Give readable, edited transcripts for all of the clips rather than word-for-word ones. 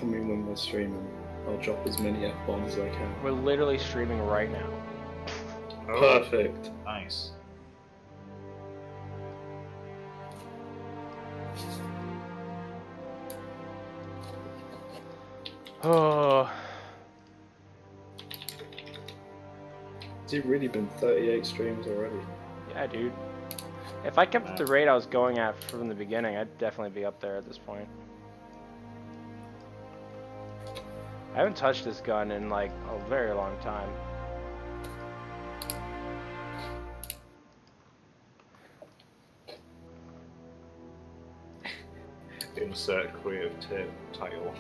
for me when we're streaming. I'll drop as many F-bombs as I can. We're literally streaming right now. Oh, Perfect. nice. Oh. Has it really been 38 streams already? Yeah, dude. If I kept at the rate I was going at from the beginning, I'd definitely be up there at this point. I haven't touched this gun in like a very long time. Insert creative title.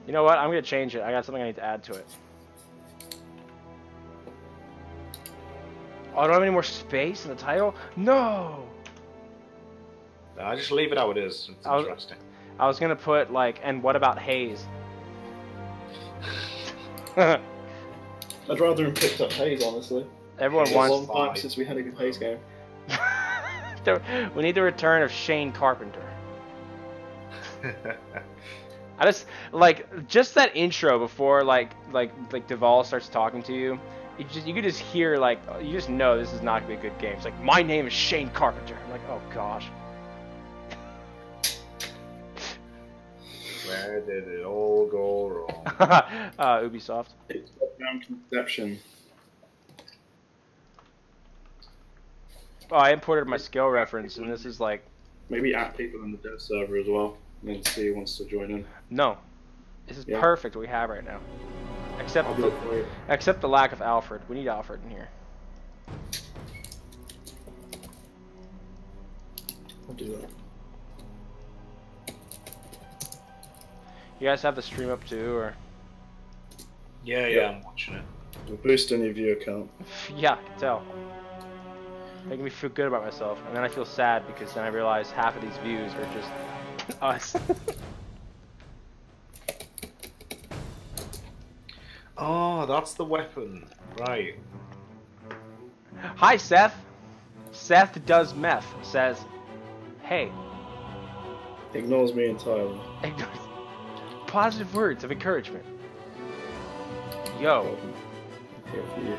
You know what? I'm gonna change it. I got something I need to add to it. Oh, I don't have any more space in the title? No! I just leave it how it is. It's interesting. I was gonna put like, and what about Haze? I'd rather have picked up Haze, honestly. Everyone It's a wants. long time since we had a good Haze game. We need the return of Shane Carpenter. I just like that intro before like Duvall starts talking to you. You could just hear like you just know this is not gonna be a good game. It's like, my name is Shane Carpenter. I'm like, oh gosh. Where did it all go wrong? Ubisoft. It's background conception. Oh, I imported my skill reference, and this is like... Maybe add people in the dev server as well, and then see who wants to join in. No. This is perfect what we have right now. Except the lack of Alfred. We need Alfred in here. I'll do that. You guys have the stream up too, or? Yeah, I'm watching it. We'll boost any viewer count. Yeah, I can tell. Making me feel good about myself, and then I feel sad because then I realize half of these views are just us. Oh, that's the weapon. Right. Hi, Seth. Seth does meth. Says, hey. Ignores me entirely. Ignores. Positive words of encouragement. Yo. Here for you.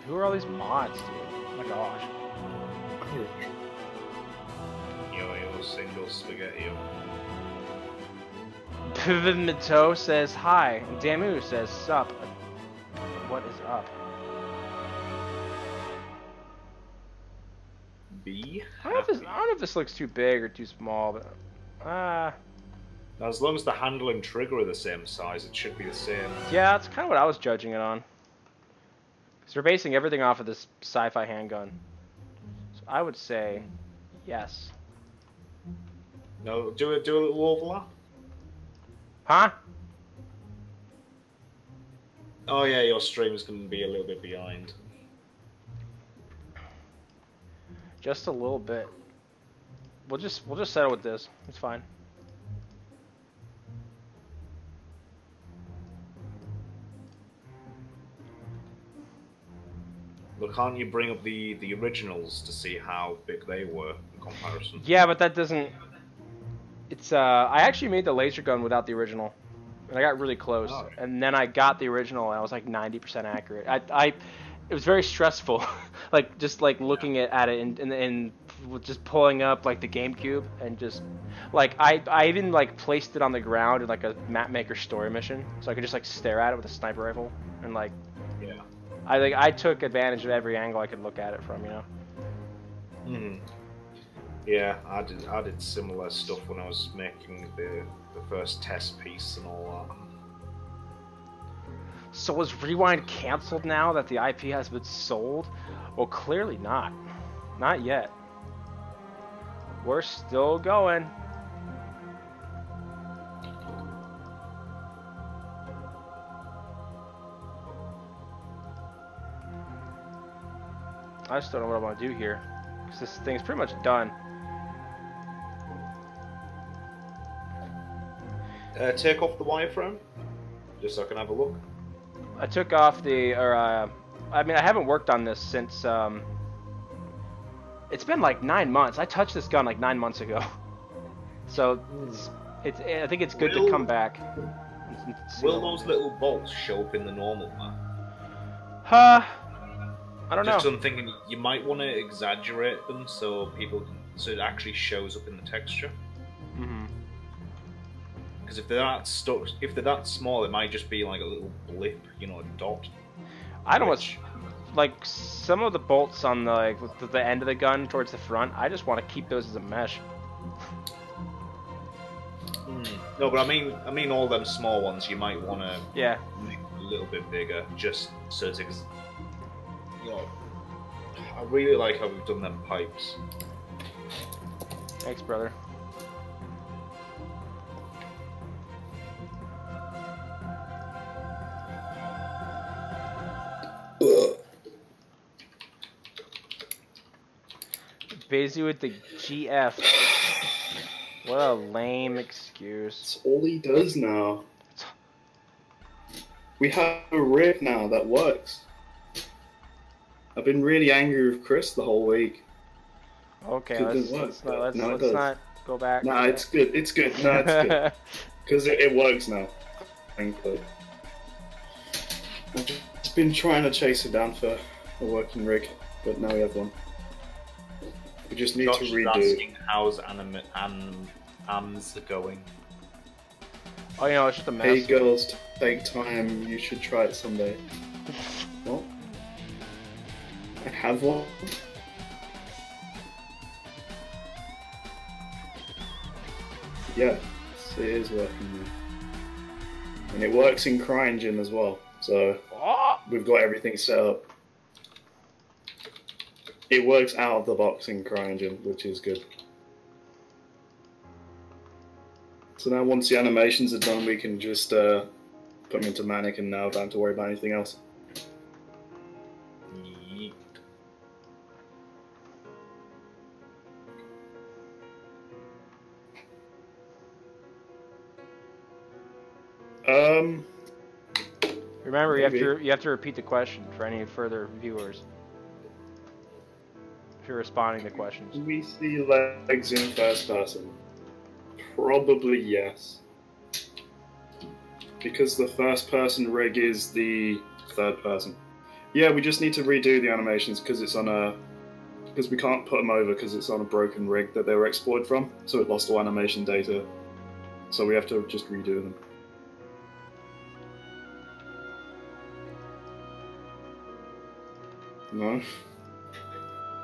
Who are all these mods, dude? Oh my gosh. Yo, single spaghetti. Pivimito says hi. Damu says sup. What is up? B. I don't know if this looks too big or too small, but As long as the handle and trigger are the same size, it should be the same. yeah, that's kind of what I was judging it on. Because we're basing everything off of this sci-fi handgun. So I would say yes. No, do a little overlap. Huh? Oh yeah, your stream is going to be a little bit behind. Just a little bit. We'll just settle with this. It's fine. Look, can't you bring up the originals to see how big they were in comparison? Yeah, but that doesn't... It's, I actually made the laser gun without the original. And I got really close. Oh. And then I got the original, and I was like 90% accurate. It was very stressful. Like, just like looking at it and just pulling up like the GameCube and just... Like, I even like placed it on the ground in like a map maker story mission. So I could just like stare at it with a sniper rifle. And like... Yeah. I took advantage of every angle I could look at it from, you know. Hmm. Yeah, I did similar stuff when I was making the first test piece and all that. So was Rewind canceled now that the IP has been sold? Well, clearly not. Not yet. We're still going. I just don't know what I want to do here, because this thing's pretty much done. Take off the wireframe, just so I can have a look. I took off the, I mean, I haven't worked on this since, it's been like 9 months. I touched this gun like 9 months ago. So I think it's good to come back. Will those little bolts show up in the normal map? I don't know. Just I'm thinking you might want to exaggerate them so so it actually shows up in the texture. Because if they're that small, it might just be like a little blip, you know, a dot. I don't want, like, some of the bolts on the end of the gun towards the front. I just want to keep those as a mesh. No, but I mean all them small ones. You might want to make them a little bit bigger, just so it's you know. I really like how we've done them pipes. Thanks, brother. Busy with the GF. What a lame excuse. That's all he does now. We have a rig now that works. I've been really angry with Chris the whole week. Okay, let's not go back. Nah, it's good. It's good. No, it's good. Because it works now. Thankfully. I've just been trying to chase it down for a working rig, but now we have one. We just need to redo. Asking how's AMS going? Oh, you know, it's just a mess. Hey girls, take time. You should try it someday. What? I have one. Yeah, it is working now. And it works in CryEngine as well, so we've got everything set up. It works out of the box in CryEngine, which is good. So now once the animations are done, we can just put them into Manic and now don't have to worry about anything else. Yeet. Remember, maybe. you have to repeat the question for any further viewers. If you're responding to questions. Do we see legs in first person? Probably yes. Because the first person rig is the third person. Yeah, we just need to redo the animations because it's on a... Because we can't put them over because it's on a broken rig that they were exported from, so it lost all animation data. So we have to just redo them. No.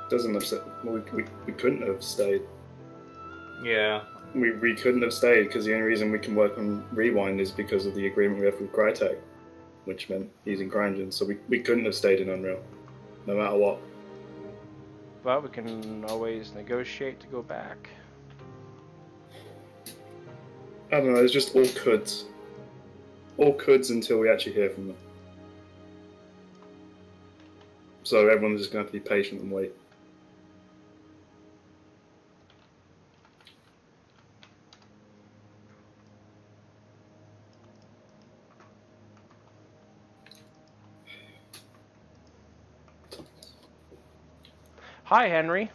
Doesn't upset. Well, we couldn't have stayed. Yeah. We couldn't have stayed because the only reason we can work on Rewind is because of the agreement we have with Crytek, which meant using CryEngine. So we couldn't have stayed in Unreal, no matter what. But we can always negotiate to go back. I don't know. It's just all coulds. All coulds until we actually hear from them. So everyone's just going to have to be patient and wait. Hi, Henry.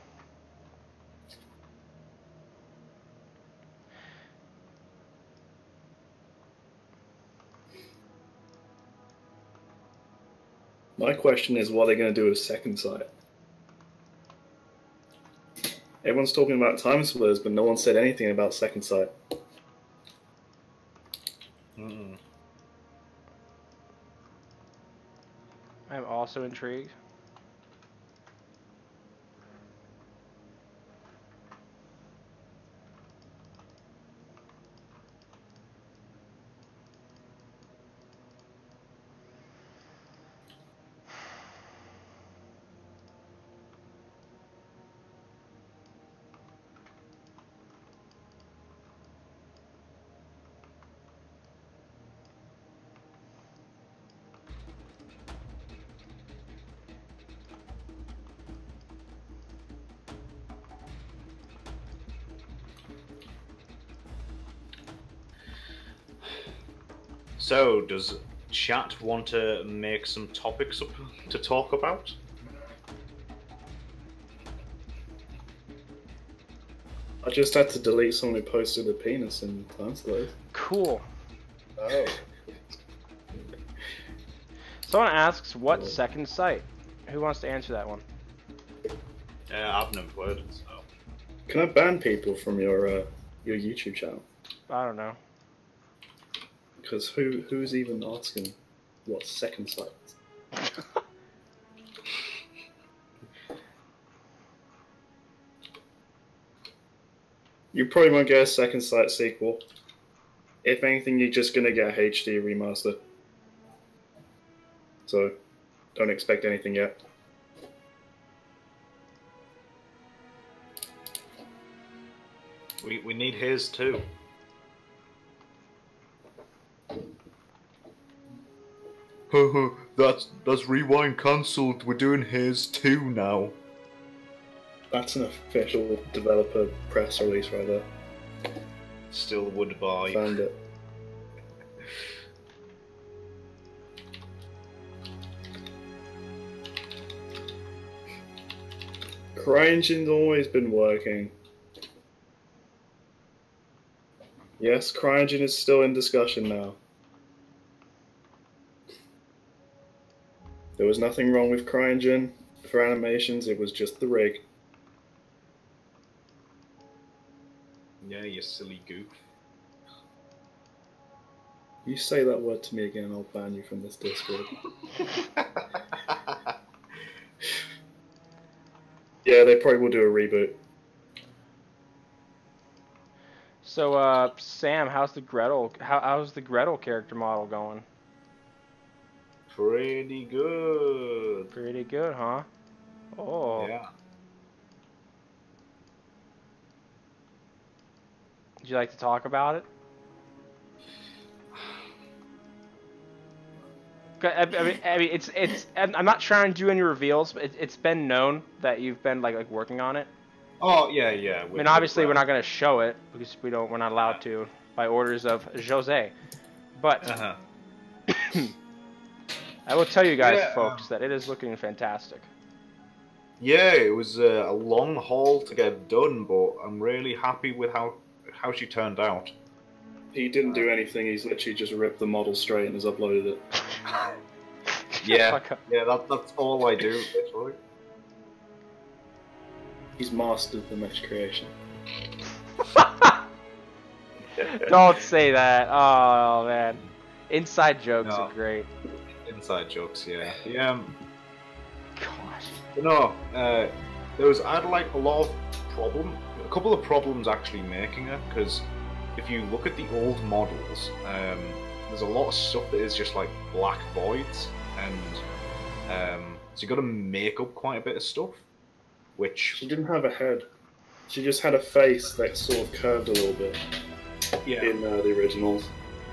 My question is, what are they going to do with second sight? Everyone's talking about TimeSplitters, but no one said anything about second sight. I'm also intrigued. So, does chat want to make some topics up to talk just had to delete someone who posted a penis in TimeSplitters. Cool. Oh. Someone asks, what second sight? Who wants to answer that one? Yeah, I've never played it, so. Can I ban people from your YouTube channel? I don't know. Because who's even asking what second sight is? You probably won't get a second sight sequel. If anything, you're just gonna get a HD remaster. So, don't expect anything yet. We need his too. that's rewind cancelled. We're doing his too now. That's an official developer press release right there. Still would buy. Found it. CryEngine's always been working. Yes, CryEngine is still in discussion now. There was nothing wrong with CryEngine for animations, it was just the rig. Yeah, you silly goof. You say that word to me again, I'll ban you from this Discord. Yeah, they probably will do a reboot. So, Sam, how's the Gretel? How's the Gretel character model going? Pretty good. Pretty good, huh? Oh. Yeah. Would you like to talk about it? I mean, it's. I'm not trying to do any reveals, but it's been known that you've been like working on it. Oh yeah, yeah. I mean, obviously we're not going to show it because we're not allowed to by orders of Jose. But I will tell you guys, folks, that it is looking fantastic. Yeah, it was a long haul to get done, but I'm really happy with how she turned out. He didn't do anything, he's literally just ripped the model straight and has uploaded it. Yeah, that's all I do, literally. He's mastered the mesh creation. Don't say that. Oh, man. Inside jokes are great. Inside jokes, yeah. Yeah. Gosh. You know, I had like a couple of problems actually making it, because if you look at the old models, there's a lot of stuff that is just like black voids, and so you got to make up quite a bit of stuff. Which she didn't have a head; she just had a face that sort of curved a little bit. Yeah. In the originals,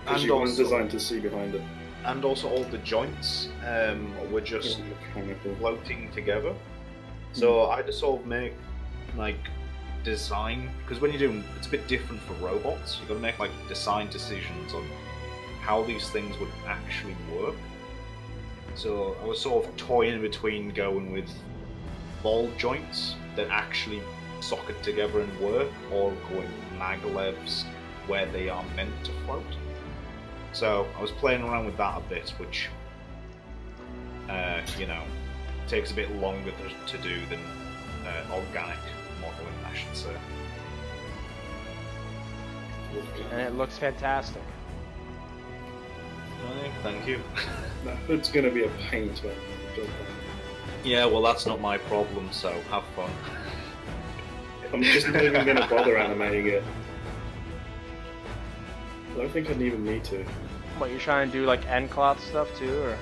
and she wasn't designed to see behind it. And also, all the joints were just floating together. So I had to sort of make like design, because when you're doing, it's a bit different for robots. You've got to make like design decisions on how these things would actually work. So I was sort of toying between going with ball joints that actually socket together and work, or going with maglevs where they are meant to float. So I was playing around with that a bit, which you know, takes a bit longer to do than organic modeling, I should say. And it looks fantastic. Thank you. That hood's gonna be a pain to build. Yeah, well, that's not my problem, so have fun. I'm just not even gonna bother animating it. I don't think I'd even need to. What, you're trying to do like end cloth stuff too,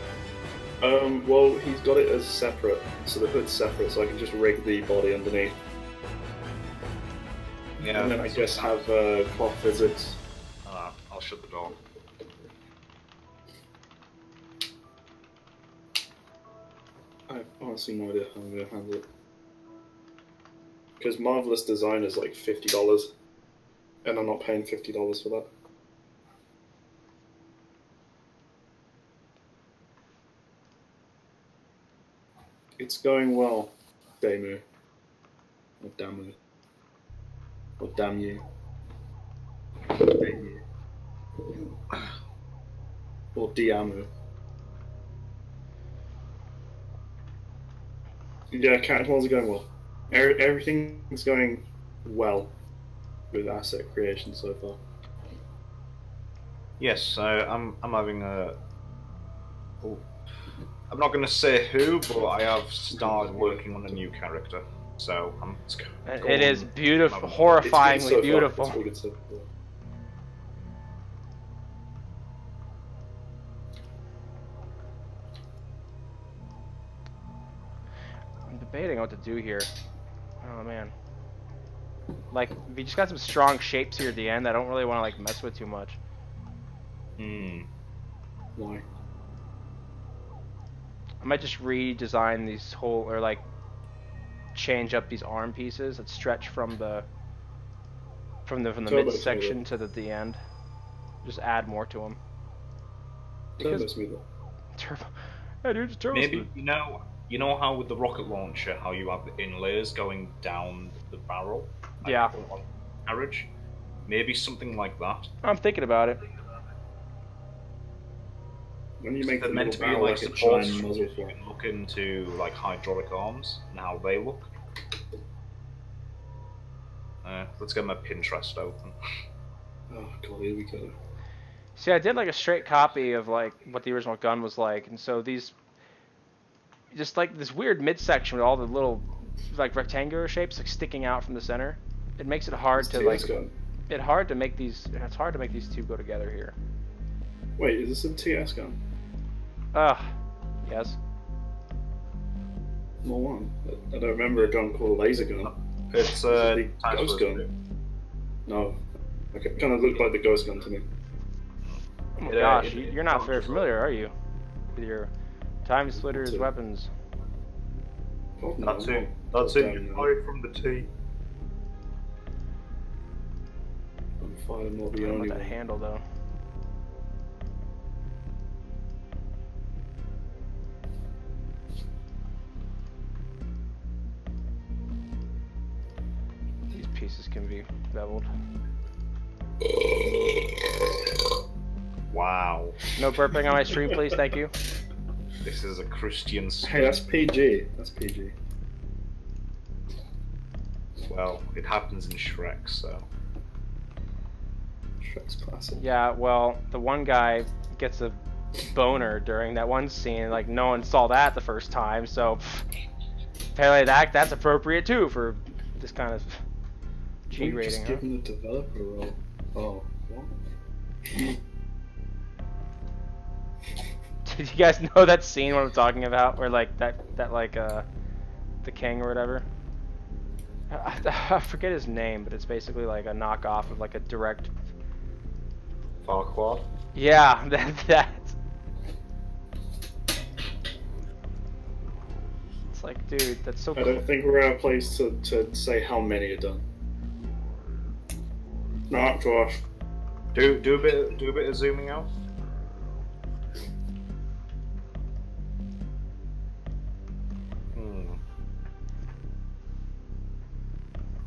or? Well, he's got it as separate, so the hood's separate, so I can just rig the body underneath. Yeah. And then I guess have cloth physics. I'll shut the door. I have honestly no idea how I'm going to handle it. Because Marvelous Design is like $50, and I'm not paying $50 for that. It's going well, Damu. Or Damu. Or damn you. Damn you. Or Diamu. Yeah, cannonballs are going well. Everything's going well with asset creation so far. Yes, I'm having a. Oh, I'm not going to say who, but I have started working on a new character. So I'm. It is beautiful, horrifyingly beautiful. It's really good so far. I'm debating what to do here. Oh man. Like, we just got some strong shapes here at the end that I don't really want to like mess with too much. Why? I might just redesign these whole, or like change up these arm pieces that stretch from the midsection to the end. Just add more to them. Turbo smoother. Turbo. Yeah, dude, it's turbo Maybe smooth. you know how with the rocket launcher, how you have the inlays going down the barrel. Like yeah. On carriage. Maybe something like that. I'm thinking about it. When you make they're the meant to be barrel like a supports, giant muzzle you can look into like hydraulic arms and how they look. Let's get my Pinterest open. Oh god, here we go. See, I did like a straight copy of like what the original gun was like, and so these, just like this weird midsection with all the little like rectangular shapes like sticking out from the center. It makes it hard to like. It's hard to make these two go together here. Wait, is this a TS gun? Yes. More one. I don't remember a gun called a laser gun. It's a ghost gun. No. Okay, kind of looked like the ghost gun to me. Oh my gosh, you're not very familiar, are you? With your TimeSplitters weapons. Oh, no, that's it. That's it. You fired from the T. I'm firing not the only that one. Handle though. These pieces can be beveled. Wow. No burping on my stream, please. Thank you. This is a Christian stream. Hey, that's PG. That's PG. Well, it happens in Shrek, so. Shrek's classic. Yeah, well, the one guy gets a boner during that one scene. Like, no one saw that the first time, so apparently that's appropriate too for this kind of G rating. Just give him the developer role. Oh, what? Did you guys know that scene what I'm talking about, where like that like the king or whatever? I forget his name, but it's basically like a knockoff of like a direct. Farquaad? Yeah, that. It's like, dude, that's so. I don't think we're at a place to say how many are done. No, Josh. Do a bit of zooming out.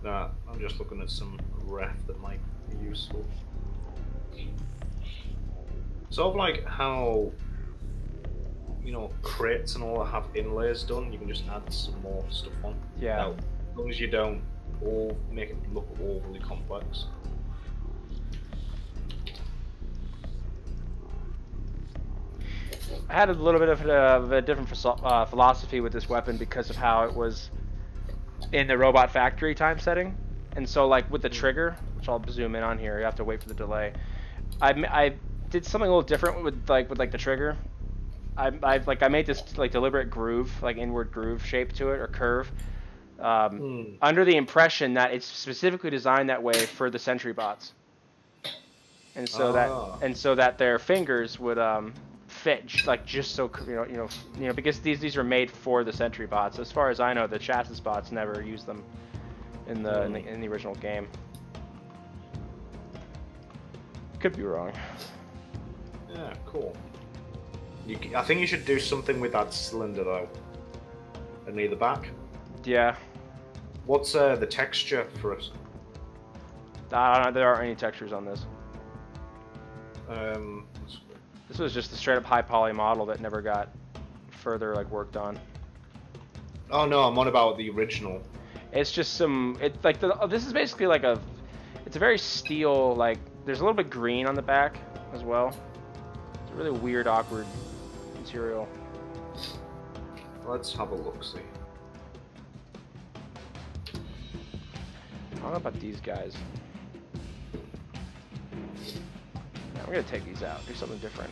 Nah, I'm just looking at some ref that might be useful. Sort of like how, you know, crates and all that have inlays done, you can just add some more stuff on. Yeah. Now, as long as you don't make it look overly complex. I had a little bit of a different philosophy with this weapon because of how it was in the robot factory time setting, and so like with the trigger, which I'll zoom in on here, you have to wait for the delay. I did something a little different with the trigger. I made this like deliberate groove, like inward groove shape to it, or curve, under the impression that it's specifically designed that way for the sentry bots, and so that their fingers would fit just so you know because these are made for the sentry bots. As far as I know, the chassis bots never use them in the original game. Could be wrong. Yeah, cool. I think you should do something with that cylinder though. And near the back. Yeah. What's the texture for it? There aren't any textures on this. This was just a straight up high poly model that never got further like worked on. Oh no, I'm on about the original. It's just some. It's like this is basically like a. It's a very steel like. There's a little bit green on the back as well. It's a really weird, awkward material. Let's have a look. See. I don't know about these guys. Yeah, we're gonna take these out. Do something different.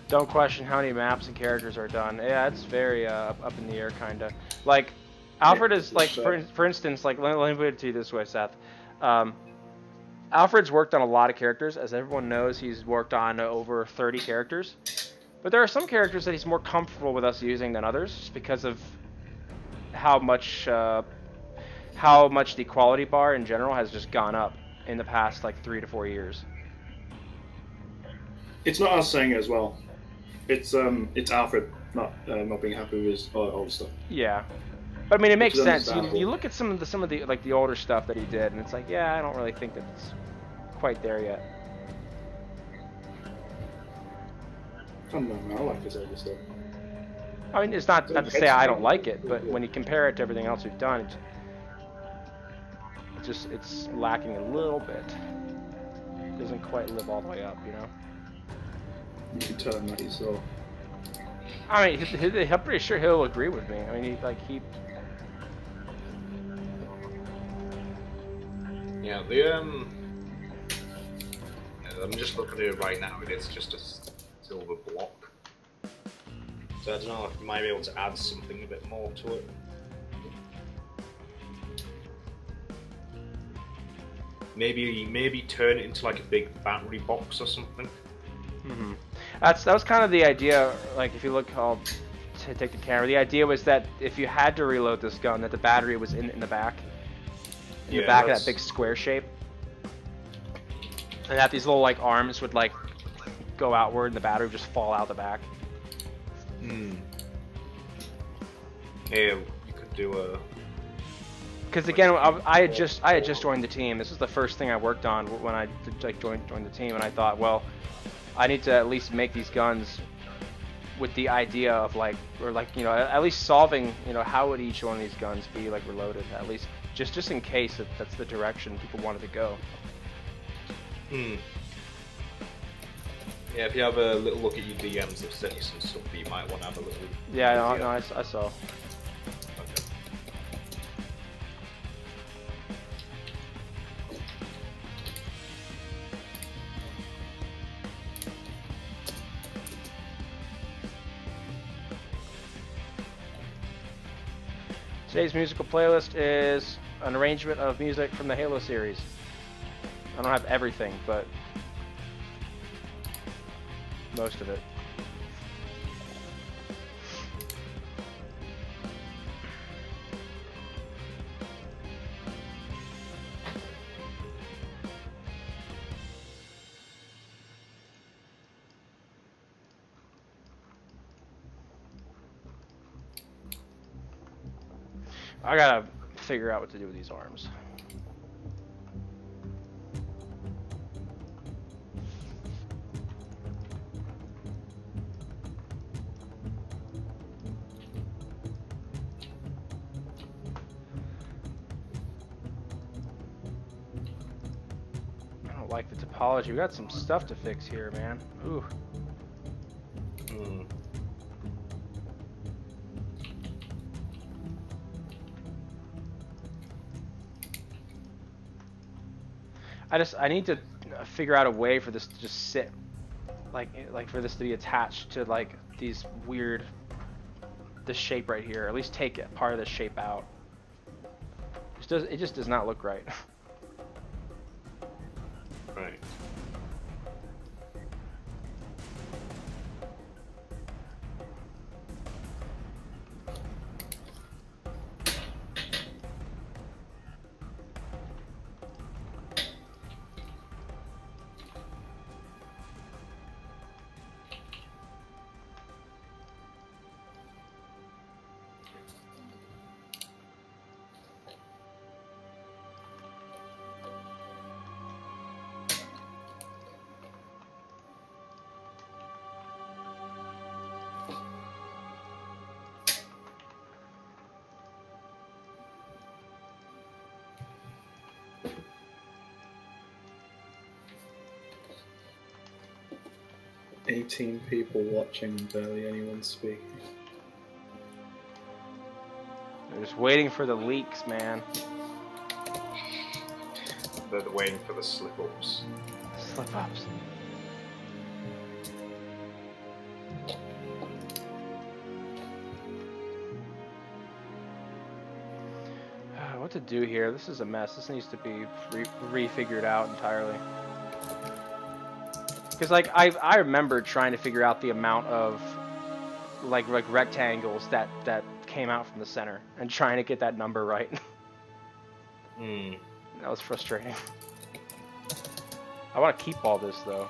Don't question how many maps and characters are done. Yeah, it's very up in the air, kind of. Like, Alfred is, like, for instance, like, let me put it to you this way, Seth. Alfred's worked on a lot of characters. As everyone knows, he's worked on over 30 characters. But there are some characters that he's more comfortable with us using than others, just because of how much the quality bar in general has just gone up in the past, like, 3 to 4 years. It's not us saying it as well. It's Alfred not being happy with his old stuff. Yeah, but I mean it makes sense. You look at some of the like the older stuff that he did, and it's like, yeah, I don't really think that it's quite there yet. I don't know. I like his older stuff. I mean, it's not to say I don't like it, but when you compare it to everything else we've done, it's lacking a little bit. It doesn't quite live all the way up, you know. You can tell him that he saw. I mean, I'm pretty sure he'll agree with me. I mean, Yeah, I'm just looking at it right now, and it's just a silver block. So I don't know if you might be able to add something a bit more to it. Maybe turn it into like a big battery box or something. Mm-hmm. That was kind of the idea. Like, if you look, I'll take the camera. The idea was that if you had to reload this gun, that the battery was in the back, in the back of that big square shape, and that these little like arms would like go outward, and the battery would just fall out the back. Hmm. Yeah, you could do a. Because again, I had just joined the team. This was the first thing I worked on when I joined the team, and I thought, well, I need to at least make these guns with the idea of like, or like, you know, at least solving, you know, how would each one of these guns be like reloaded, at least just in case if that's the direction people wanted to go. Hmm. Yeah, if you have a little look at your DMs, they've sent you some stuff, but you might want to have a little. Yeah, no, I saw. Today's musical playlist is an arrangement of music from the Halo series. I don't have everything, but most of it. I gotta figure out what to do with these arms. I don't like the topology. We got some stuff to fix here, man. Ooh. I need to figure out a way for this to just sit, like for this to be attached to like these weird, this shape right here, or at least take part of the shape out. It just does not look right. Right. "18 people watching, barely anyone speaking." They're just waiting for the leaks, man. They're waiting for the slip-ups. Slip-ups. What to do here? This is a mess. This needs to be refigured out entirely. Because like I remember trying to figure out the amount of like rectangles that came out from the center and trying to get that number right. That was frustrating. I want to keep all this though.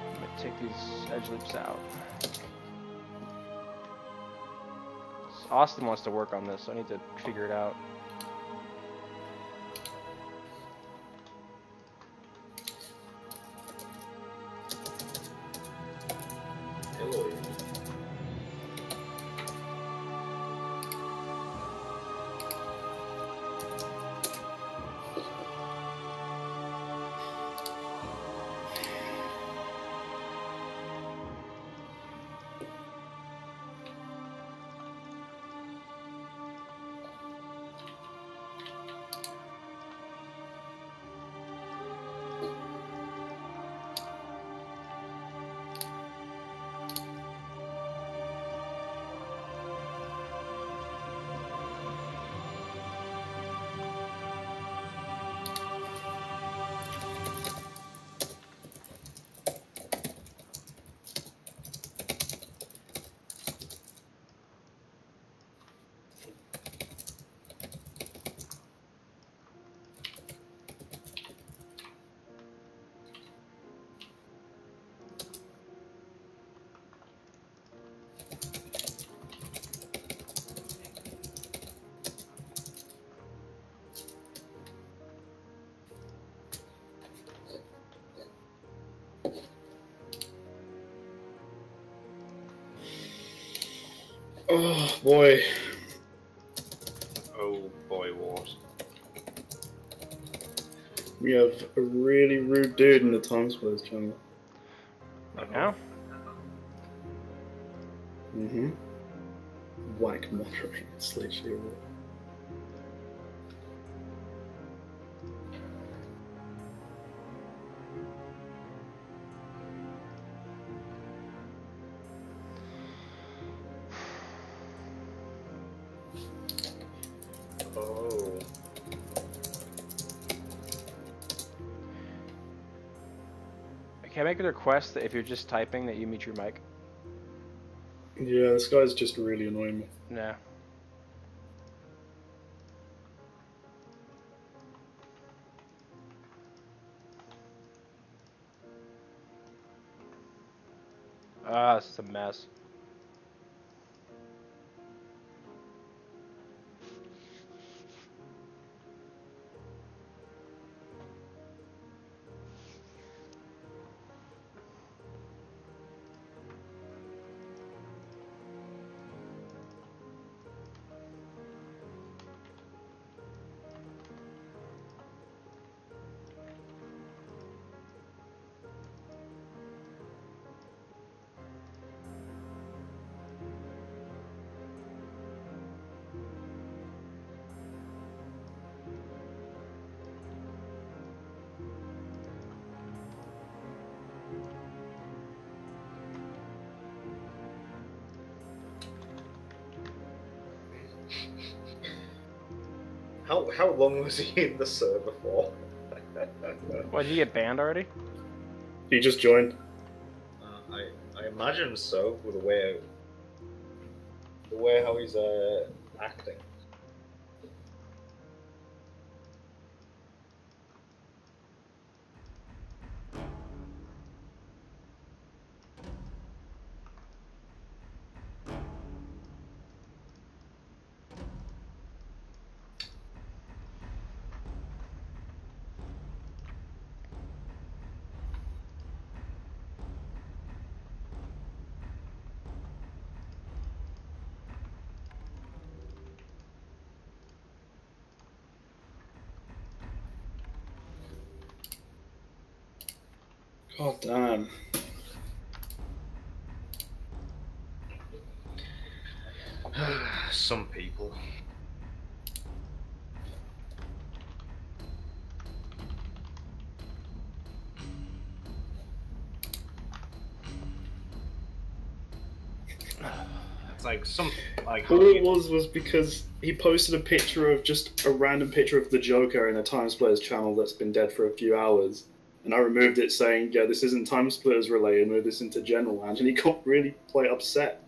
I'm gonna take these edge loops out. Austin wants to work on this, so I need to figure it out. Hello. Oh boy. Oh boy, what? We have a really rude dude in the TimeSplitters channel. Like now? Mm-hmm. Whack moderator, it's literally all. Oh. Can I make a request that if you're just typing that you mute your mic? Yeah, this guy's just really annoying me. No. Ah, this is a mess. How long was he in the server for? What, did he get banned already? He just joined. I imagine so, with the way how he's acting. God damn. Some people. It's like all it was because he posted a picture of just a random picture of the Joker in a TimeSplitters channel that's been dead for a few hours. And I removed it saying, yeah, this isn't TimeSplitters related, move this into general lounge, and he got really quite upset.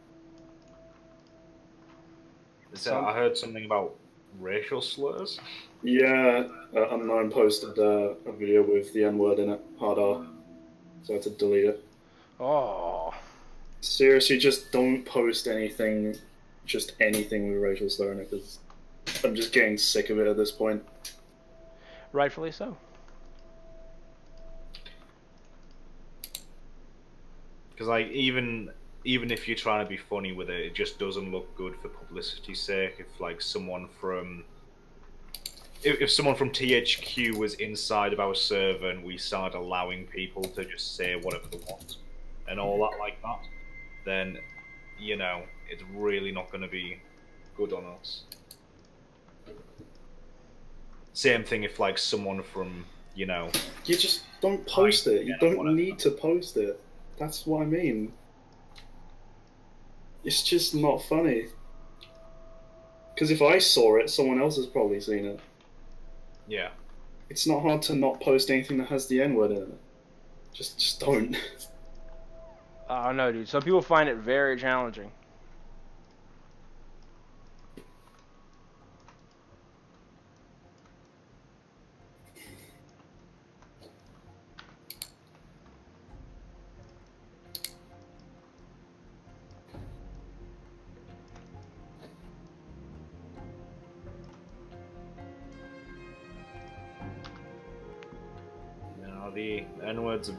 So I heard something about racial slurs. Yeah, Unknown posted a video with the N-word in it, hard R, so I had to delete it. Oh. Seriously, just don't post anything, just anything with racial slur in it, because I'm just getting sick of it at this point. Rightfully so. Because like even if you're trying to be funny with it, it just doesn't look good for publicity's sake. If like someone from someone from THQ was inside of our server and we started allowing people to just say whatever they want and all that like that, then you know it's really not going to be good on us. Same thing if like someone from you just don't post it. You don't need to post it. That's what I mean. It's just not funny. Because if I saw it, someone else has probably seen it. Yeah. It's not hard to not post anything that has the N-word in it. Just don't. Oh no, dude. Some people find it very challenging. The N-word's a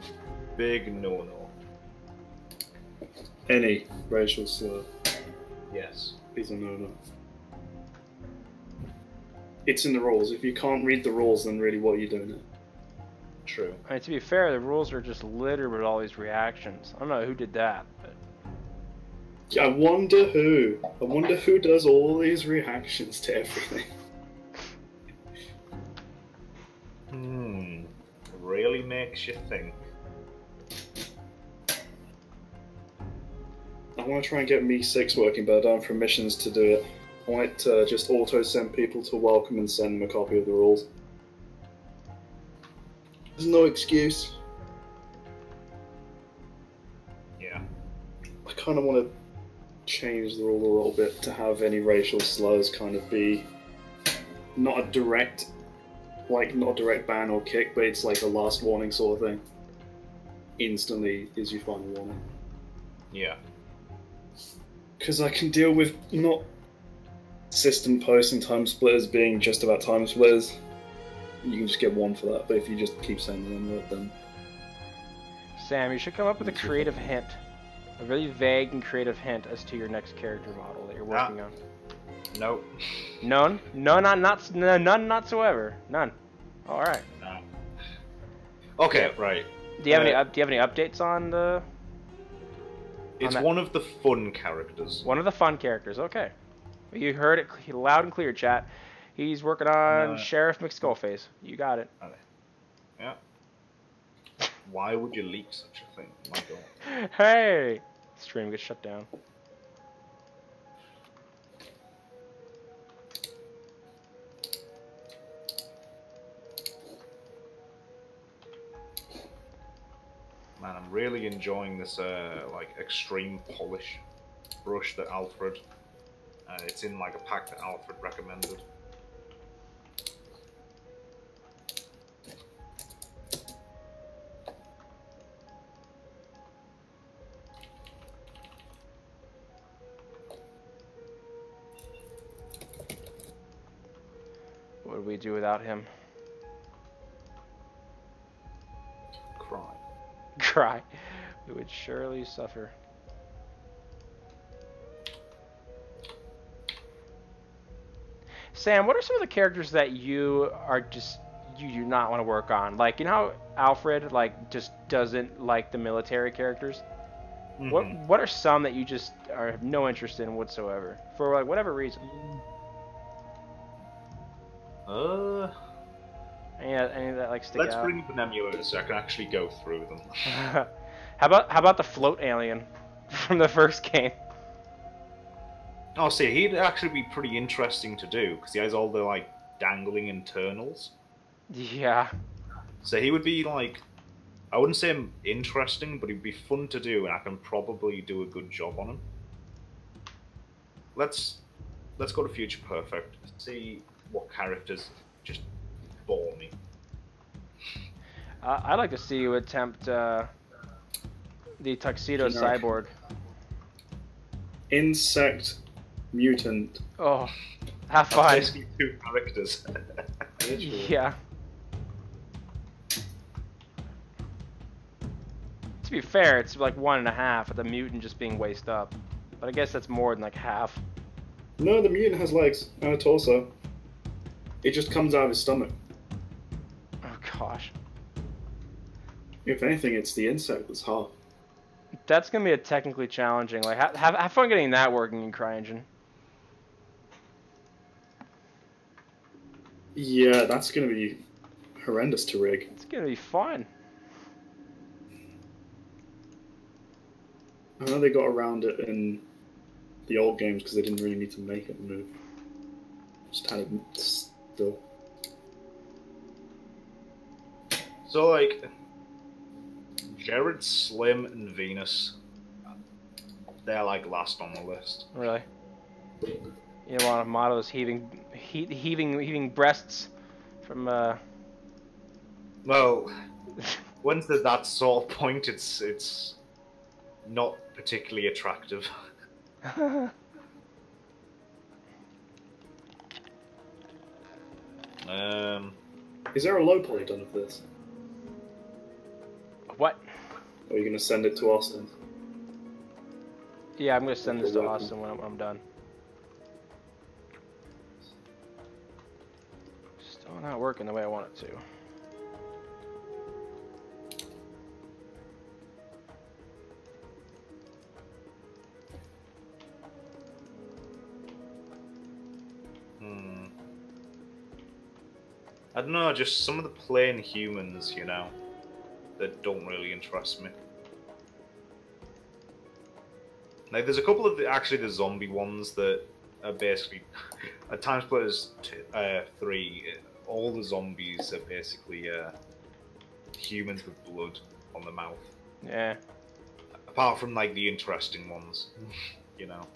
big no-no. Any racial slur. Yes. Is a no-no. It's in the rules. If you can't read the rules, then really what are you doing it? True. I mean, to be fair, the rules are just littered with all these reactions. I don't know who did that, but... I wonder who. I wonder who does all these reactions to everything. Really makes you think. I want to try and get Me6 working, but I don't have permissions to do it. I want it to just auto-send people to welcome and send them a copy of the rules. There's no excuse. Yeah. I kind of want to change the rule a little bit to have any racial slurs kind of be not a direct ban or kick, but it's like a last warning sort of thing. Instantly is your final warning. Yeah. Because I can deal with not system posts and TimeSplitters being just about TimeSplitters. You can just get one for that, but if you just keep saying the one word, then... Sam, you should come up with a creative hint. A really vague and creative hint as to your next character model that you're working on. Nope. None? None whatsoever. None. All right. No. Okay, right. Do you have any updates on the? It's one of the fun characters. One of the fun characters. Okay. You heard it loud and clear, chat. He's working on Sheriff McSkullface. You got it. Yeah. Why would you leak such a thing? My God. Hey! Stream gets shut down. Man, I'm really enjoying this like extreme polish brush that Alfred. It's in like a pack that Alfred recommended. What would we do without him? Cry. Cry. We would surely suffer. Sam, what are some of the characters that you do not want to work on? Like, you know how Alfred like just doesn't like the military characters? Mm-hmm. What are some that you just have no interest in whatsoever for like whatever reason? Any that like stick out? Let's bring Benemula so I can actually go through them. How about the float alien from the first game? Oh, see, he'd actually be pretty interesting to do because he has all the like dangling internals. Yeah. So he would be like, I wouldn't say interesting, but he'd be fun to do, and I can probably do a good job on him. Let's go to Future Perfect. See what characters just bore me. I'd like to see you attempt the tuxedo cyborg. Insect mutant. Oh, have fun. Basically 2 characters. Yeah. To be fair, it's like 1.5 with the mutant just being waist up. But I guess that's more than like half. No, the mutant has legs and a torso. It just comes out of his stomach. Oh gosh. If anything, it's the insect that's half. That's gonna be a technically challenging. Like, have fun getting that working in CryEngine. Yeah, that's gonna be horrendous to rig. It's gonna be fun. I know they got around it in the old games because they didn't really need to make it move. Just had it still. So, like, Jared, Slim, and Venus, they're like last on the list. Really? You don't want to model those heaving breasts from Well, once there's that sort of point, it's not particularly attractive. Is there a low poly done of this? What? Or are you going to send it to Austin? Yeah, I'm going to send this to Austin when I'm done. Still not working the way I want it to. I don't know, just some of the plain humans, you know, that don't really interest me. Like, there's a couple of actually the zombie ones that are basically at TimeSplitters 3. All the zombies are basically humans with blood on the mouth. Yeah. Apart from like the interesting ones, you know.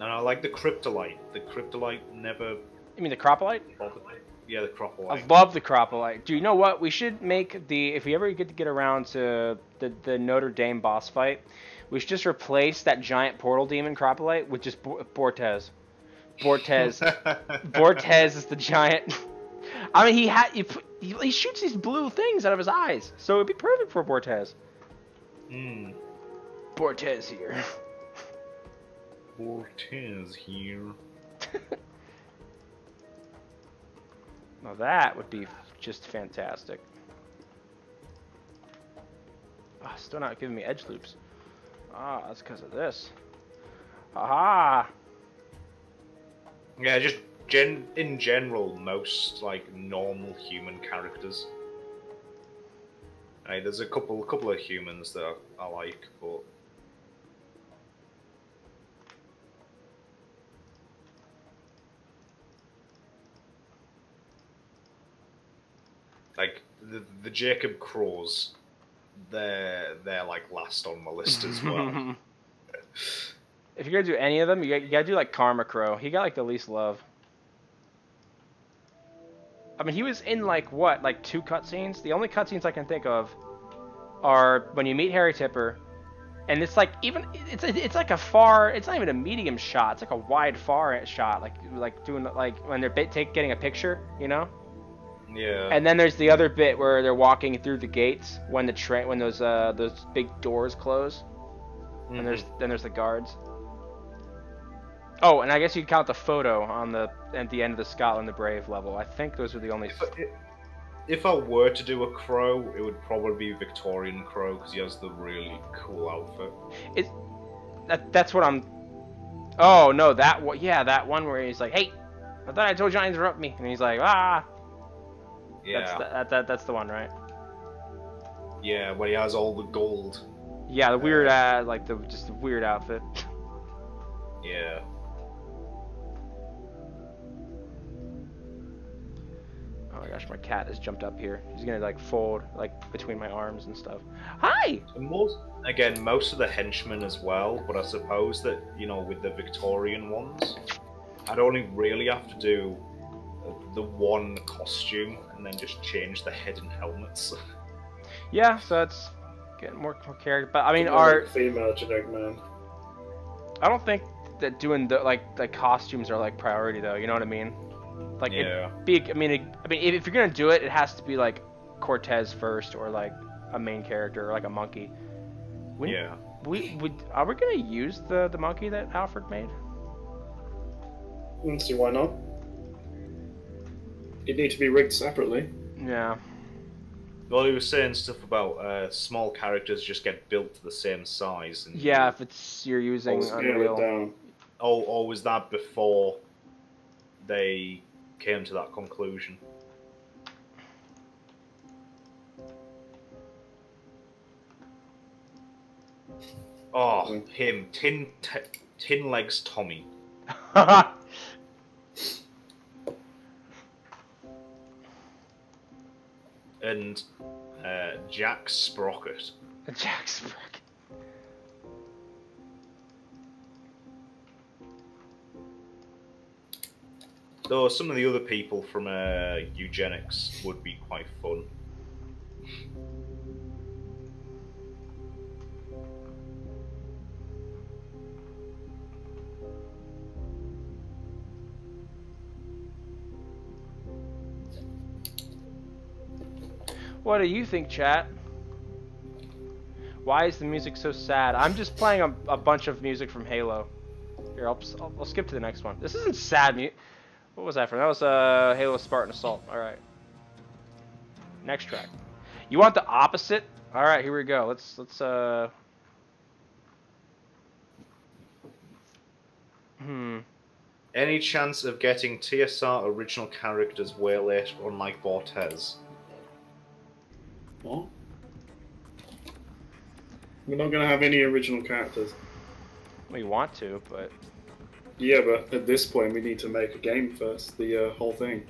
No, I like the Cryptolite. The Cryptolite never... You mean the Cropolite? Yeah, the Cropolite. I love the Cropolite. Do you know what? We should make the... If we ever get around to the Notre Dame boss fight, we should just replace that giant portal demon Cropolite with just Bortez. Bortez. Bortez is the giant... I mean, he shoots these blue things out of his eyes, so it'd be perfect for Bortez. Bortez here. Bortez here. Now that would be just fantastic. Oh, still not giving me edge loops. Ah, that's because of this. Aha! Yeah, just in general, most like normal human characters. There's a couple of humans that I like, but like the Jacob Crows, they're like last on my list as well. If you're gonna do any of them, you gotta do like Karma Crow. He got like the least love. I mean, he was in like what, like 2 cutscenes? The only cutscenes I can think of are when you meet Harry Tipper, and it's like it's like a far. It's not even a medium shot. It's like a wide far shot, like doing like when they're getting a picture, you know. Yeah. And then there's the other bit where they're walking through the gates when those big doors close, and there's the guards. Oh, and I guess you count the photo at the end of the Scotland the Brave level. I think those are the only. If I were to do a Crow, it would probably be Victorian Crow because he has the really cool outfit. That's what I'm. Oh no, that one. Yeah, that one where he's like, "Hey, I thought I told you not to interrupt me," and he's like, "Ah." Yeah. That's the one, right? Yeah, where he has all the gold. Yeah, the weird, just the weird outfit. Yeah. Oh my gosh, my cat has jumped up here. He's gonna like fold like between my arms and stuff. Hi! And most of the henchmen as well, but I suppose that, with the Victorian ones, I'd only really have to do the one costume and then just change the head and helmets. Yeah, so that's getting more character. But I mean, female generic man. I don't think that doing the costumes are like priority though. You know what I mean? Like, yeah. I mean, if you're gonna do it, it has to be like Cortez first, or like a main character, or like a monkey. Are we gonna use the monkey that Alfred made? Let's see, why not? It'd need to be rigged separately. Yeah. Well, he was saying stuff about small characters just get built to the same size. And yeah, if you're using Unreal. Or was that before they came to that conclusion? Oh, him. Tin Legs Tommy. And Jack Sprocket. Jack Sprocket. Though some of the other people from Eugenics would be quite fun. What do you think, chat? Why is the music so sad? I'm just playing a bunch of music from Halo. Here, I'll skip to the next one. This isn't sad music. What was that from? That was Halo Spartan Assault. Alright. Next track. You want the opposite? Alright, here we go. Let's Any chance of getting TSR original characters way later, unlike Bortez? What? We're not going to have any original characters. We want to, but... Yeah, but at this point we need to make a game first, the whole thing.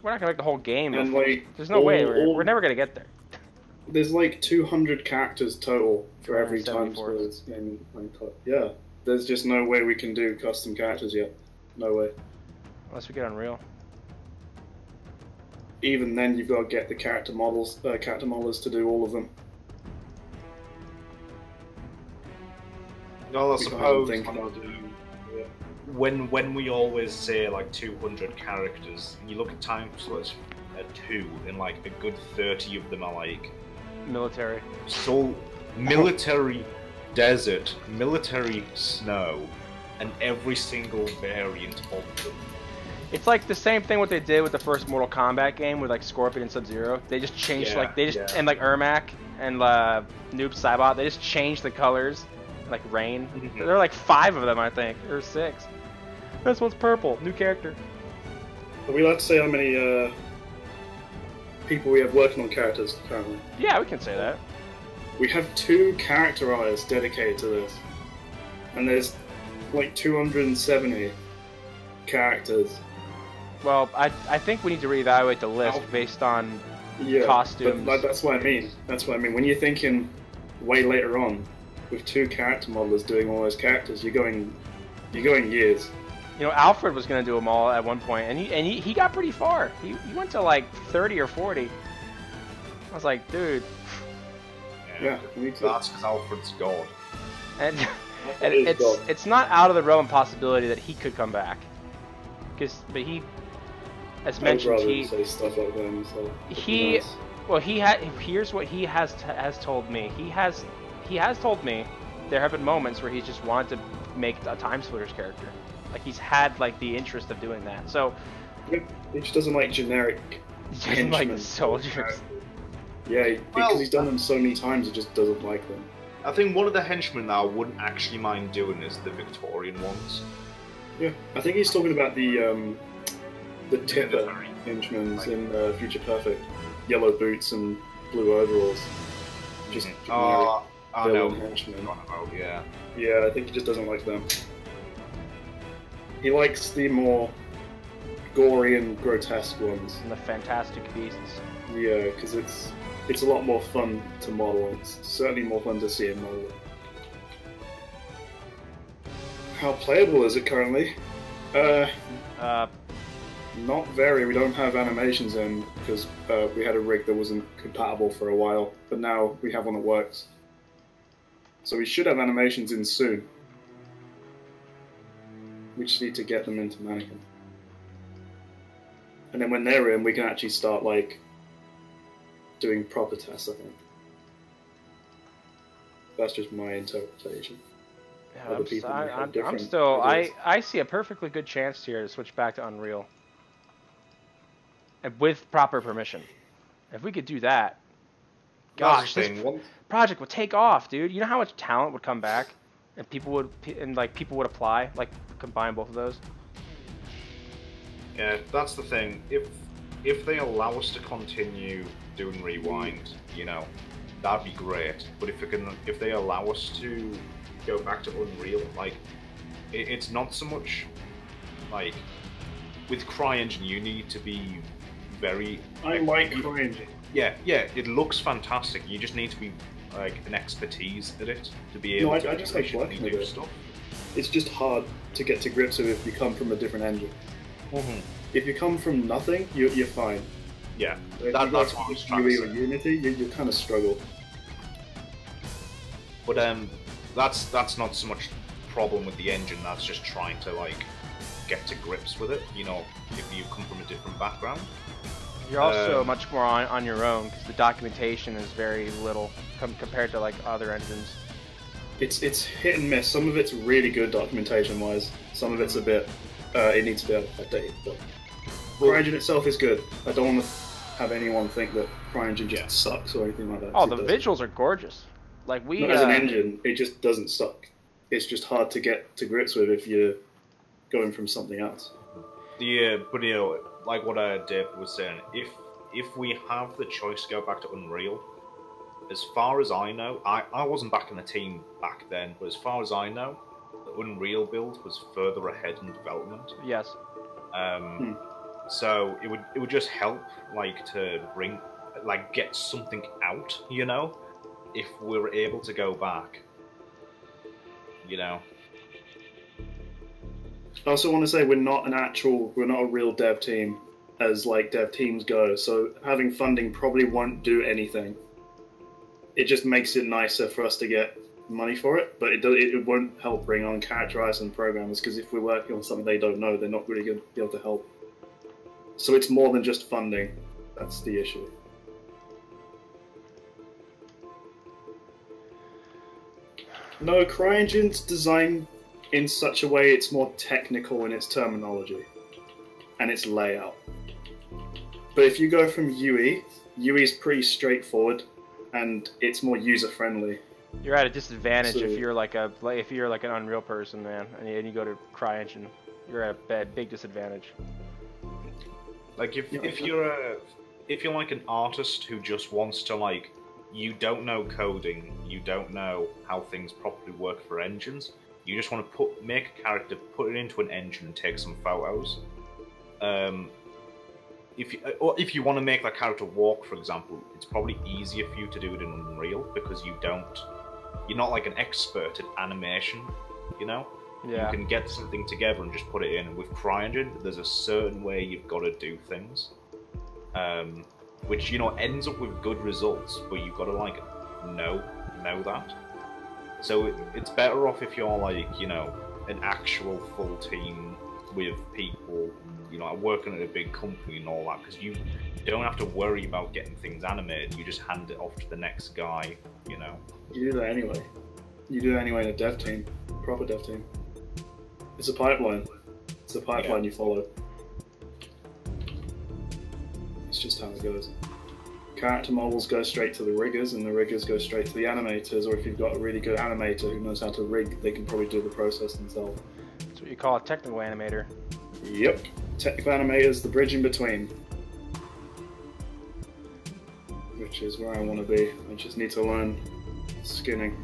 We're not going to make the whole game. And like, there's no way, we're never going to get there. There's like 200 characters total for every TimeSplitters in Minecraft. Yeah, there's just no way we can do custom characters yet. No way. Unless we get Unreal. Even then, you've got to get the character modelers to do all of them. No, I suppose when we always say like 200 characters, and you look at TimeSplitters at 2, and like a good 30 of them are like military. So military desert, military snow, and every single variant of them. It's like the same thing what they did with the first Mortal Kombat game with like Scorpion and Sub-Zero. They just changed and like Ermac and Noob Saibot. They just changed the colors, like Rain. There are like 5 of them, I think, or 6. This one's purple. New character. Are we allowed to say how many people we have working on characters currently? Yeah, we can say that. We have 2 character artists dedicated to this, and there's like 270 characters. Well, I think we need to reevaluate the list based on costumes. But that's what I mean. That's what I mean. When you're thinking way later on, with 2 character modelers doing all those characters, you're going years. You know, Alfred was going to do them all at one point, and he got pretty far. He went to like 30 or 40. I was like, dude. Yeah, me too. That's because Alfred's God. And it's not out of the realm of possibility that he could come back. But he, as mentioned, he say stuff like that. So he, well, here's what he has told me. He has told me there have been moments where he's just wanted to make a TimeSplitters character. Like he's had like the interest of doing that. So he just doesn't like generic. He doesn't like soldiers. Yeah, because he's done them so many times, he just doesn't like them. I think one of the henchmen that I wouldn't actually mind doing is the Victorian ones. Yeah, I think he's talking about the Tipper henchmen in Future Perfect. Yellow boots and blue overalls. Just generic villain henchmen. Yeah. Yeah, I think he just doesn't like them. He likes the more gory and grotesque ones. And the Fantastic Beasts. Yeah, because it's a lot more fun to model. It's certainly more fun to see him model. How playable is it currently? Not very. We don't have animations in because we had a rig that wasn't compatible for a while, but now we have one that works. So we should have animations in soon. We just need to get them into Mannequin. And then when they're in, we can actually start like doing proper tests, I think. That's just my interpretation. Yeah, I'm still. I see a perfectly good chance here to switch back to Unreal, and with proper permission. If we could do that, gosh, this project would take off, dude. You know how much talent would come back, and people would apply, like combine both of those. Yeah, that's the thing. If they allow us to continue doing Rewind, you know, that'd be great. But if they allow us to go back to Unreal, like, it's not so much like with CryEngine you need to be very. I like CryEngine. Yeah, it looks fantastic. You just need to be like an expertise at it to be able to. I just like working with it. Stuff. It's just hard to get to grips with if you come from a different engine. Mm-hmm. If you come from nothing, you're fine. Yeah, that's what I was trying to say. Or Unity, you kind of struggle. But that's not so much problem with the engine. That's just trying to like get to grips with it. You know, if you come from a different background. You're also much more on your own because the documentation is very little compared to like other engines. It's hit and miss. Some of it's really good documentation-wise. Some of it's a bit. It needs to be updated. But CryEngine itself is good. I don't want to have anyone think that CryEngine just sucks or anything like that. Oh, the visuals are gorgeous. Like Not as an engine, it just doesn't suck. It's just hard to get to grips with if you're going from something else. Yeah, but you know, like what Dave was saying, if we have the choice to go back to Unreal, as far as I know, I wasn't back in the team back then, but as far as I know, the Unreal build was further ahead in development. Yes. So it would just help like to get something out, you know, if we were able to go back, you know. I also want to say we're not a real dev team as like dev teams go, so having funding probably won't do anything. It just makes it nicer for us to get money for it, but it won't help bring on characterizers and programmers, because if we're working on something they don't know, they're not really going to be able to help. So it's more than just funding. That's the issue. No, CryEngine's designed in such a way it's more technical in its terminology and its layout. But if you go from UE is pretty straightforward and it's more user-friendly. You're at a disadvantage if you're like an Unreal person, man, and you go to CryEngine. You're at a big disadvantage. Like if you're like an artist who just wants to like, you don't know coding, you don't know how things properly work for engines, you just want to make a character, put it into an engine and take some photos, if you want to make that character walk, for example, it's probably easier for you to do it in Unreal because you're not like an expert at animation, you know? Yeah. You can get something together and just put it in. And with CryEngine, there's a certain way you've got to do things, which, you know, ends up with good results, but you've got to, like, know that. So it's better off if you're, like, you know, an actual full team with people, you know, working at a big company and all that, because you don't have to worry about getting things animated. You just hand it off to the next guy, you know. You do that anyway. You do that anyway in a dev team, proper dev team. It's a pipeline. It's a pipeline you follow. It's just how it goes. Character models go straight to the riggers, and the riggers go straight to the animators, or if you've got a really good animator who knows how to rig, they can probably do the process themselves. That's what you call a technical animator. Yep. Technical animators, the bridge in between. Which is where I want to be. I just need to learn skinning.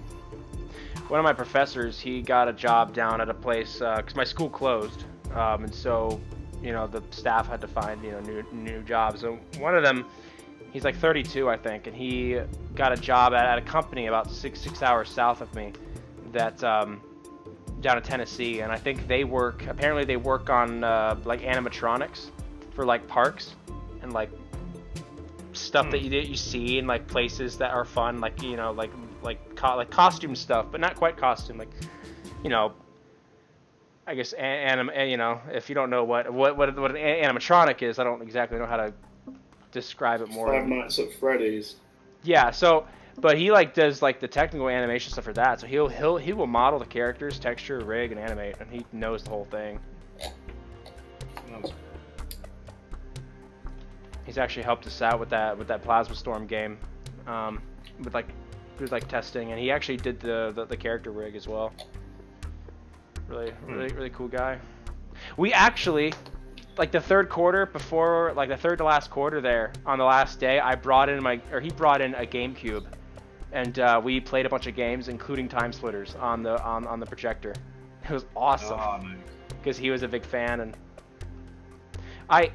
One of my professors, he got a job down at a place, because my school closed, and so, you know, the staff had to find, you know, new jobs. So one of them, he's like 32, I think, and he got a job at a company about six hours south of me, that down in Tennessee, and I think apparently they work on like animatronics for like parks and like stuff that you see in like places that are fun, like, you know, like costume stuff, but not quite costume, like, you know, I guess you know, if you don't know what an animatronic is, I don't exactly know how to describe it more. Five Nights at Freddy's. Yeah, so, but he like does like the technical animation stuff for that, so he will model the characters, texture, rig, and animate, and he knows the whole thing. He's actually helped us out with that Plasma Storm game, with like testing, and he actually did the character rig as well. Really cool guy. We actually, like the third quarter before, like the third to last quarter there, on the last day, he brought in a GameCube, and we played a bunch of games, including TimeSplitters on the projector. It was awesome because he was a big fan, and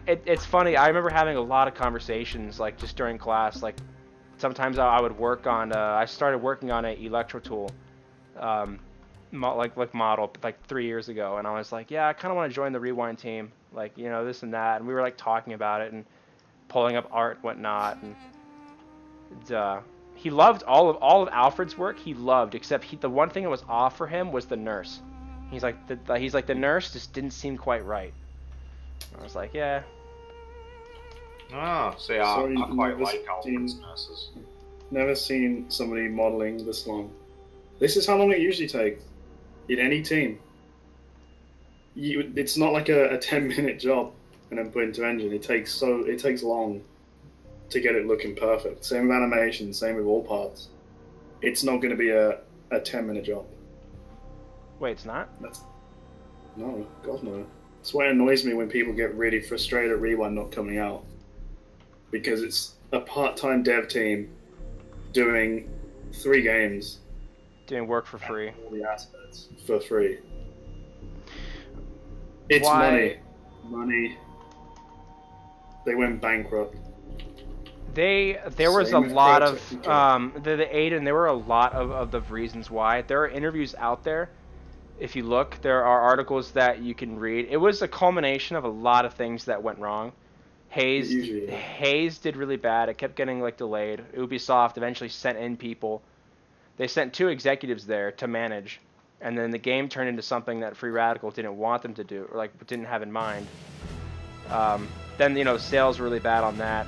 it's funny. I remember having a lot of conversations like just during class. Like sometimes I would work on. I started working on an Electro Tool, model like 3 years ago, and I was like, yeah, I kind of want to join the Rewind team, like, you know, this and that, and we were like talking about it and pulling up art and whatnot, and he loved all of Alfred's work. He loved, except the one thing that was off for him was the nurse. He's like the nurse just didn't seem quite right. I was like, yeah. I quite like Alfred's nurses. Never seen somebody modeling this long. This is how long it usually takes in any team. It's not like a 10-minute job and then put into engine. It takes long to get it looking perfect. Same with animation, same with all parts. It's not going to be a 10-minute job. Wait, it's not? No, God no. That's why it annoys me when people get really frustrated at Rewind not coming out. Because it's a part-time dev team doing 3 games. Doing work for free. All the assets for free. It's money. They went bankrupt. There was a lot of the Aiden. There were a lot of the reasons why. There are interviews out there. If you look, there are articles that you can read. It was a culmination of a lot of things that went wrong. Hayes did really bad. It kept getting like delayed. Ubisoft eventually sent in people. They sent 2 executives there to manage, and then the game turned into something that Free Radical didn't want them to do, or like didn't have in mind. Then, you know, the sales were really bad on that,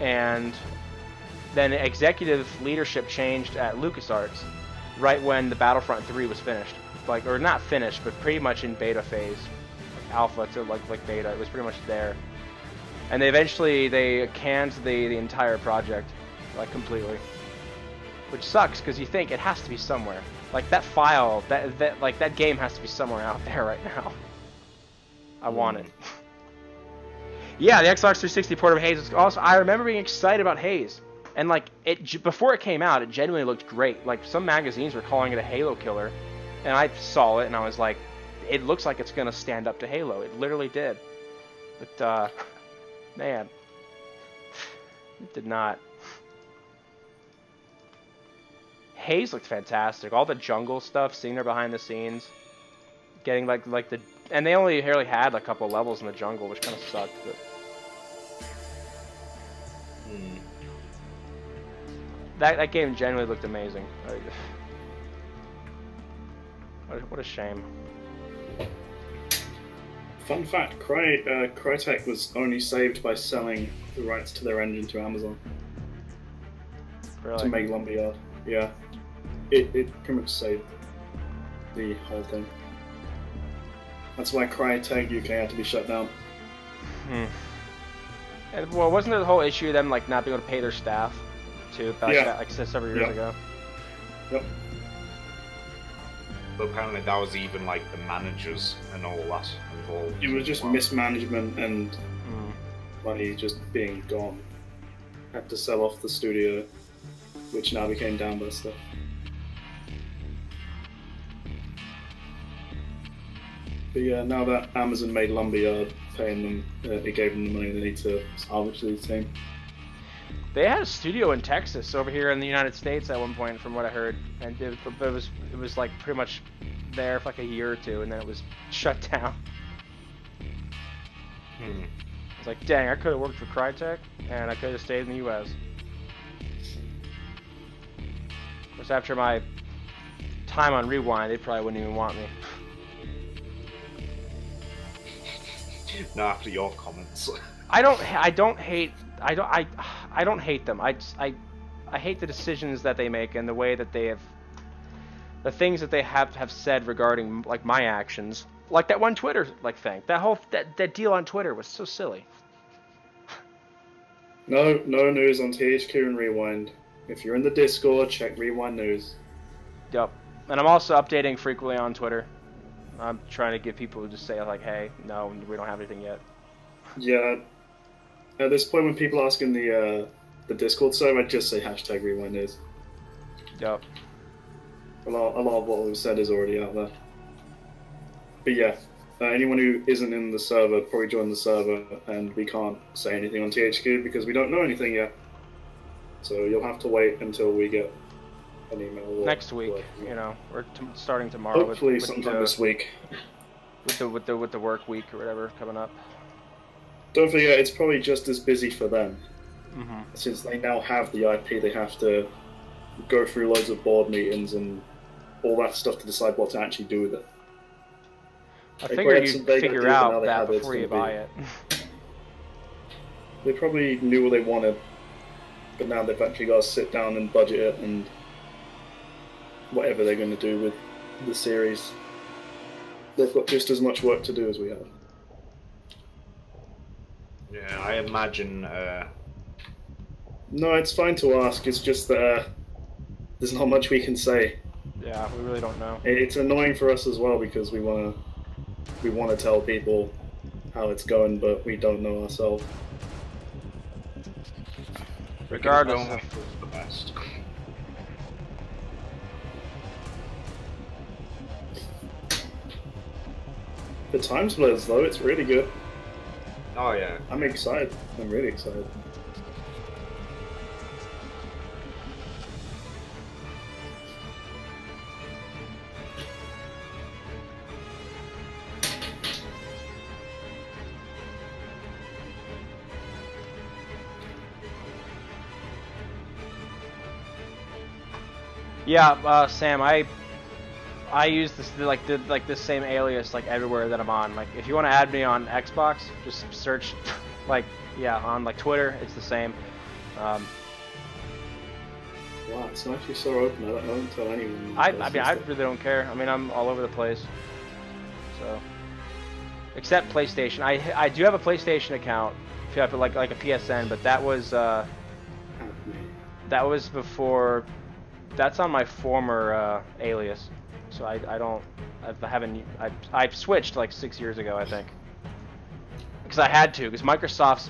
and then executive leadership changed at LucasArts right when the Battlefront 3 was finished, or not finished, but pretty much in beta phase, like alpha to like beta. It was pretty much there, and they canned the entire project. Like completely, which sucks because you think it has to be somewhere. Like that file, that game has to be somewhere out there right now. I want it. Yeah, the Xbox 360 port of Haze was also. I remember being excited about Haze, and like before it came out, it genuinely looked great. Like some magazines were calling it a Halo killer, and I saw it and I was like, it looks like it's gonna stand up to Halo. It literally did, but man, it did not. Haze looked fantastic. All the jungle stuff, seeing her behind the scenes, getting like the, and they only really had a couple levels in the jungle, which kind of sucked. But that game genuinely looked amazing. What a shame. Fun fact: Crytek was only saved by selling the rights to their engine to Amazon Really? to make Lumberyard. Yeah, it pretty much saved the whole thing. That's why Crytek UK had to be shut down. And, well, wasn't there the whole issue of them like not being able to pay their staff too? Like several years ago. Yep. But apparently that was even like the managers and all that involved. It was just mismanagement and money just being gone. Had to sell off the studio, which now became Downbuster. But yeah, now that Amazon made Lumberyard, paying them, it gave them the money they need to salvage the team. They had a studio in Texas over here in the United States at one point, from what I heard, and it was like pretty much there for like a year or two, and then it was shut down. I was like, dang, I could have worked for Crytek, and I could have stayed in the U.S. Of course, after my time on Rewind, they probably wouldn't even want me. No, after your comments. I don't hate them. I hate the decisions that they make and the way that they have, the things that they have said regarding like my actions. Like that one Twitter thing. That deal on Twitter was so silly. No news on THQ and Rewind. If you're in the Discord, check Rewind news. Yep. And I'm also updating frequently on Twitter. I'm trying to get people to just say like, hey, no, we don't have anything yet. Yeah. At this point, when people ask in the Discord server, I'd just say hashtag Rewind news. Yep. A lot of what we've said is already out there. But yeah, anyone who isn't in the server, probably join the server, and we can't say anything on THQ because we don't know anything yet. So you'll have to wait until we get an email. Next week, you know, or starting tomorrow. Hopefully sometime this week. With the work week or whatever coming up. Don't forget, it's probably just as busy for them. Since they now have the IP, they have to go through loads of board meetings and all that stuff to decide what to actually do with it. I figured you'd figure out that before you buy it. They probably knew what they wanted, but now they've actually got to sit down and budget it and whatever they're going to do with the series. They've got just as much work to do as we have. Yeah, I imagine... No, it's fine to ask, it's just that there's not much we can say. Yeah, we really don't know. It's annoying for us as well because we want to tell people how it's going, but we don't know ourselves. Regardless, the best. The TimeSplitters though, it's really good. Oh yeah. I'm excited. I'm really excited. yeah, Sam, I use this this same alias like everywhere that I'm on. Like if you want to add me on Xbox, just search on like Twitter, it's the same. Wow, it's actually so open. I don't tell anyone. I mean I really don't care. I mean I'm all over the place. So except PlayStation. I do have a PlayStation account if you have like a PSN, but that was before. That's on my former alias. So I've switched like 6 years ago, I think, because I had to, because Microsoft's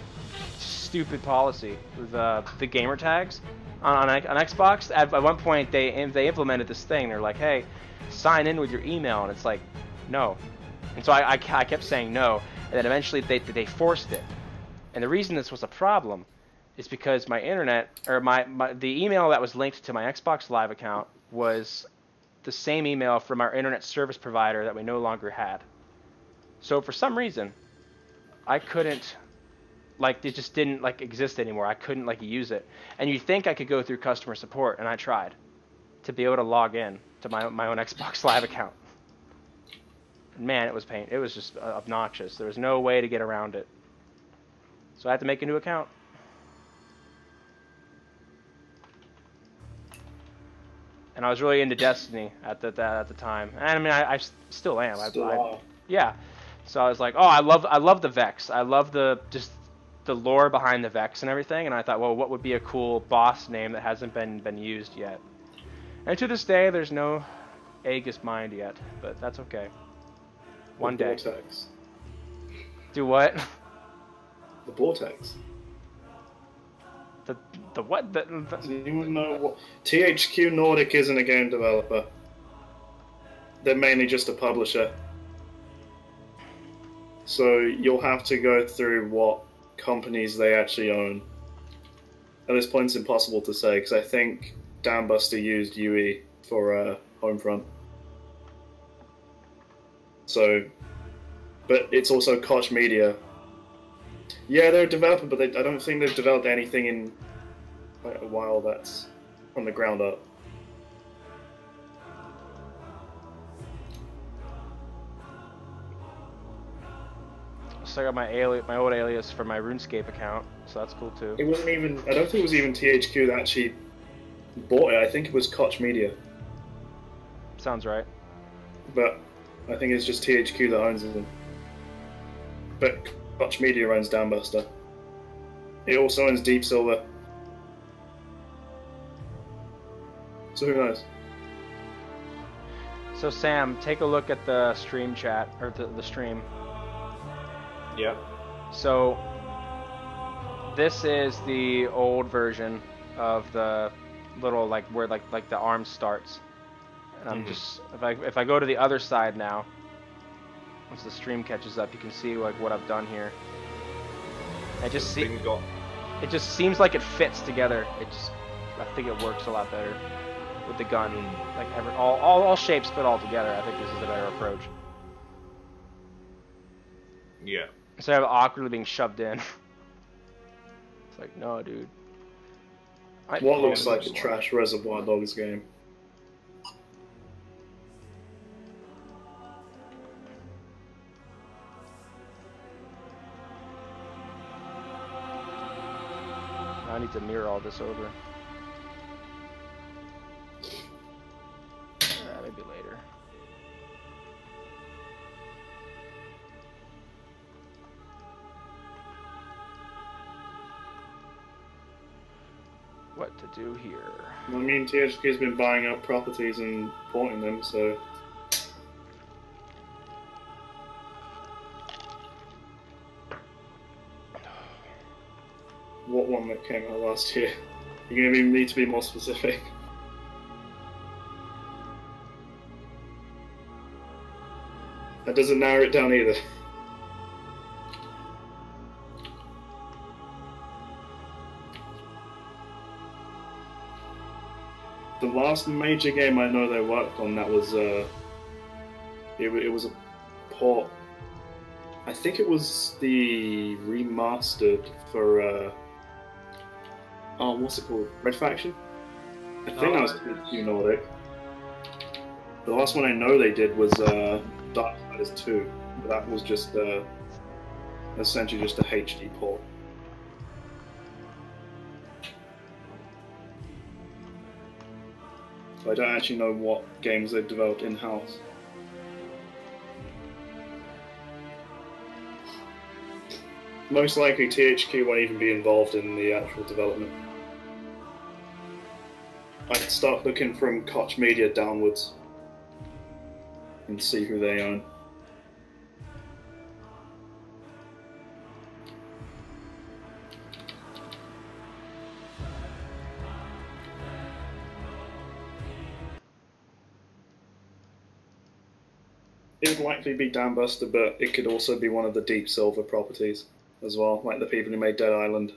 stupid policy with the gamer tags on Xbox. At one point they implemented this thing. They're like, hey, sign in with your email, and it's like, no, And so I kept saying no, and then eventually they forced it. And the reason this was a problem is because my internet, or the email that was linked to my Xbox Live account was the same email from our internet service provider that we no longer had. So for some reason, I couldn't, like, it just didn't, like, exist anymore. I couldn't, like, use it. And you'd think I could go through customer support, and I tried to be able to log in to my own Xbox Live account. Man, it was pain. It was just obnoxious. There was no way to get around it. So I had to make a new account. And I was really into Destiny at the time. And I mean, I still am. Yeah. So I was like, oh, I love the Vex. I love just the lore behind the Vex and everything. And I thought, well, what would be a cool boss name that hasn't been used yet? And to this day, there's no Aegis Mind yet, but that's okay. One day. Vortex. Do what? The Vortex. The what? Do you know what? THQ Nordic isn't a game developer. They're mainly just a publisher. So you'll have to go through what companies they actually own. At this point, it's impossible to say because I think Dambuster used UE for Homefront. So, but it's also Koch Media. Yeah, they're a developer, but I don't think they've developed anything in quite a while that's from the ground up. So I got my old alias for my RuneScape account, so that's cool too. It wasn't even. I don't think it was even THQ that actually bought it. I think it was Koch Media. Sounds right. But I think it's just THQ that owns them. But Koch Media owns Dambuster. It also owns Deep Silver. So who knows? So Sam, take a look at the stream chat, or the stream. Yeah. So this is the old version of the little, like, where like the arm starts. And I'm just, if I go to the other side now, once the stream catches up, you can see like what I've done here. It just it just seems like it fits together. I think it works a lot better with the gun. Like all shapes fit all together. I think this is a better approach. Yeah. Instead of awkwardly being shoved in. It's like, no, dude. What looks like a trash Reservoir Dogs game? I need to mirror all this over. Maybe later. What to do here? I mean, THQ's been buying up properties and porting them, so... What one that came out last year? You're going to need to be more specific. That doesn't narrow it down either. The last major game I know they worked on, that was it was a port. I think it was the remastered for what's it called? Red Faction? I think that was THQ Nordic. The last one I know they did was Darksiders 2, but that was just essentially just a HD port. So I don't actually know what games they've developed in-house. Most likely THQ won't even be involved in the actual development. I'd start looking from Koch Media downwards and see who they own. It would likely be Dambuster, but it could also be one of the Deep Silver properties as well, like the people who made Dead Island.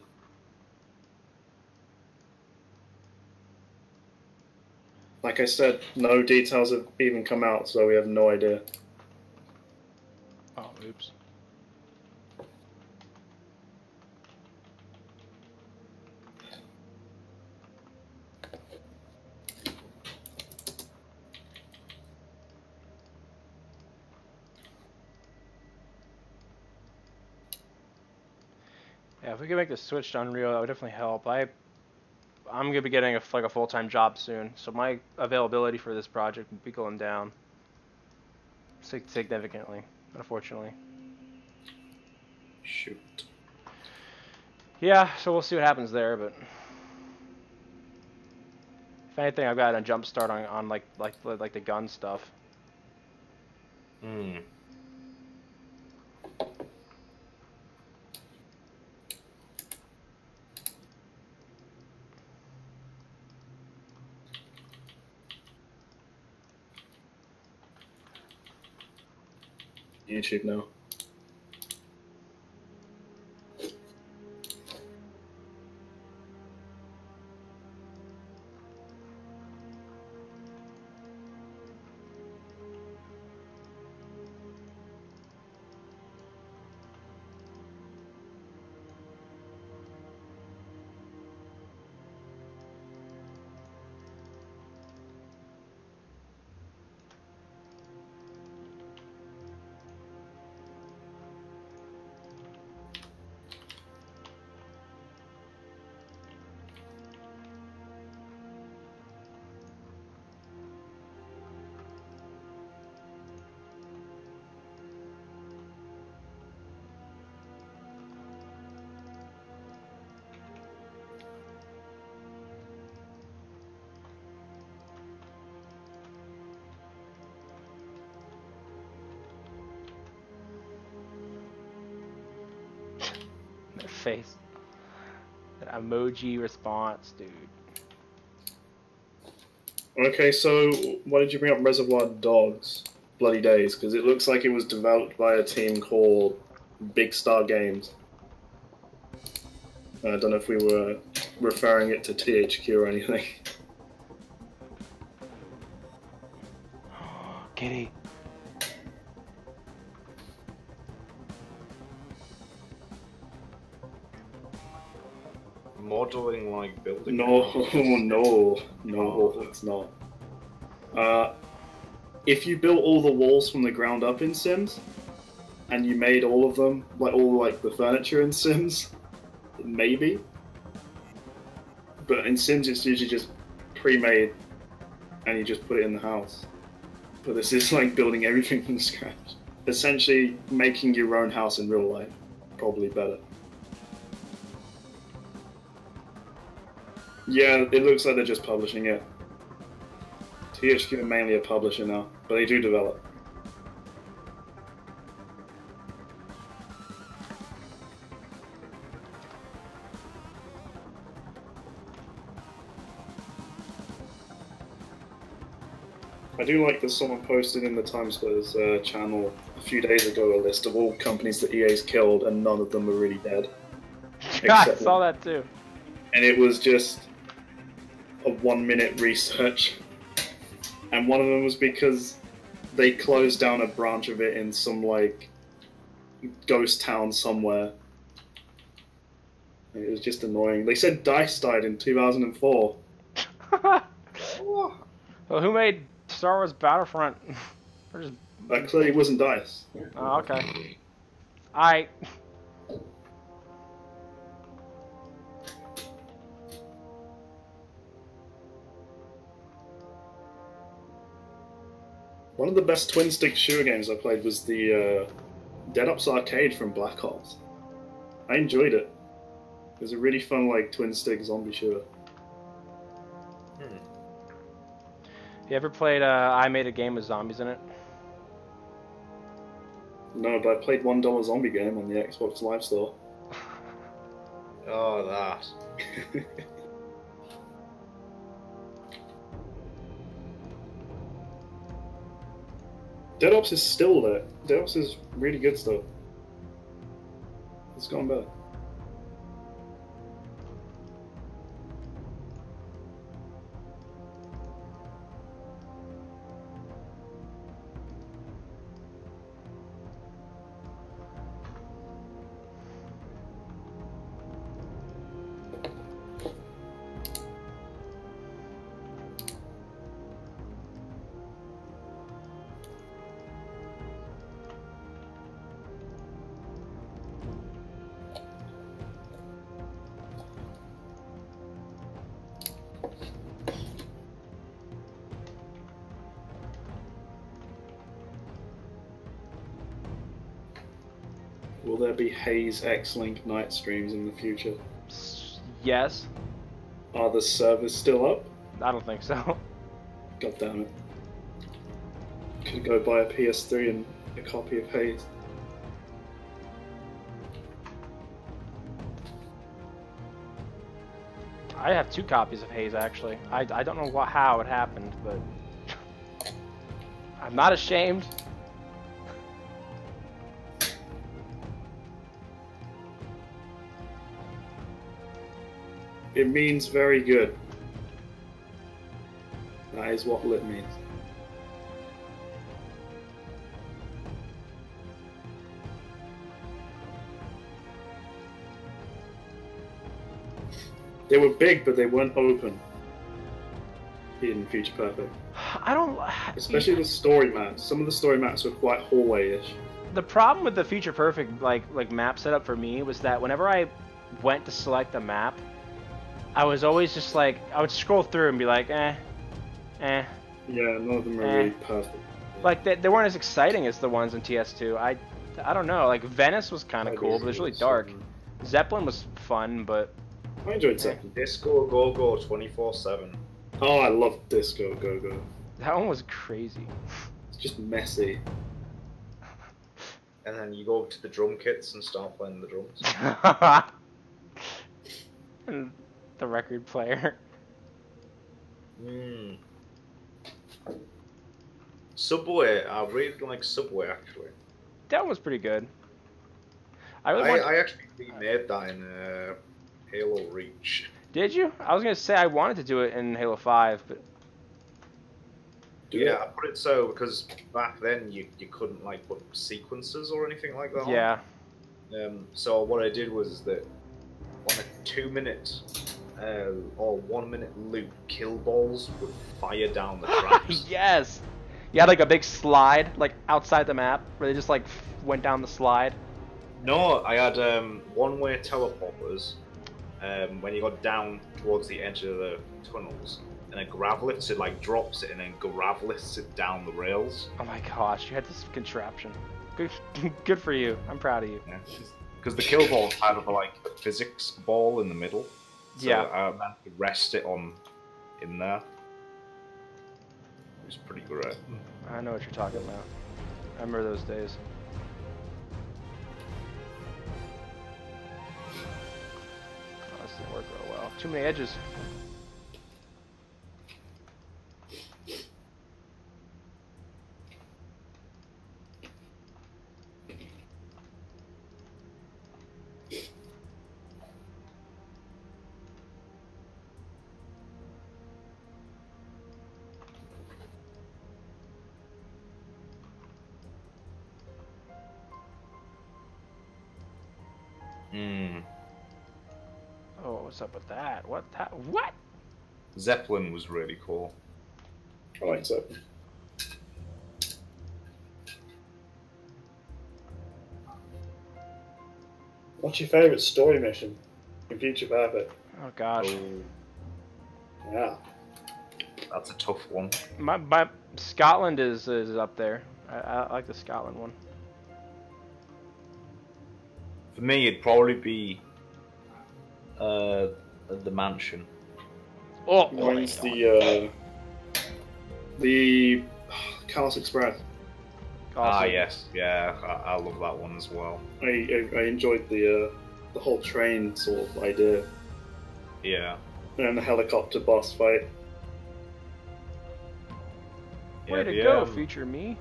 Like I said, no details have even come out, so we have no idea. Oh, oops. Yeah, if we could make the switch to Unreal, that would definitely help. I'm gonna be getting a full-time job soon, so my availability for this project will be going down significantly, unfortunately. Shoot. Yeah, so we'll see what happens there, but if anything, I've got a jump start on like the gun stuff. Hmm. YouTube now. Their face. That emoji response, dude. Okay, so why did you bring up Reservoir Dogs? Bloody Days, because it looks like it was developed by a team called Big Star Games. I don't know if we were referring it to THQ or anything. Kitty. Modeling like building. No, it's not. If you built all the walls from the ground up in Sims, and you made all of them, like all the furniture in Sims, maybe. But in Sims, it's usually just pre-made, and you just put it in the house. But this is like building everything from scratch. Essentially, making your own house in real life. Probably better. Yeah, it looks like they're just publishing it. THQ are mainly a publisher now, but they do develop. I do like that someone posted in the TimeSplitters channel a few days ago a list of all companies that EA's killed, and none of them are really dead. I saw that too. And it was just a 1-minute research. And one of them was because they closed down a branch of it in some, ghost town somewhere. It was just annoying. They said DICE died in 2004. Well, who made Star Wars Battlefront? That clearly wasn't DICE. Oh, okay. Alright. One of the best twin-stick shooter games I played was the Dead Ops Arcade from Black Ops. I enjoyed it. It was a really fun, twin-stick zombie shooter. You ever played I Made a Game with zombies in it? No, but I played $1 Zombie Game on the Xbox Live Store. Oh, that. Dead Ops is still there. Dead Ops is really good stuff. It's gone better. Will there be Haze X-Link night streams in the future? Yes. Are the servers still up? I don't think so. God damn it. Could go buy a PS3 and a copy of Haze. I have 2 copies of Haze, actually. I don't know how it happened, but... I'm not ashamed. It means very good. That is what lit means. They were big, but they weren't open in Future Perfect. I don't... Especially the story maps. Some of the story maps were quite hallway-ish. The problem with the Future Perfect like map setup for me was that whenever I went to select a map, I was always just like, I would scroll through and be like, eh. Yeah, none of them are really perfect. Like, they weren't as exciting as the ones in TS2. I don't know, like, Venice was kind of cool, but it was really dark. Zeppelin was fun, but... I enjoyed Zeppelin. Disco Go-Go 24/7. Oh, I love Disco Go-Go. That one was crazy. It's just messy. And then you go to the drum kits and start playing the drums. And the record player. Subway, I really like Subway actually. That one was pretty good. I actually remade that in Halo Reach. Did you? I was gonna say I wanted to do it in Halo 5, but yeah, I put it so because back then you couldn't like put sequences or anything like that. Yeah. So what I did was that on a 2-minute or 1-minute loop, kill balls would fire down the tracks. Yes. You had like a big slide like outside the map where they just like went down the slide. No, I had one-way teleporters. When you got down towards the edge of the tunnels, and a gravelets, it like drops it and then gravelets it down the rails. Oh my gosh, you had this contraption. Good for you. I'm proud of you. Because the kill ball had like a physics ball in the middle. So yeah. I had to rest it in there. It was pretty great. I know what you're talking about. I remember those days. Oh, this didn't work real well. Too many edges. Oh, what's up with that? What? What? Zeppelin was really cool. I like Zeppelin. What's your favourite story mission in Future Perfect? Oh gosh. Yeah. That's a tough one. My Scotland is up there. I like the Scotland one. For me, it'd probably be the mansion. Oh, mine's the Chaos Express. Awesome. Ah, yes, yeah, I love that one as well. I enjoyed the whole train sort of idea. Yeah. And the helicopter boss fight. Way to go, feature me.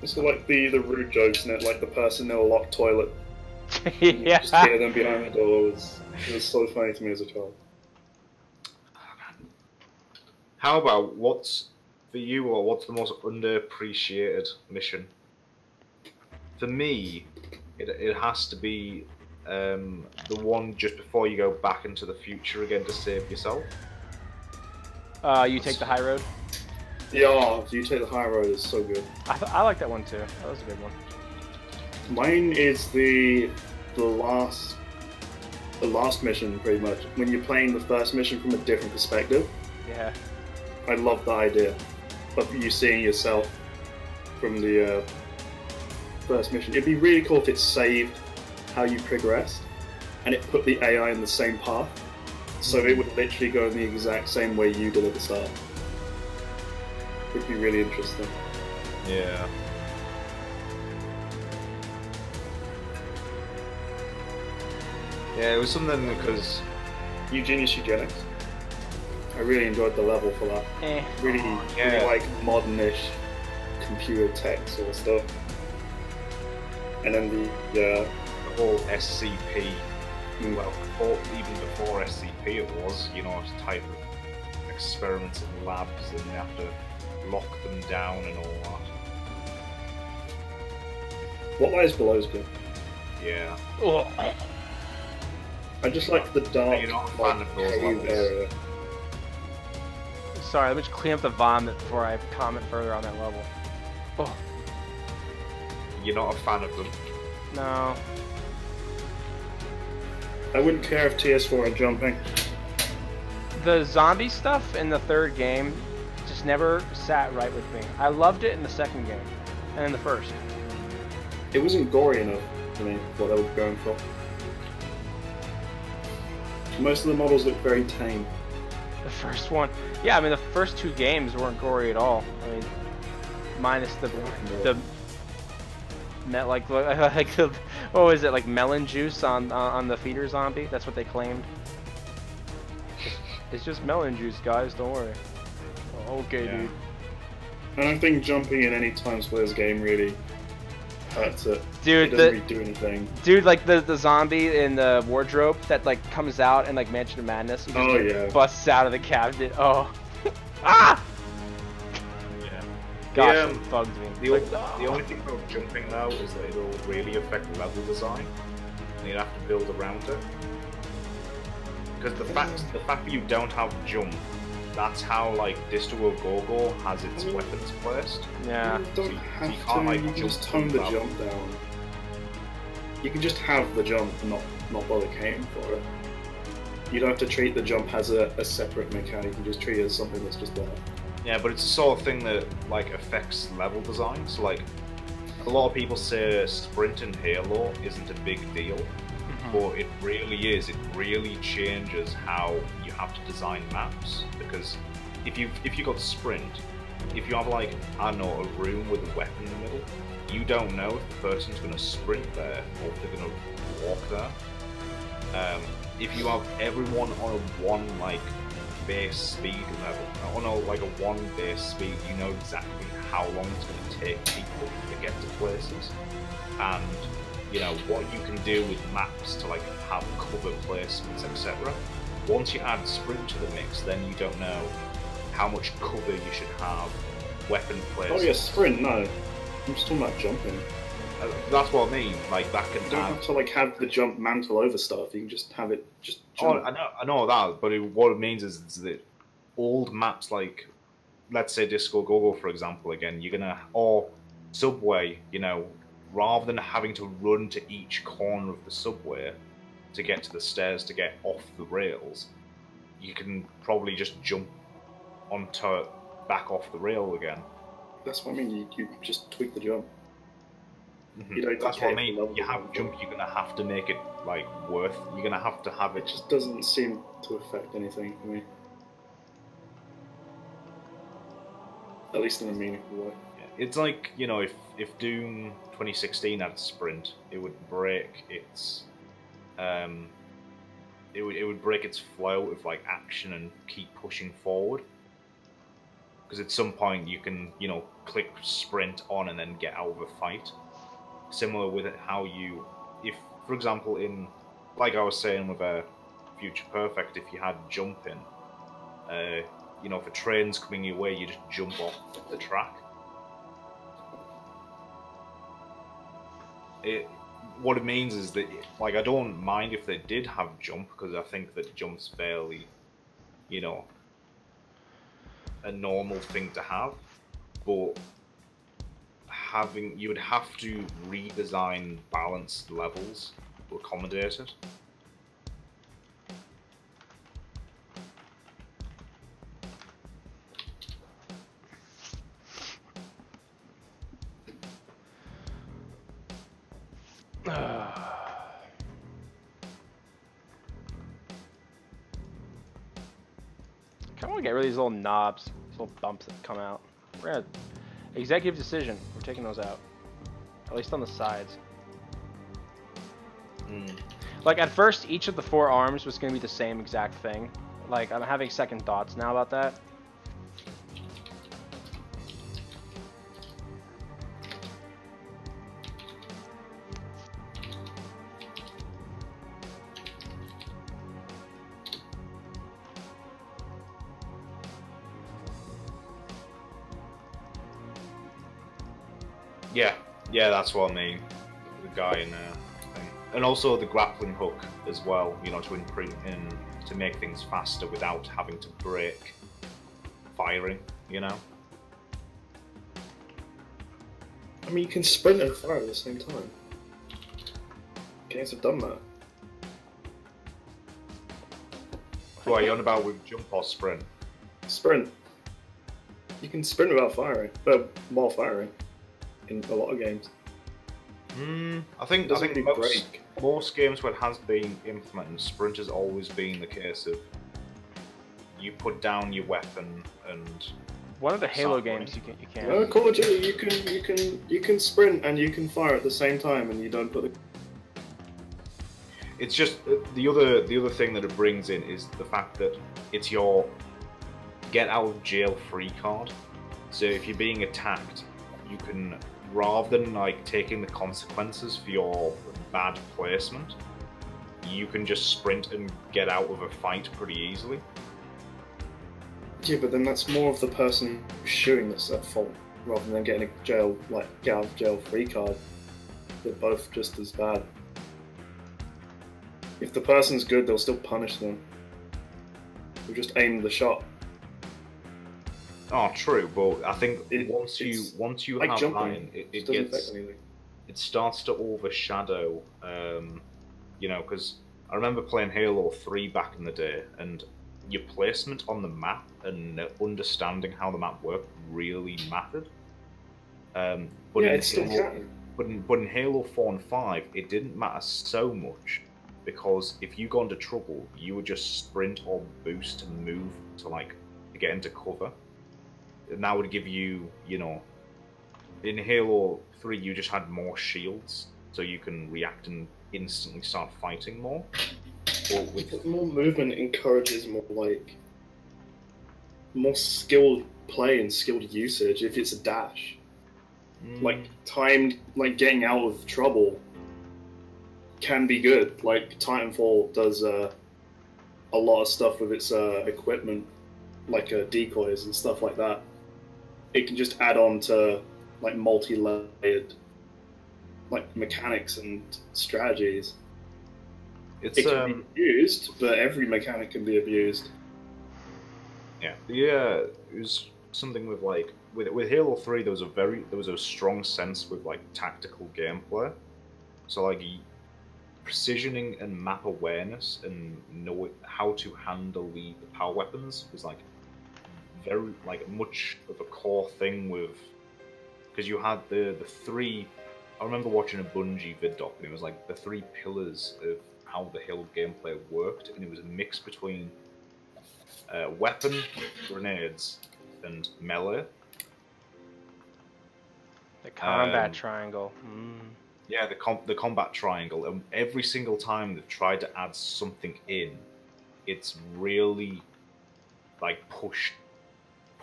It's like the rude jokes in it, like the person in a locked toilet. Yeah. Just hear them behind the door. It was so funny to me as a child. How about what's for you, or what's the most underappreciated mission? For me, it has to be the one just before you go back into the future again to save yourself. You take the high road? Yeah, you take the high road is so good. I like that one too. That was a good one. Mine is the last mission, pretty much. When you're playing the first mission from a different perspective. Yeah. I love the idea of you seeing yourself from the first mission. It'd be really cool if it saved how you progressed, and it put the AI in the same path, so it would literally go in the exact same way you did at the start. It'd be really interesting. Yeah. Yeah, it was something because Eugenius Eugenics. I really enjoyed the level for that. Really like modern-ish computer tech sort of stuff. And then the whole SCP. Well, even before SCP, it was, you know, a type of experiments in labs, and you have to lock them down and all that. What Lies Below is good. Yeah. Oh. I just like the dark, You're not a fan of those levels. area. Sorry, let me just clean up the vomit before I comment further on that level. Oh. You're not a fan of them? No. I wouldn't care if TS4 are jumping. The zombie stuff in the third game just never sat right with me. I loved it in the second game, and in the first. It wasn't gory enough for me, what I was going for. Most of the models look very tame. The first one, yeah, I mean the first two games weren't gory at all. I mean, minus the like the, what was it, like melon juice on the feeder zombie? That's what they claimed. It's just melon juice, guys. Don't worry. Oh, okay, Yeah. dude. I don't think jumping in any TimeSplitters game really hurts it. Dude, it doesn't really do anything. Dude, like the zombie in the wardrobe that like comes out in like Mansion of Madness. He just busts out of the cabinet. Oh. Ah! Yeah. Gosh, it bugs me. The only thing about jumping though is that it'll really affect level design, and you have to build around it. Because the fact that you don't have jump, that's how like Disto Go has its weapons placed. Yeah. You don't have to. You can just tone the jump down. You can just have the jump and not bother catering for it. You don't have to treat the jump as a separate mechanic. You can just treat it as something that's just there. Yeah, but it's the sort of thing that like affects level design. So like, a lot of people say sprint in Halo isn't a big deal, but it really is. It really changes how you have to design maps, because if you got sprint, if you have like, I don't know, a room with a weapon in the middle, you don't know if the person's going to sprint there or if they're going to walk there. If you have everyone on a one like base speed level, on a like a one base speed, you know exactly how long it's going to take people to get to places, and you know what you can do with maps to like have cover placements, etc. Once you add sprint to the mix, then you don't know how much cover you should have, weapon placements. Oh yeah, sprint, no. I'm just talking about jumping. That's what I mean, like that can You don't have to like have the jump mantle over stuff, you can just have it just jump. Oh, I know that, but what it means is that old maps like, let's say Disco Go-Go for example again, you're gonna, or Subway, you know, rather than having to run to each corner of the subway to get to the stairs to get off the rails, you can probably just jump onto back off the rail again. That's what I mean, you just tweak the jump. You don't That's what I mean, you have jump, you're gonna have to make it like worth, you're gonna have to have it. It just doesn't seem to affect anything for me. At least in a meaningful way. It's like, you know, if Doom 2016 had sprint, it would break its it would break its flow of like action and keep pushing forward. because at some point you can, you know, click sprint on and then get out of a fight. Similar with it, how you, if, for example, in, like I was saying with Future Perfect, if you had jumping, you know, if a train's coming your way, you just jump off the track. What it means is that, like, I don't mind if they did have jump, because I think that jump's fairly, you know, a normal thing to have, but you would have to redesign balanced levels to accommodate it. I want to get rid of these little knobs, these little bumps that come out. We're gonna executive decision. We're taking those out, at least on the sides. Like at first, each of the 4 arms was gonna be the same exact thing. Like I'm having second thoughts now about that. Yeah, that's what I mean. The guy in there, and also the grappling hook as well. You know, to make things faster without having to break firing. You know. I mean, you can sprint and fire at the same time. Games have done that. What are you on about with jump or sprint? Sprint. You can sprint without firing, while firing. In a lot of games. I think most games where it has been implemented, sprint has always been the case of you put down your weapon and. One of the Halo games you can. No, Call of Duty, you can sprint and you can fire at the same time, and you don't put the. It's just the other thing that it brings in is the fact that it's your get out of jail free card. So if you're being attacked, you can, rather than like taking the consequences for your bad placement, you can just sprint and get out of a fight pretty easily. Yeah, but then that's more of the person shooting that's at fault, rather than getting a get out of jail free card. They're both just as bad. If the person's good, they'll still punish them. They'll just aim the shot. Oh, true, but I think once you like have jumping, it starts to overshadow, you know, because I remember playing Halo 3 back in the day, and your placement on the map and understanding how the map worked really mattered. But in Halo 4 and 5, it didn't matter so much, because if you got into trouble, you would just sprint or boost to move to get into cover. And that would give you, you know, in Halo 3 you just had more shields, so you can react and instantly start fighting more. But more movement encourages more skilled play and skilled usage if it's a dash. Like timed, getting out of trouble can be good. Like Titanfall does a lot of stuff with its equipment, like decoys and stuff like that. It can just add on to multi-layered mechanics and strategies. It can be abused, but every mechanic can be abused. Yeah, it was something with with Halo 3. There was a strong sense with tactical gameplay. So precisioning and map awareness and know how to handle the power weapons was very much of a core thing with, because you had the 3. I remember watching a Bungie vid doc, and it was the 3 pillars of how the Halo gameplay worked, and it was a mix between weapon, grenades, and melee. The combat triangle. Yeah, the combat triangle, and every single time they've tried to add something in, it's really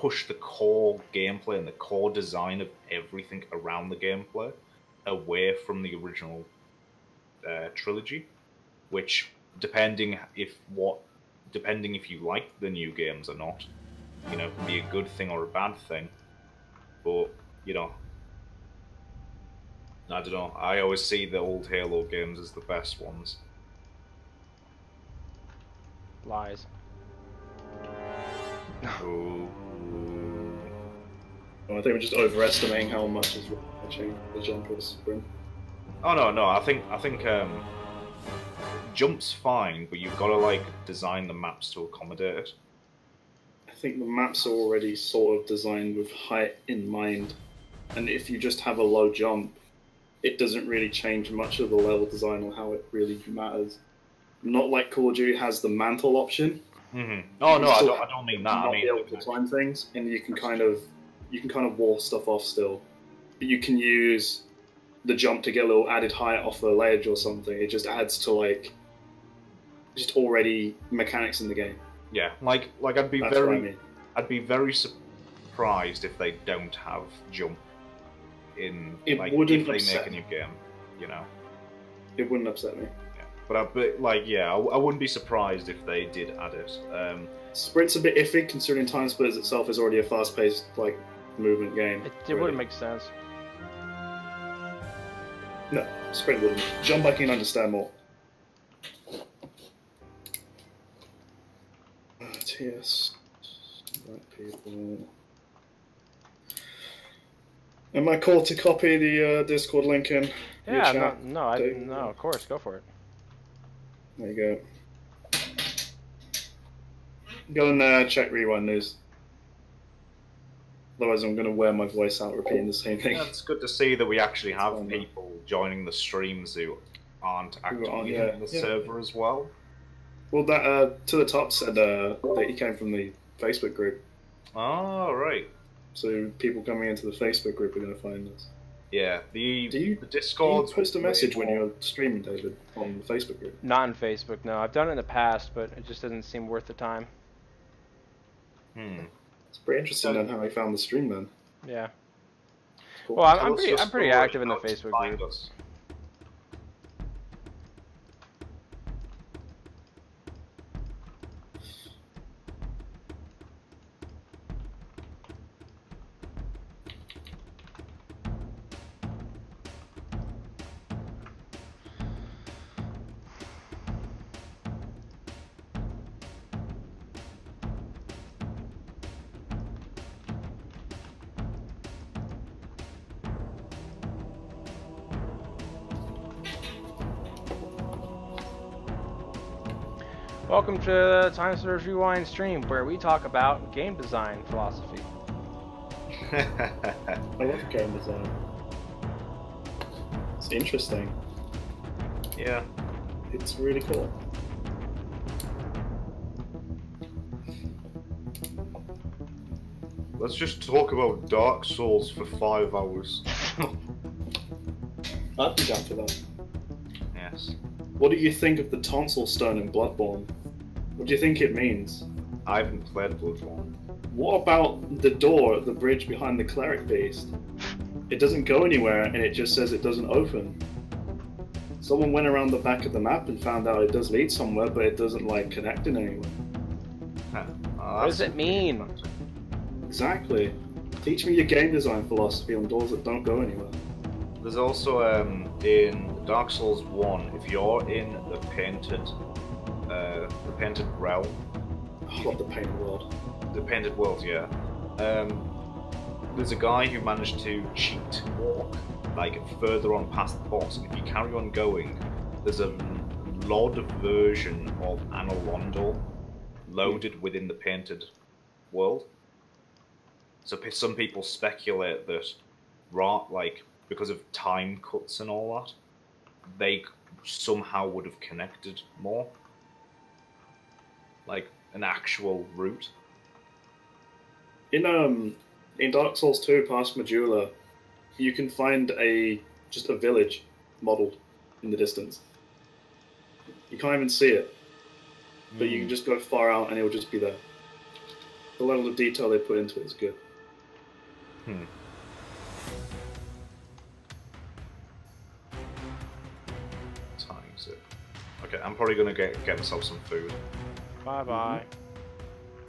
push the core gameplay and the core design of everything around the gameplay away from the original trilogy, which depending if you like the new games or not, you know, can be a good thing or a bad thing. But you know, I don't know. I always see the old Halo games as the best ones. Lies. Ooh. Well, I think we're just overestimating how much is changing the jump or sprint. Oh no, I think jump's fine, but you've got to like design the maps to accommodate it. I think the maps are already sort of designed with height in mind, and if you just have a low jump, it doesn't really change much of the level design or how it really matters. Not like Call of Duty has the mantle option. Mm-hmm. Oh no, I don't mean that. I mean, be able to climb things, and you can kind of wall stuff off still, but you can use the jump to get a little added height off a ledge or something. It just adds to like just already mechanics in the game. Yeah, like I'd be very surprised if they don't have jump in if they make a new game, you know. It wouldn't upset me. Yeah, I wouldn't be surprised if they did add it. Sprint's a bit iffy considering TimeSplitters itself is already a fast-paced like movement game. It wouldn't make sense. No, Sprint wouldn't. Jump I can understand more. TS. Right people. Am I called to copy the Discord link in? Yeah, no, of course, go for it. There you go. Go and check Rewind News. Otherwise I'm going to wear my voice out repeating the same thing. Yeah, it's good to see that we actually have people joining the streams who aren't actually in the server as well. Well, that to the top said that he came from the Facebook group. Oh, right. So people coming into the Facebook group are going to find us. Yeah, the Discord. Do you post a message when you're streaming, David, on the Facebook group? Not on Facebook, no. I've done it in the past, but it just doesn't seem worth the time. It's pretty interesting then how he found the stream then. Yeah. Cool. Well, I'm pretty active in the Facebook group. Welcome to the TimeSplitters Rewind stream, where we talk about game design philosophy. I love game design. It's interesting. Yeah. It's really cool. Let's just talk about Dark Souls for 5 hours. I'd be down for that. Yes. What do you think of the tonsil stone in Bloodborne? What do you think it means? I haven't played Bloodborne. What about the door at the bridge behind the cleric beast? It doesn't go anywhere and it just says it doesn't open. Someone went around the back of the map and found out it does lead somewhere, but it doesn't like connect in anywhere. What does it mean? Exactly. Teach me your game design philosophy on doors that don't go anywhere. There's also in Dark Souls 1, if you're in the painted realm. I love the painted world. The painted world, yeah. There's a guy who managed to cheat walk like further on past the boss, and if you carry on going, there's a LOD version of Anor Londo loaded within the painted world. So some people speculate that, like, because of time cuts and all that, they somehow would have connected more. Like an actual route. In Dark Souls 2, past Majula, you can find just a village modelled in the distance. You can't even see it, but you can just go far out and it'll just be there. The level of detail they put into it is good. Hmm. Times it. Okay, I'm probably gonna get myself some food. Bye bye.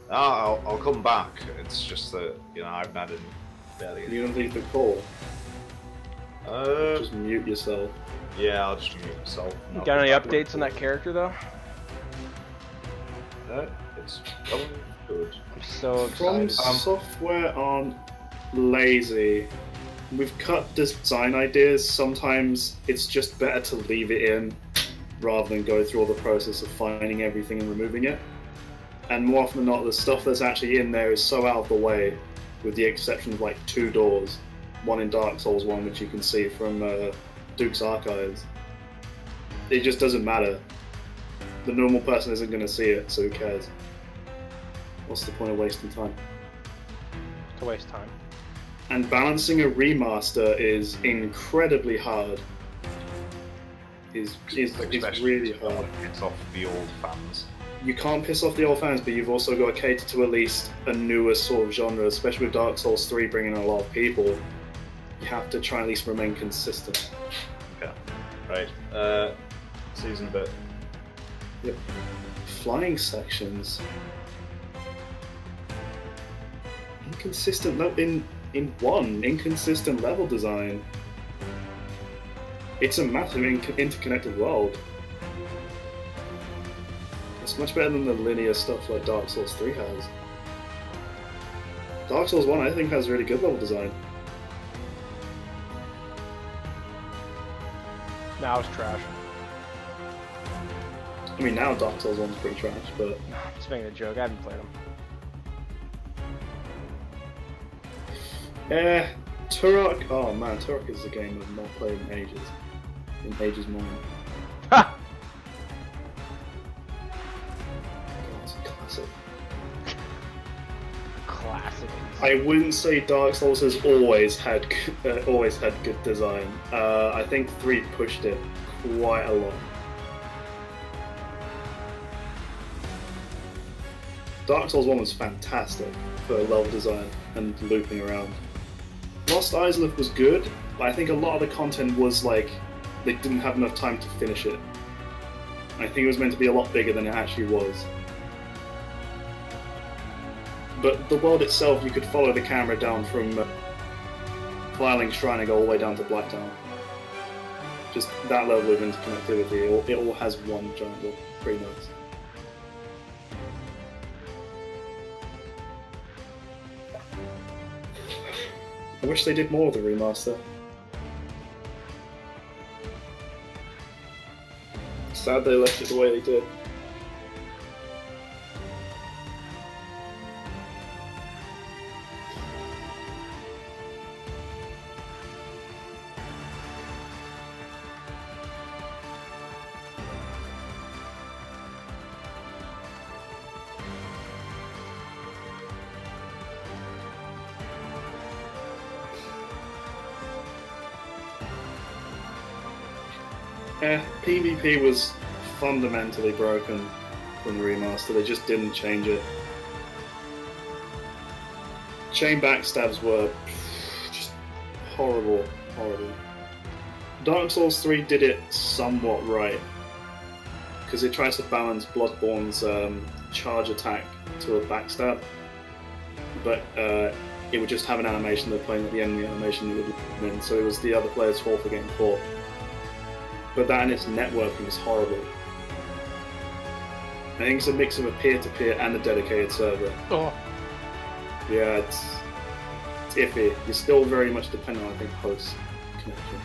I'll come back. It's just that I haven't had any barely. You gonna leave the call? Just mute yourself. Yeah, I'll just mute myself. Got any updates on that character though? It's going good. I'm so From excited. Software aren't lazy. We've cut design ideas. Sometimes it's just better to leave it in rather than go through all the process of finding everything and removing it. And more often than not, the stuff that's actually in there is so out of the way, with the exception of like 2 doors. One in Dark Souls 1, which you can see from Duke's Archives. It just doesn't matter. The normal person isn't going to see it, so who cares? What's the point of wasting time? To waste time. And balancing a remaster is incredibly hard. Is really hard. It's off the old fans. You can't piss off the old fans, but you've also got to cater to at least a newer sort of genre, especially with Dark Souls 3 bringing in a lot of people. You have to try and at least remain consistent. Okay. Right. Season a bit. Yep. Flying sections. Inconsistent inconsistent level design. It's a massive interconnected world. It's much better than the linear stuff like Dark Souls 3 has. Dark Souls 1 I think has really good level design. Now it's trash. I mean, now Dark Souls 1's pretty trash, but... I'm just making a joke, I haven't played them. Turok... Oh man, Turok is a game I've not played in ages. In ages more. Ha! God, it's a classic. Classic. I wouldn't say Dark Souls has always had good design. I think 3 pushed it quite a lot. Dark Souls 1 was fantastic for level design and looping around. Lost Islet was good, but I think a lot of the content was like they didn't have enough time to finish it. I think it was meant to be a lot bigger than it actually was. But the world itself, you could follow the camera down from Firelink Shrine and go all the way down to Blacktown. Just that level of interconnectivity, it all has one giant world. Pretty nice. I wish they did more of the remaster. Sad they left it the way they did. PvP was fundamentally broken from the remaster, they just didn't change it. Chain backstabs were just horrible, horrible. Dark Souls 3 did it somewhat right, because it tries to balance Bloodborne's charge attack to a backstab, but it would just have an animation they're playing at the end of the animation it would win, so it was the other player's fault for getting caught. But that and its networking is horrible. I think it's a mix of a peer-to-peer and a dedicated server. Oh. Yeah, it's iffy. You're still very much dependent on, I think, host connection.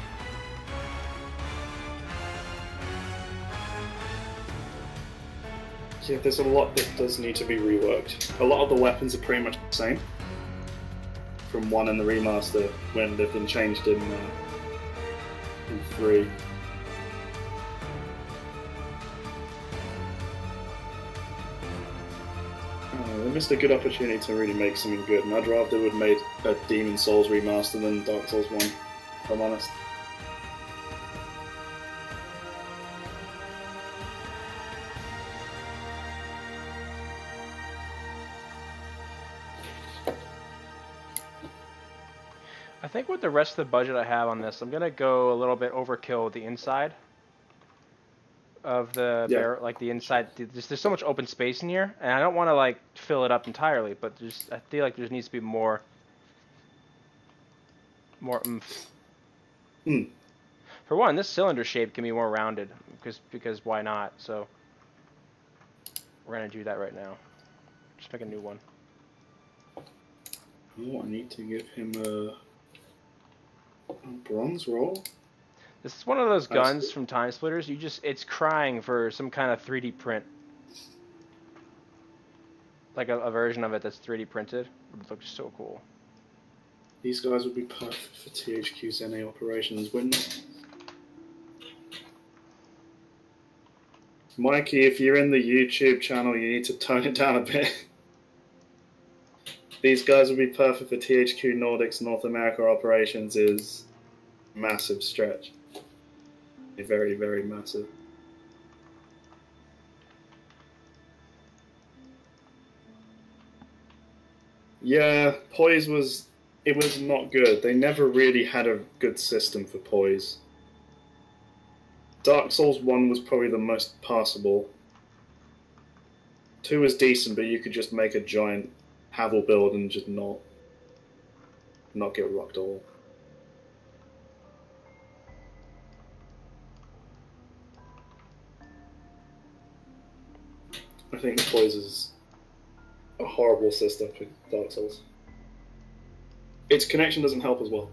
Yeah, there's a lot that does need to be reworked. A lot of the weapons are pretty much the same from 1 and the remaster when they've been changed in 3. They missed a good opportunity to really make something good, and I'd rather they would have made a Demon Souls remaster than Dark Souls 1, if I'm honest. I think with the rest of the budget I have on this, I'm gonna go a little bit overkill with the inside of the barrel, like the inside. There's so much open space in here, and I don't want to like fill it up entirely, but I feel like there needs to be more oomph. For one, this cylinder shape can be more rounded, because why not? So we're gonna do that right now. Just make a new one. Oh, I need to give him a bronze roll. This is one of those guns from TimeSplitters. It's crying for some kind of 3D print. Like a version of it that's 3D printed. It looks so cool. These guys would be perfect for THQ's NA operations, wouldn't they? Mikey, if you're in the YouTube channel, you need to tone it down a bit. These guys would be perfect for THQ Nordic's North America operations is massive stretch. Very, very massive. Yeah, poise was not good. They never really had a good system for poise. Dark Souls 1 was probably the most passable. 2 was decent, but you could just make a giant Havel build and just not get rocked all. I think the poise is a horrible system for Dark Souls. Its connection doesn't help as well.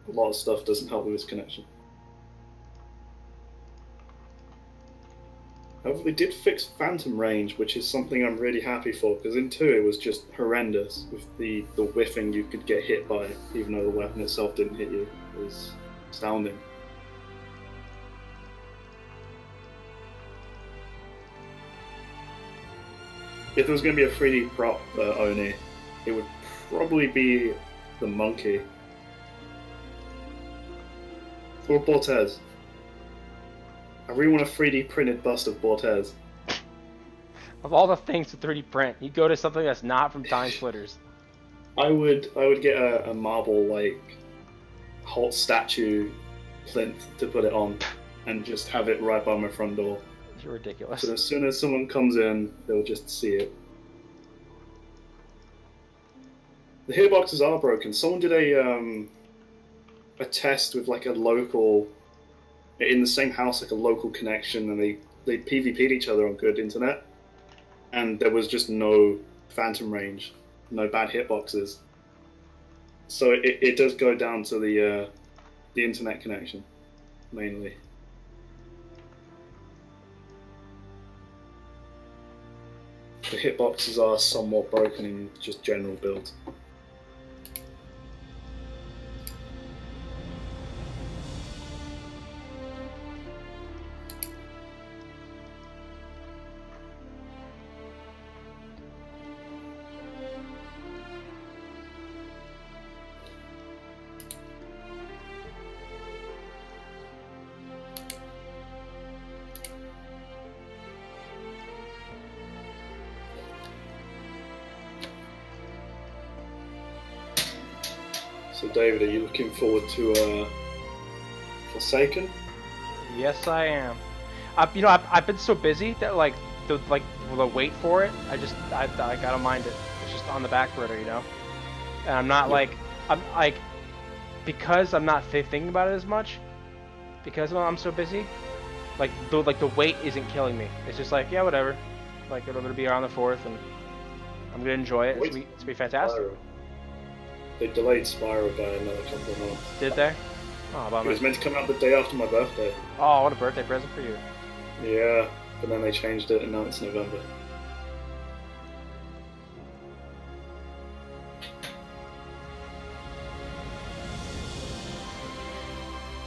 A lot of stuff doesn't help with its connection. However, they did fix phantom range, which is something I'm really happy for, because in 2 it was just horrendous with the whiffing you could get hit by, even though the weapon itself didn't hit you. It was astounding. If there was going to be a 3D prop Oni, it would probably be the monkey. Or Bortez. I really want a 3D printed bust of Bortez. Of all the things to 3D print, you go to something that's not from TimeSplitters. I would get a marble like Holt statue plinth to put it on, and just have it right by my front door. You're ridiculous. So as soon as someone comes in, they'll just see it. The hitboxes are broken. Someone did a test with like a local, in the same house, like a local connection, and they PvP'd each other on good internet, and there was just no phantom range, no bad hitboxes. So it does go down to the internet connection, mainly. The hitboxes are somewhat broken in just general builds. So David, are you looking forward to Forsaken? Yes, I am. I've been so busy that like the wait for it, I gotta mind it. It's just on the back burner, you know. And I'm not because I'm not thinking about it as much, because I'm so busy. Like the wait isn't killing me. It's just like, yeah, whatever. Like it'll be on the 4th, and I'm gonna enjoy it. It's gonna be fantastic. Spyro. They delayed Spiral by another couple of months. Did they? Oh, bummer. It was meant to come out the day after my birthday. Oh, what a birthday present for you. Yeah, but then they changed it and now it's November.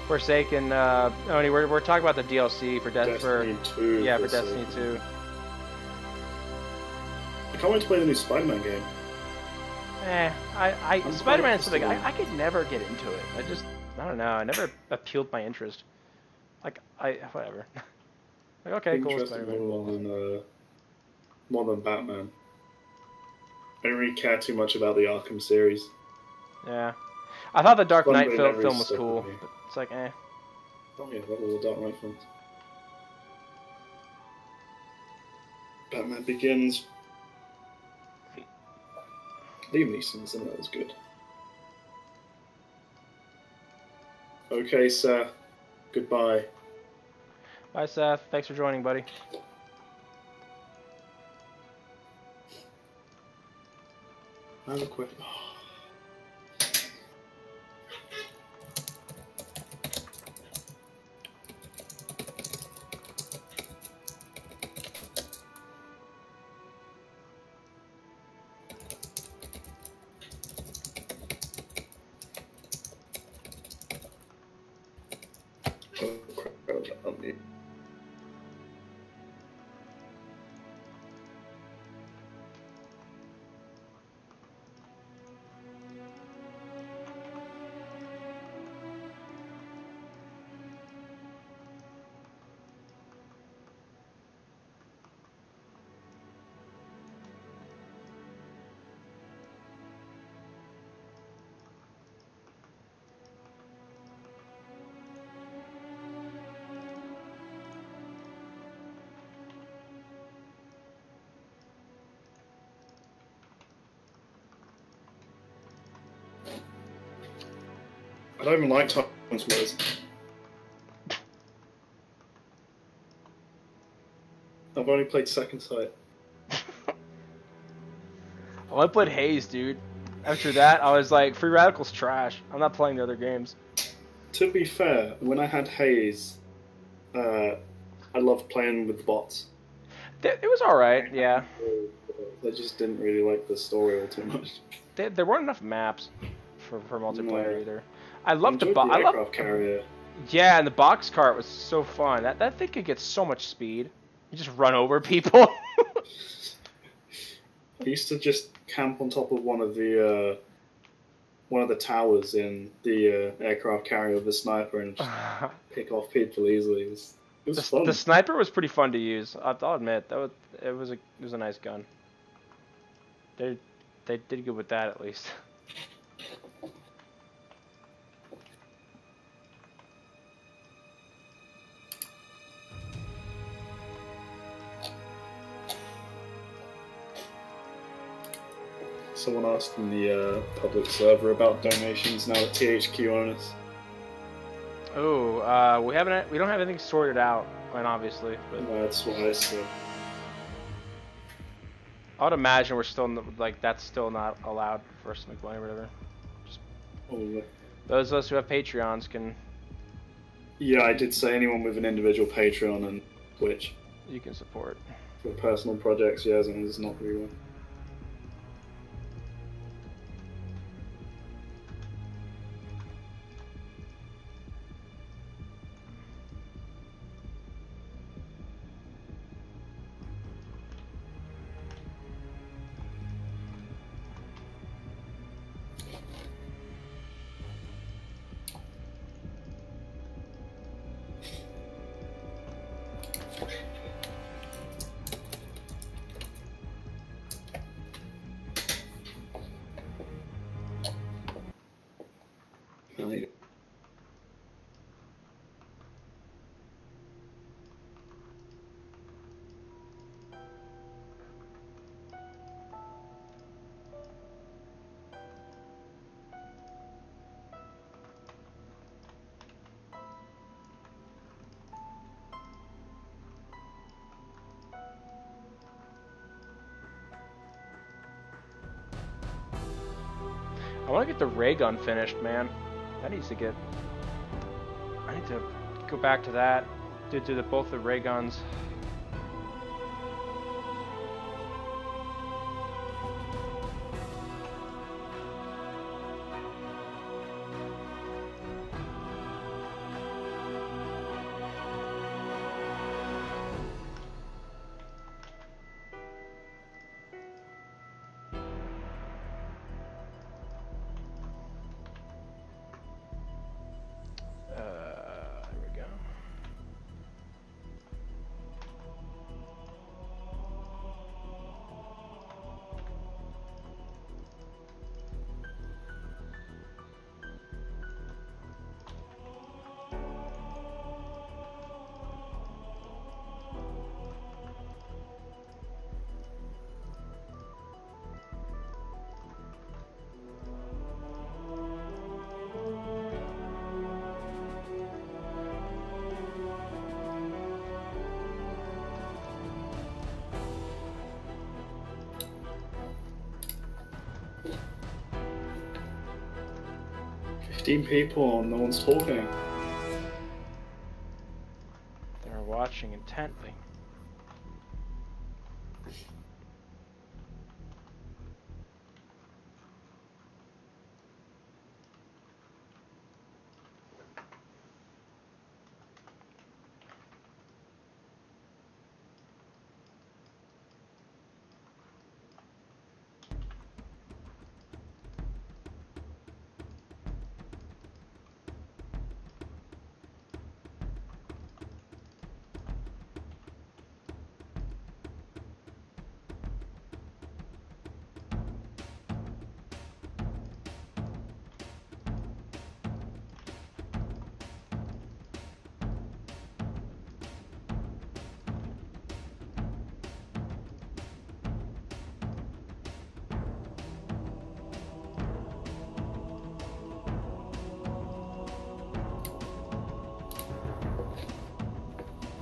Forsaken, Oni, we're talking about the DLC for Destiny 2. Yeah, for Destiny 2. I can't wait to play the new Spider-Man game. Spider-Man is something I could never get into it. I don't know. I never appealed my interest. Like whatever. Like okay, cool. Spider-Man. More than Batman. I don't really care too much about the Arkham series. Yeah. I thought the Dark Fun Knight doing film every was step cool, of the way. but it's like, eh. Oh yeah, all the Dark Knight films. Batman Begins. Liam Neeson's in that was good. Okay, Seth. Goodbye. Bye, Seth. Thanks for joining, buddy. I have a quick. I don't even like TimeSplitters. I've only played Second Sight. I played Haze, dude. After that, I was like, Free Radical's trash. I'm not playing the other games. To be fair, when I had Haze, I loved playing with the bots. It was alright, yeah. I just didn't really like the story all too much. There weren't enough maps for multiplayer No. either. I loved the aircraft carrier. Yeah, and the box cart was so fun. That thing could get so much speed. You just run over people. I used to just camp on top of one of the towers in the aircraft carrier with the sniper and just pick off people easily. It was fun. The sniper was pretty fun to use. I'll admit it was a nice gun. They did good with that at least. Someone asked in the public server about donations now that THQ own us. Oh, we don't have anything sorted out, and obviously. But That's why. So. I would imagine we're still that's still not allowed for us to make money or whatever. Just those of us who have Patreons can. Yeah, I did say anyone with an individual Patreon and Twitch. You can support. For personal projects, yeah, as long as it's not everyone. I want to get the ray gun finished, man. That needs to get. I need to go back to that. Do both the ray guns. There we go. 15 people and no one's talking. They're watching intently.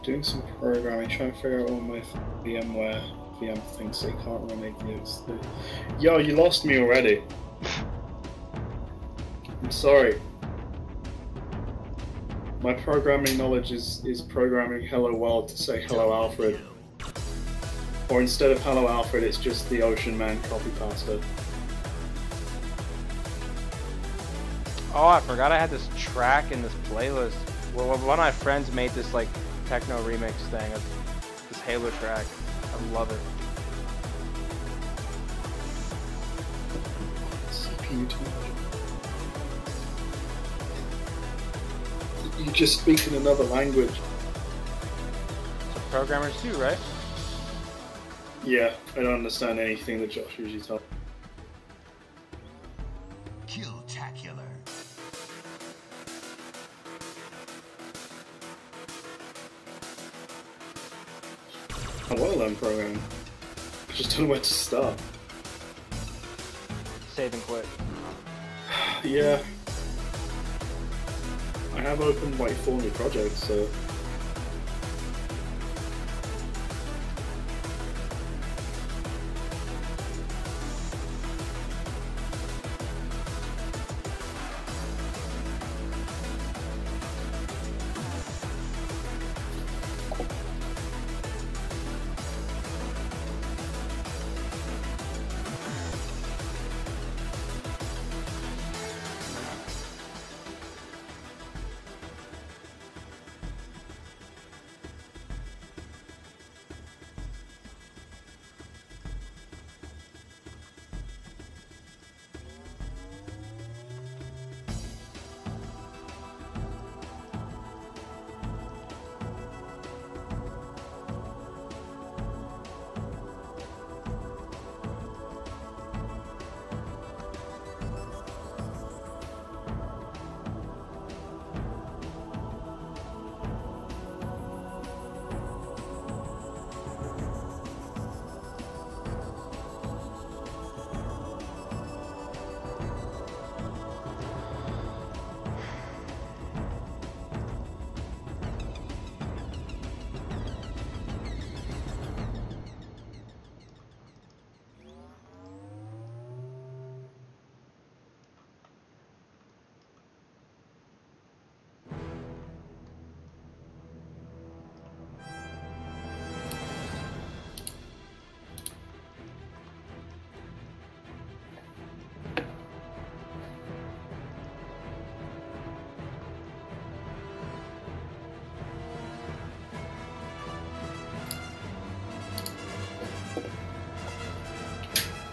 Doing some programming, trying to figure out what my VMware VM thinks it can't run ADX. Yo, you lost me already. I'm sorry. My programming knowledge is programming hello world to say hello Alfred. Or instead of hello Alfred, it's just the Ocean Man copy pasta. Oh, I forgot I had this track in this playlist. Well, one of my friends made this like techno remix thing of this Halo track. I love it. CPU too much. You just speak in another language. So programmers do, right? Yeah, I don't understand anything that Josh usually tells. Kill-tacular. I want to learn programming. I just don't know where to start. Save and quit. Yeah. I have opened like 4 new projects, so...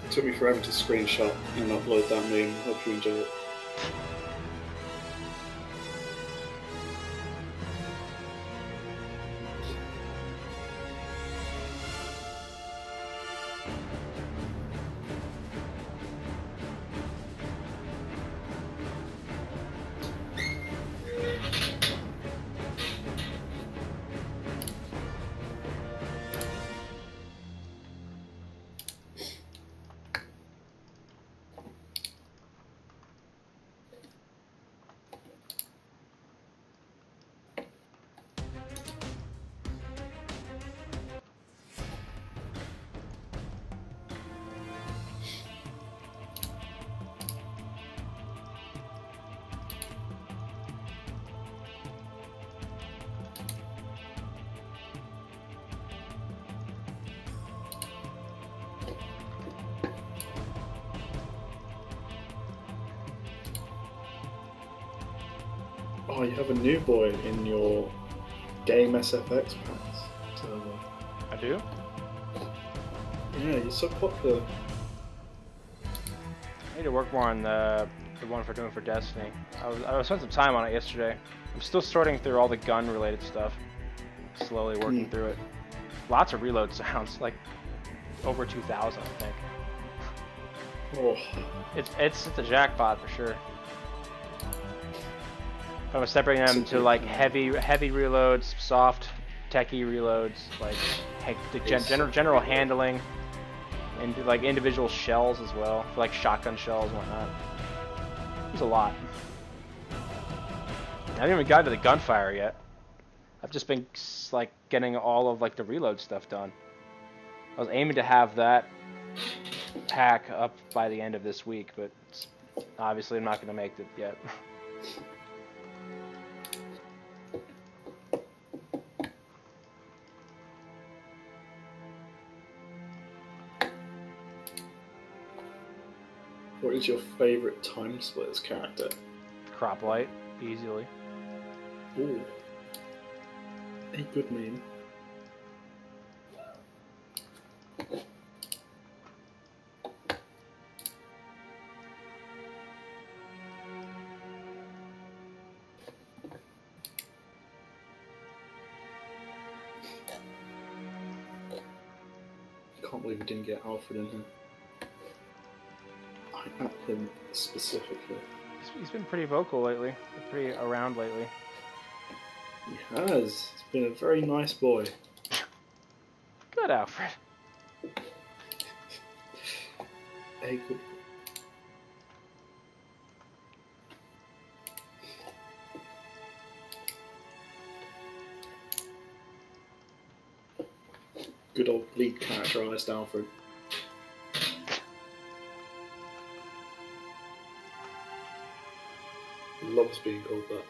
It took me forever to screenshot and upload that meme. Hope you enjoy it. Oh, you have a new boy in your Game SFX packs. So, I do? yeah, you're so popular. I need to work more on the one for doing for Destiny. I spent some time on it yesterday. I'm still sorting through all the gun-related stuff. Slowly working through it. Lots of reload sounds, like over 2,000, I think. Oh. It's a jackpot for sure. If I'm separating them into like heavy reloads, soft, techie reloads, like the general handling, and like individual shells as well, for like shotgun shells and whatnot. There's a lot. I haven't even gotten to the gunfire yet. I've just been like getting all of like the reload stuff done. I was aiming to have that pack up by the end of this week, but obviously I'm not going to make it yet. What is your favorite TimeSplitters character? Crop light, easily. Ooh. A good meme. Can't believe we didn't get Alfred in here. I at him specifically. He's been pretty vocal lately, pretty around lately. He has. He's been a very nice boy. Good, Alfred. A good. Good old lead characterized Alfred. He loves being called that.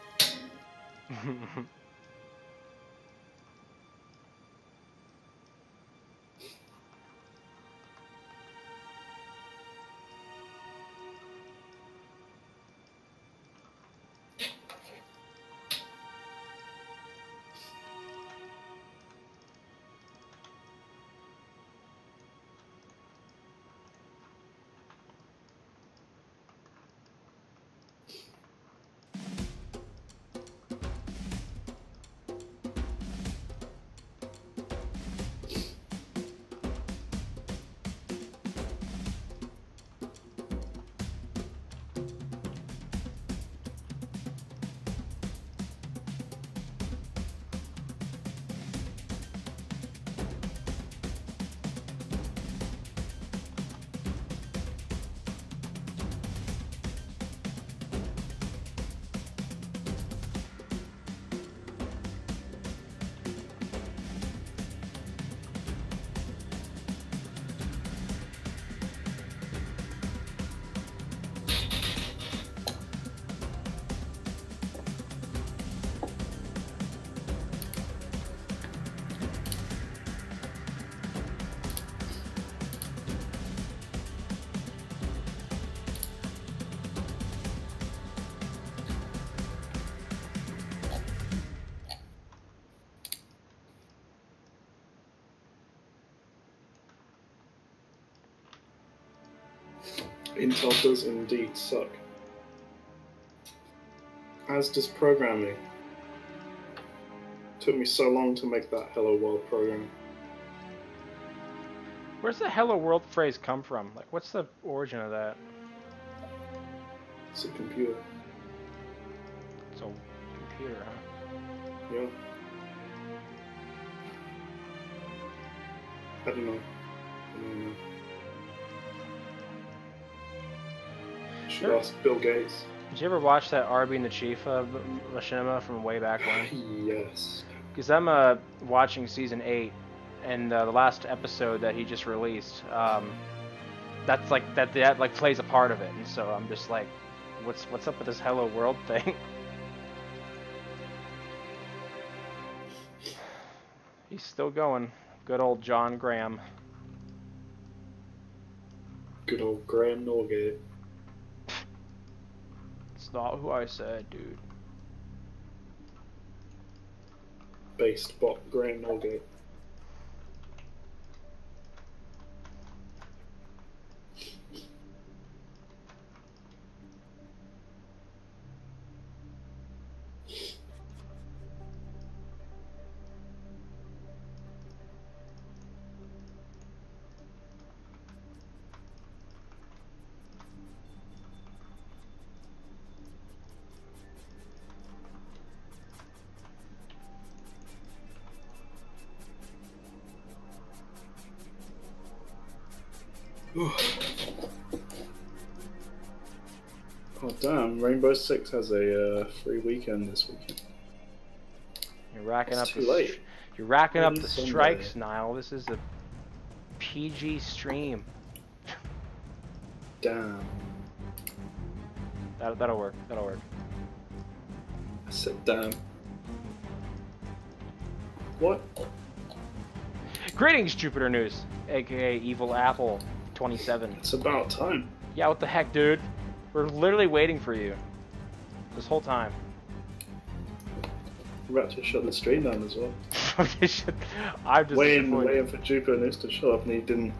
Intel does indeed suck. As does programming. Took me so long to make that Hello World program. Where's the Hello World phrase come from? Like, what's the origin of that? It's a computer. It's a computer, huh? Yeah. I don't know. Should ask Bill Gates. Did you ever watch that Arby and the Chief of Machinima from way back when? Yes. Because I'm watching season 8, and the last episode that he just released, that's like that like plays a part of it, and so I'm just like, what's up with this Hello World thing? He's still going. Good old John Graham. Good old Graham Norgate. It's not who I said, dude. based bot Graham Norgate. Oh damn, Rainbow Six has a free weekend this weekend. You're racking It's up too the late. You're racking up the Sunday. strikes, Niall. This is a PG stream. Damn. That'll work. That'll work. I said damn. What? Greetings, Jupiter News, aka Evil Apple 27. It's about time. Yeah, what the heck, dude? We're literally waiting for you this whole time. We're about to shut the stream down as well. I'm just waiting for Jupiter News to show up, and he didn't.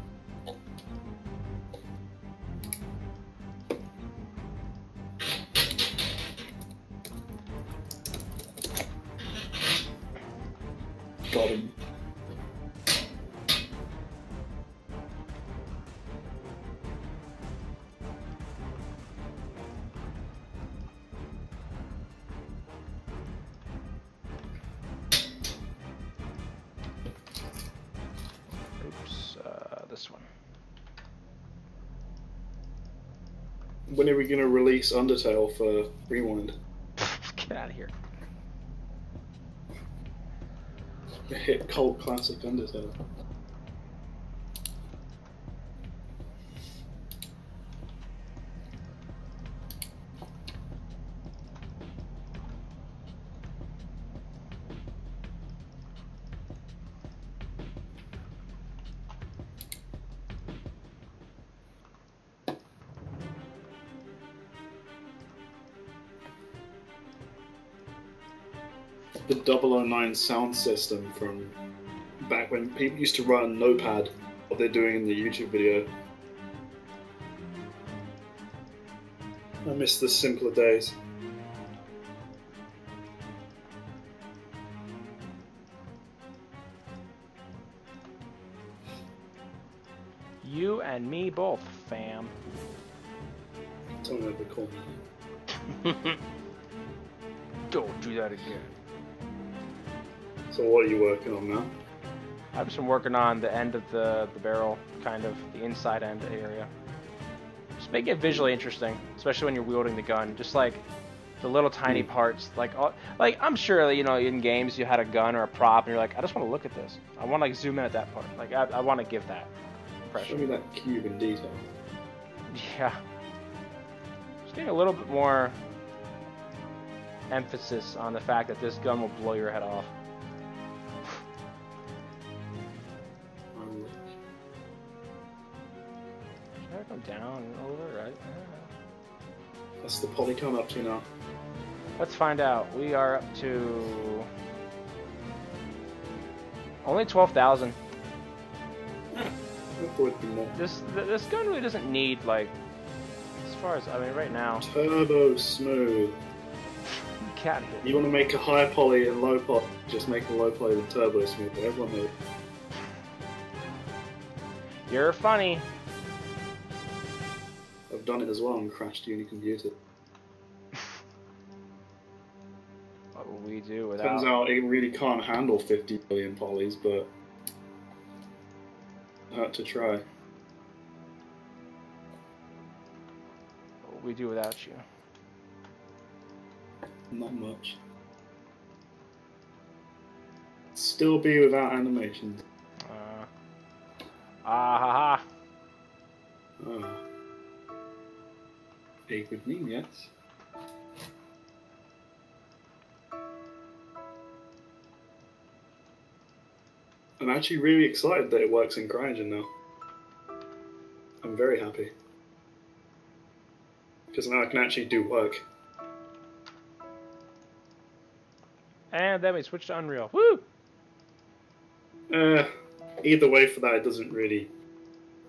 Got him. Oops, this one. When are we going to release Undertale for Rewind? Get out of here. The hit cult classic Undertale. The 009 sound system from back when people used to run Notepad, what they're doing in the YouTube video. I miss the simpler days. You and me both, fam. Don't ever call me. Don't do that again. So what are you working on now? I've just been working on the end of the barrel, kind of the inside end area. Just make it visually interesting, especially when you're wielding the gun. Just like the little tiny parts, like I'm sure in games you had a gun or a prop, and you're like, I just want to look at this. I want to like zoom in at that part. Like I want to give that impression. Show me that cube in detail. Yeah. Just getting a little bit more emphasis on the fact that this gun will blow your head off. Should I go down and over, right? That's the polycon up to now. Let's find out. We are up to only 12,000. Would be more. This gun really doesn't need like, as far as right now. Turbo smooth. Cat hit. You want to make a high poly and low poly? Just make the low poly with turbo smooth. Everyone knows. You're funny. I've done it as well and crashed uni computer. What will we do without? Turns out it really can't handle 50 billion polys, but I had to try. What will we do without you? Not much. Still be without animations. Ha ha. Oh. A good meme, yes. I'm actually really excited that it works in CryEngine now. I'm very happy. Because now I can actually do work. And then we switch to Unreal. Woo! Either way for that, it doesn't really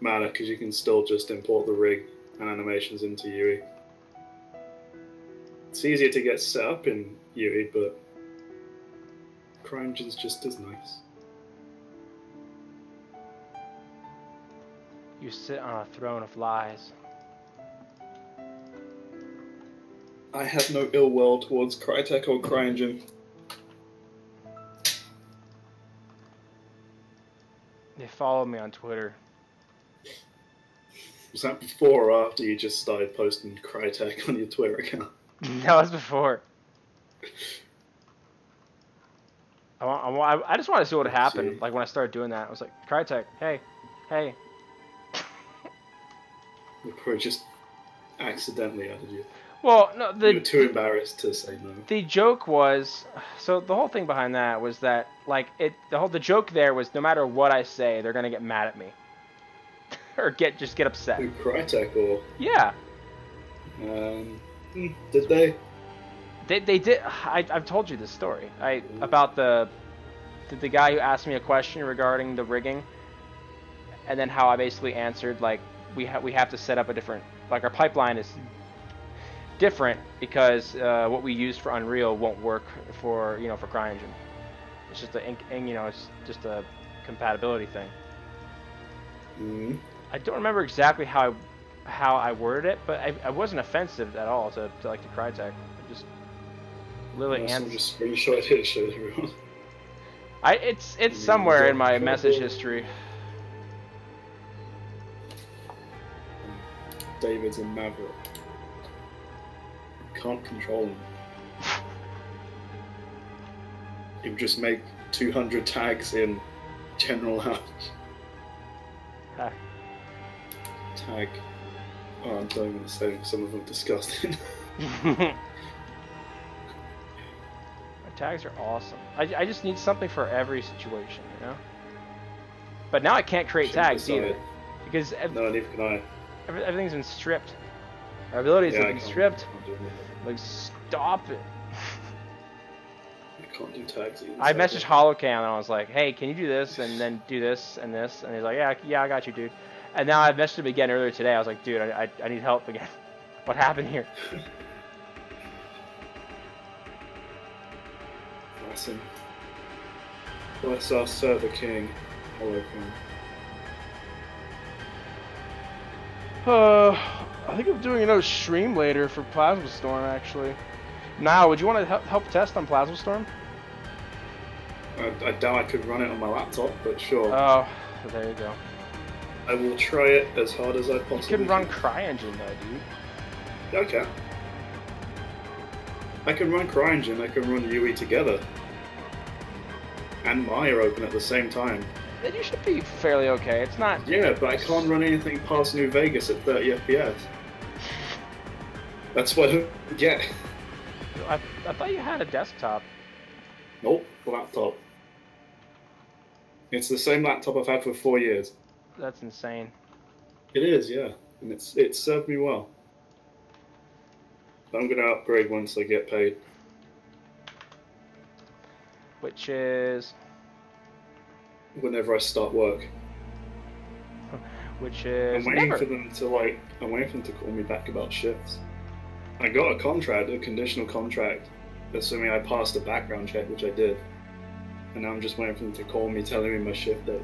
matter because you can still just import the rig and animations into UE. It's easier to get set up in UE, but CryEngine's just as nice. You sit on a throne of lies. I have no ill will towards Crytek or CryEngine. They follow me on Twitter. Was that before or after you just started posting Crytek on your Twitter account? That was before. I just want to see what happened. Like when I started doing that, I was like, Crytek, hey. They probably just accidentally added you. Well, no, you were too embarrassed to say no. The joke was, so the whole thing behind that was that, like, the joke there was no matter what I say, they're gonna get mad at me, or just get upset. Who, Crytek or? Yeah. Did they? They did. I've told you this story. About the guy who asked me a question regarding the rigging, and then how I basically answered like we have to set up a different, like our pipeline is different because what we used for Unreal won't work for for CryEngine. It's just it's just a compatibility thing. Mm-hmm. I don't remember exactly how I worded it, but I wasn't offensive at all to Crytek. I just literally answered. Just screenshot it, show everyone. It's somewhere in my message history. David's a maverick. Can't control him. He would just make 200 tags in general house. Tag. Oh, I'm not even going to say some of them disgusting. My tags are awesome. I just need something for every situation, But now I can't create tags either. Because no, neither can I. Everything's been stripped. Our abilities have been stripped. Like, stop it. I can't do tags either. I messaged HoloCam and I was like, hey, can you do this and then do this and this? And he's like, yeah, I got you, dude. And now I messaged him again earlier today. I was like, dude, I need help again. What happened here? Awesome. Bless our server king, HoloCam. I think I'm doing another stream later for Plasma Storm, actually. Now, would you want to help test on Plasma Storm? I doubt I could run it on my laptop, but sure. Oh, there you go. I will try it as hard as I possibly can. You can run CryEngine, though, dude. Yeah, okay. I can run CryEngine, I can run UE together. And Maya open at the same time. Then you should be fairly okay. It's not... Yeah, but I can't run anything past New Vegas at 30 FPS. That's what I get. I thought you had a desktop. Nope, laptop. It's the same laptop I've had for 4 years. That's insane. It is, yeah. And it served me well. I'm going to upgrade once I get paid. Which is... whenever I start work. Which is I'm waiting for them to call me back about shifts. I got a contract, a conditional contract, assuming I passed a background check, which I did. And now I'm just waiting for them to call me, telling me my shift date.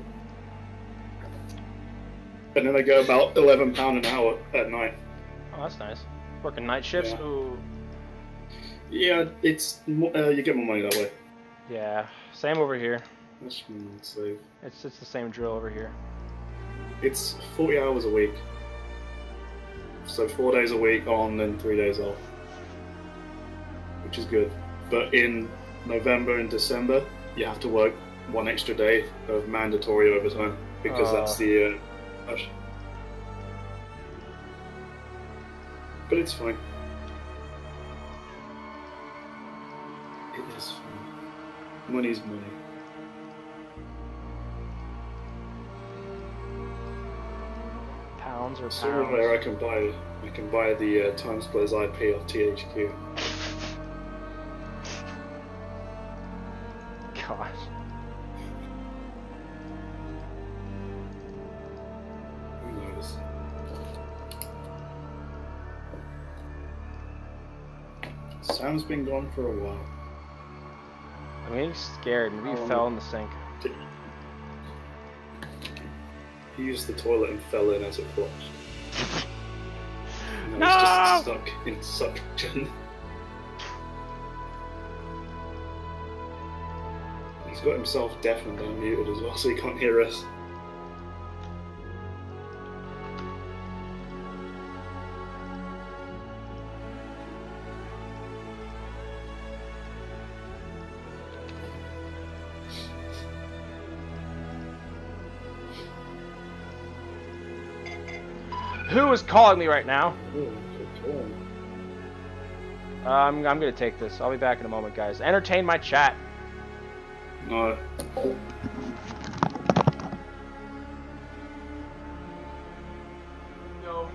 And then I go about £11 an hour at night. Oh, that's nice. Working night shifts? Yeah. Ooh. Yeah, it's you get more money that way. Yeah, same over here. That's save. It's the same drill over here. It's 40 hours a week. So 4 days a week on and 3 days off. Which is good. But in November and December, you have to work 1 extra day of mandatory overtime. Because that's the push. But it's fine. It is fine. Money's money. Pounds or pounds? Somewhere I can buy the TimeSplitters IP off THQ. Sam's been gone for a while. I'm getting scared. Maybe he fell in the sink. He used the toilet and fell in as it flushed. No! He's just stuck in suction. He's got himself deafened and muted as well, so he can't hear us. Who is calling me right now? Ooh, good call. I'm gonna take this. I'll be back in a moment, guys. Entertain my chat. No. No.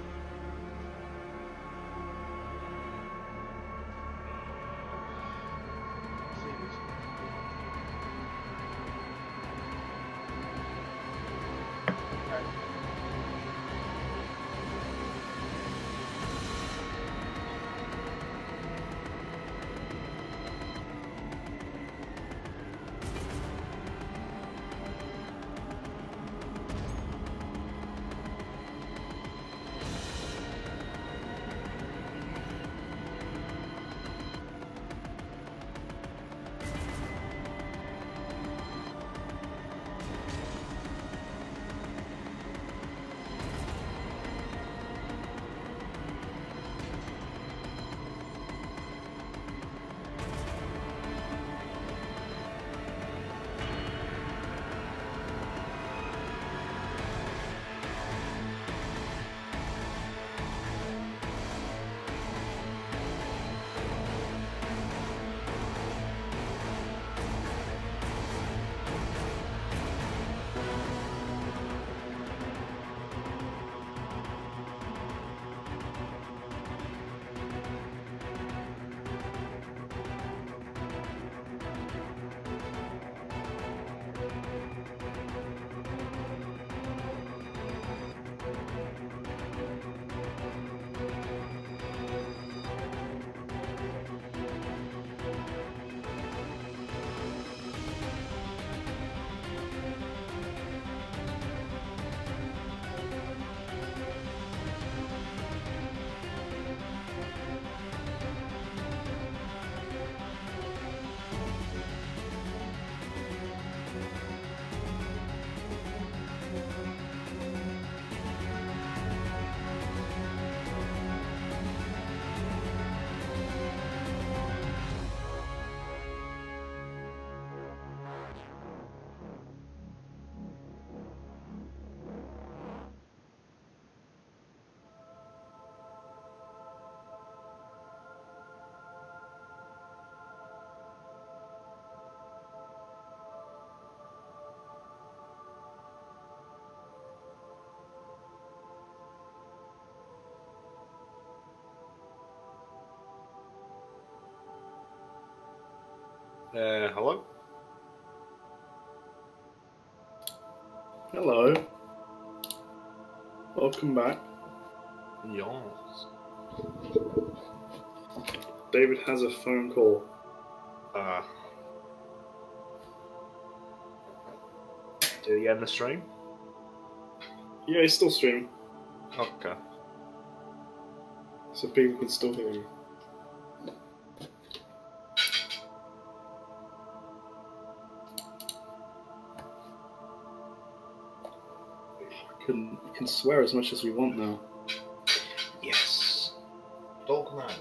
Hello? Hello. Welcome back. Yes. David has a phone call. Did he end the stream? Yeah, he's still streaming, Okay. so people can still hear you. We can swear as much as we want now. Yes. Dogman.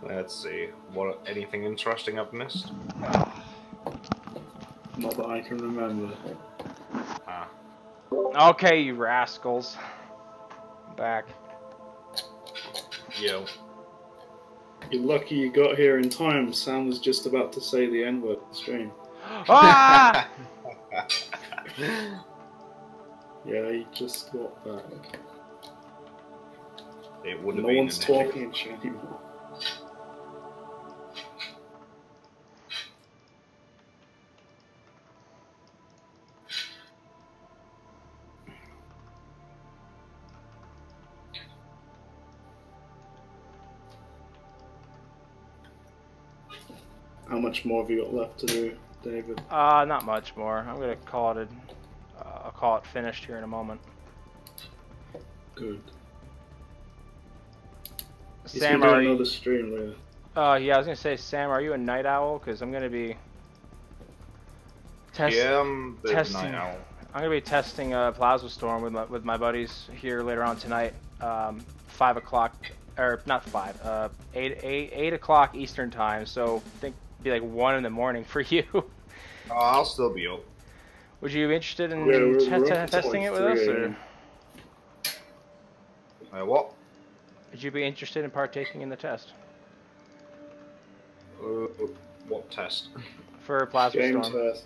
Let's see. Anything interesting I've missed? Not that I can remember. Okay, you rascals. I'm back. Yo. You're lucky you got here in time. Sam was just about to say the N-word on the stream. Ah! Yeah, he just got back. It would have No been one's an talking to you anymore. How much more have you got left to do, David? Not much more. I'm gonna call it I'll call it finished here in a moment. Good. Sam, are you... another stream later. Yeah, I was gonna say, Sam, are you a night owl? Because I'm gonna be testing. I'm gonna be testing Plasma Storm with my buddies here later on tonight. 5 o'clock, or not 5. 8 o'clock Eastern time. So I think it'd be like 1 in the morning for you. I'll still be up. Would you be interested in testing it with us, or? What? Would you be interested in partaking in the test? What test? For Plasma Game Storm. test.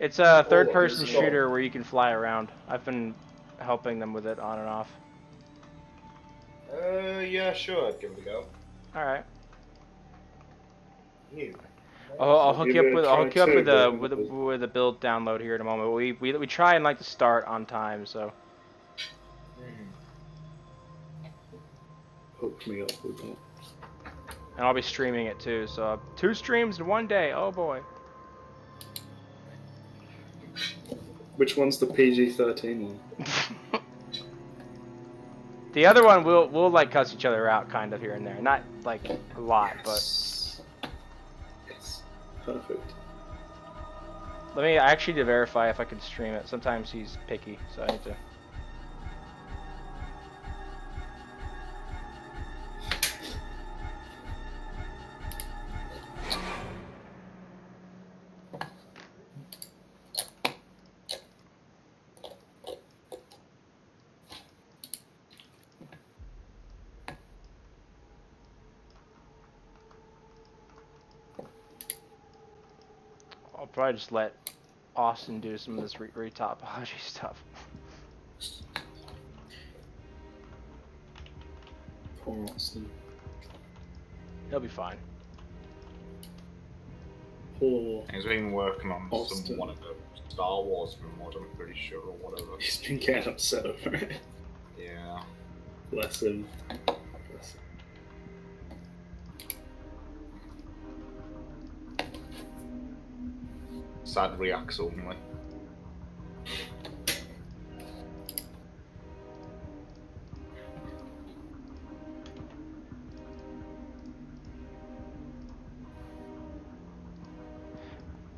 It's a third-person shooter where you can fly around. I've been helping them with it on and off. Yeah, sure, I'd give it a go. All right. Yeah. I'll hook you up with a build download here in a moment. We try and like to start on time, so. Hook me up with that. And I'll be streaming it too, so 2 streams in 1 day. Oh boy. Which one's the PG-13 one? The other one we'll like cuss each other out kind of here and there. Not like a lot, but. Yes. Perfect. I actually need to verify if I can stream it. Sometimes he's picky, so I need to. I'll probably just let Austin do some of this retopology stuff. Poor Austin. He'll be fine. Poor He's been working on Austin. one of the Star Wars mod, I'm pretty sure, or whatever. He's been getting upset over it. Yeah. Bless him. Bless him. Sad reacts only.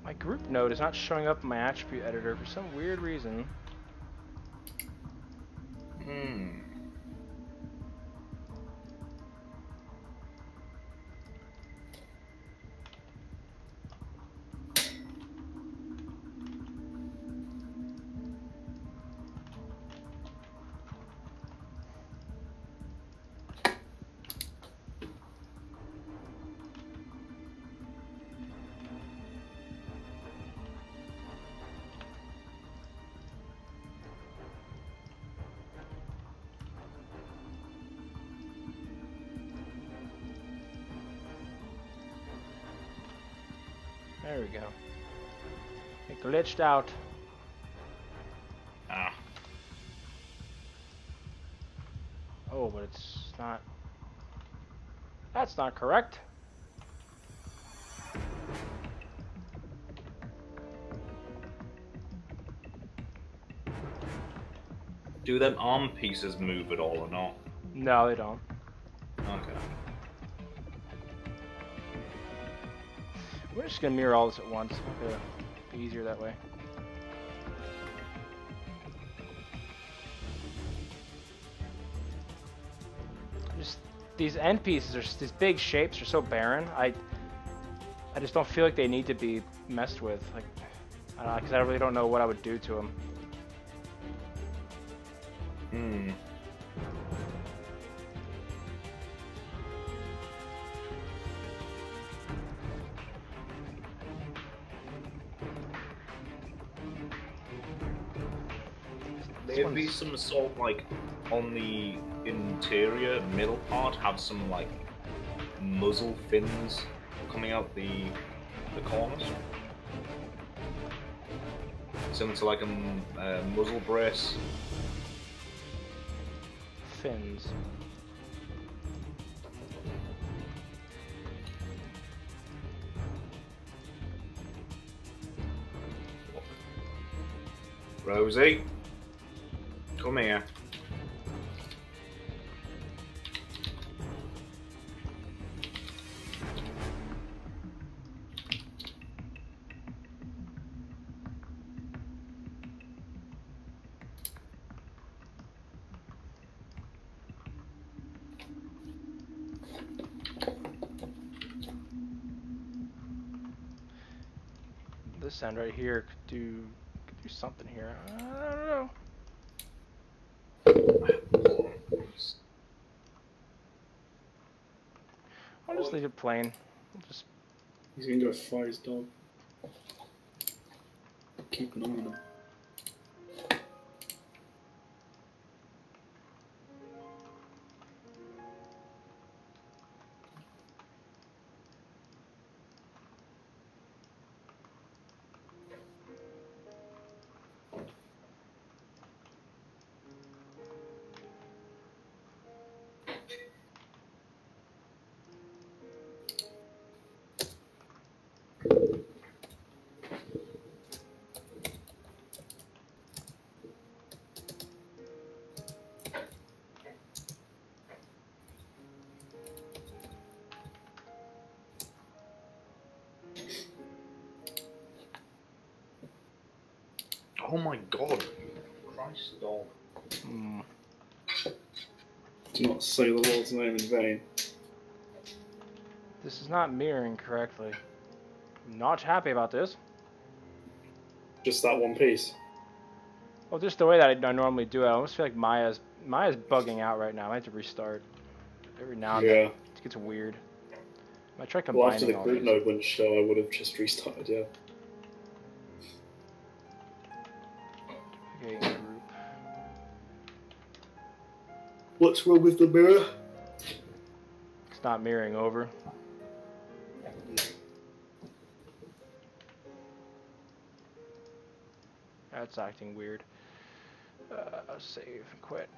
My group node is not showing up in my attribute editor for some weird reason. There we go. It glitched out. Ah. Oh, but it's not. That's not correct. Do them arm pieces move at all or not? No, they don't. Okay. We're just gonna mirror all this at once. It'll be easier that way. Just these end pieces these big shapes are so barren. I just don't feel like they need to be messed with. Like, I don't know, because I really don't know what I would do to them. Maybe some sort of like on the interior middle part have some like muzzle fins coming out the corners, similar to like a muzzle brace. Fins. Rosie, come here. This end right here could do something here. I don't know. I'll just leave it plain. He's gonna go fire his dog. Keep an eye on him. Oh my god. Christ dog. Do not say the Lord's name in vain. This is not mirroring correctly. I'm not happy about this. Just that one piece. Well, just the way that I normally do it, I almost feel like Maya's bugging out right now. I have to restart. Every now and then it gets weird. I try combining well, after the all group these. node wouldn't show, I would have just restarted, yeah. Okay, group. What's wrong with the mirror? It's not mirroring over. That's acting weird. Save and quit.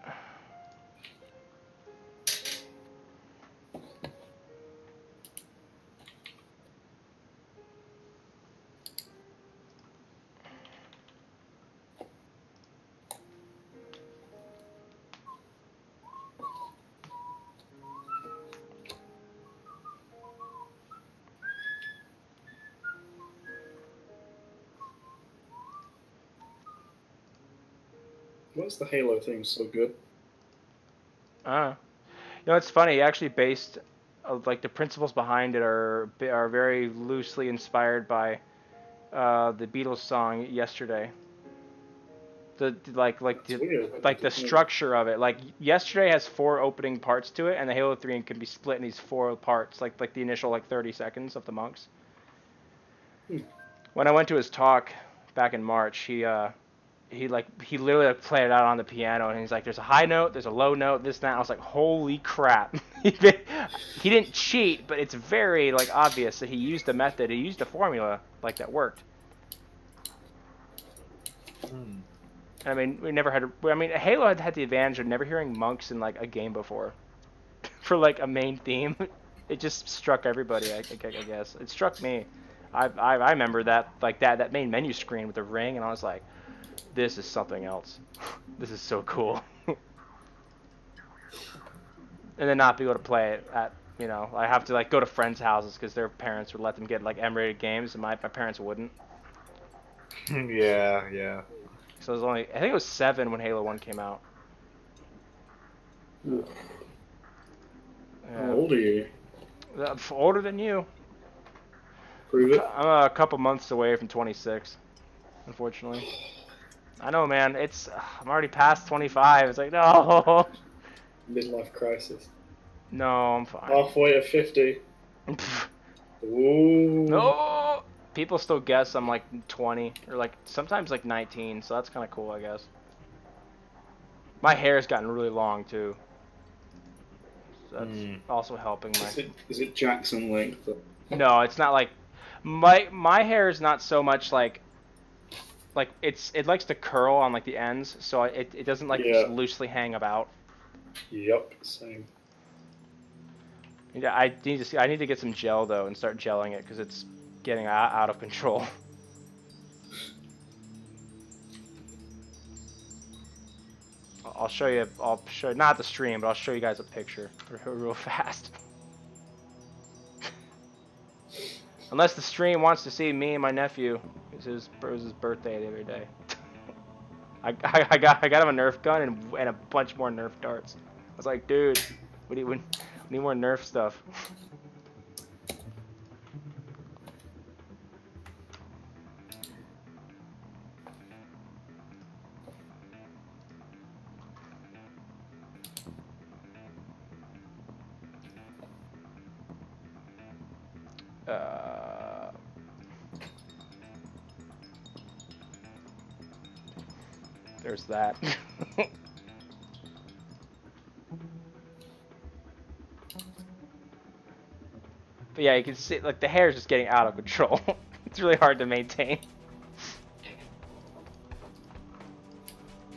Why is the Halo theme so good? You know, it's funny. Actually, based like the principles behind it are very loosely inspired by the Beatles song "Yesterday." The the structure of it. Like "Yesterday" has 4 opening parts to it, and the Halo 3 can be split in these 4 parts. Like the initial 30 seconds of the monks. When I went to his talk back in March, he literally played it out on the piano, and he's like, "There's a high note, there's a low note, this and that." I was like, "Holy crap!" He didn't cheat, but it's very obvious that he used a method, he used a formula that worked. I mean, we never had. I mean, Halo had the advantage of never hearing monks in a game before, for a main theme. It just struck everybody. I guess it struck me. I remember that that main menu screen with the ring, and I was like, this is something else. This is so cool. And then not be able to play it at, I have to go to friends' houses because their parents would let them get M-rated games, and my parents wouldn't. Yeah. So it was I think it was 7 when Halo 1 came out. Yeah. Yeah. How old are you? Older than you. Prove it. I'm a couple months away from 26, unfortunately. I know, man. I'm already past 25. It's no. Midlife crisis. No, I'm fine. Halfway to 50. Ooh. No. People still guess I'm 20 or sometimes 19. So that's kind of cool, I guess. My hair's gotten really long too. So that's also helping my. Is it Jackson length? No, it's not my hair is not so much it likes to curl on the ends, so it doesn't just loosely hang about. Yep, same. Yeah, I need to get some gel though and start gelling it because it's getting out of control. I'll show you. I'll show not the stream, but I'll show you guys a picture real fast. Unless the stream wants to see me and my nephew. It was his birthday the other day. I got him a Nerf gun and a bunch more Nerf darts. I was like, dude, we need more Nerf stuff. There's that. But yeah, you can see like the hair is just getting out of control. It's really hard to maintain.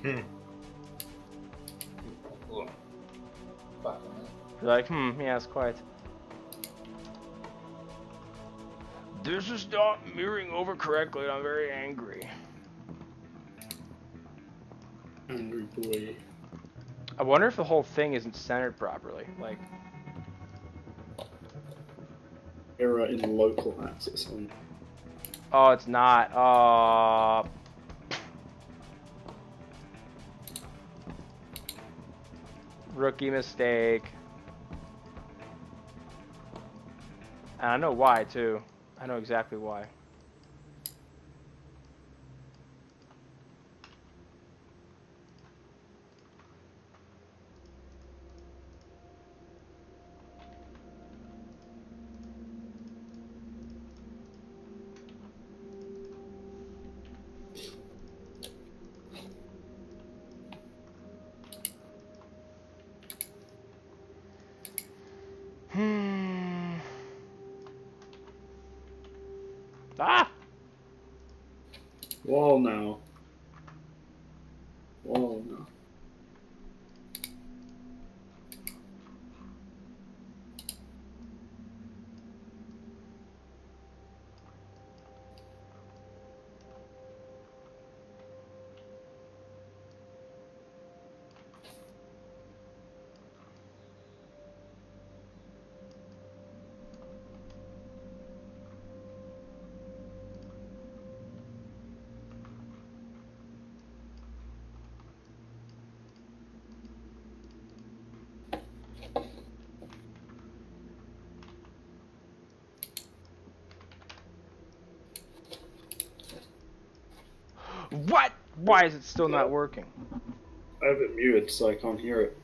Hmm. You're like, yeah, it's quite. This is not mirroring over correctly, and I'm very angry. Angry boy. I wonder if the whole thing isn't centered properly. Like, Error in local access. oh, it's not. Rookie mistake. And I know why too. I know exactly why. Ah! Wall now. Wall now. What? Why is it still not working? I have it muted so I can't hear it.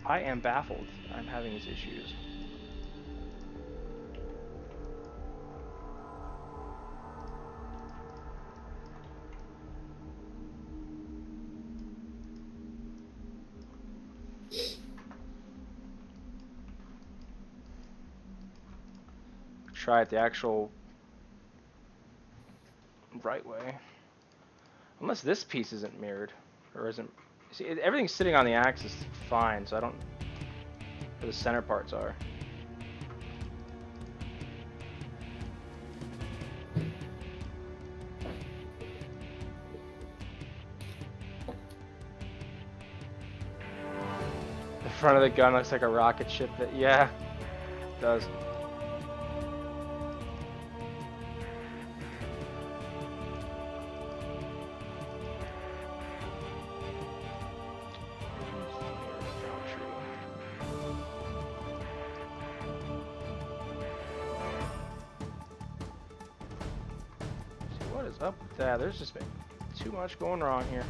I am baffled. I'm having these issues. Try it the actual right way. Unless this piece isn't mirrored, or isn't. See, everything's sitting on the axis fine, so I don't. Where the center parts are. The front of the gun looks like a rocket ship. That yeah, it does. Up with that. There's just been too much going wrong here.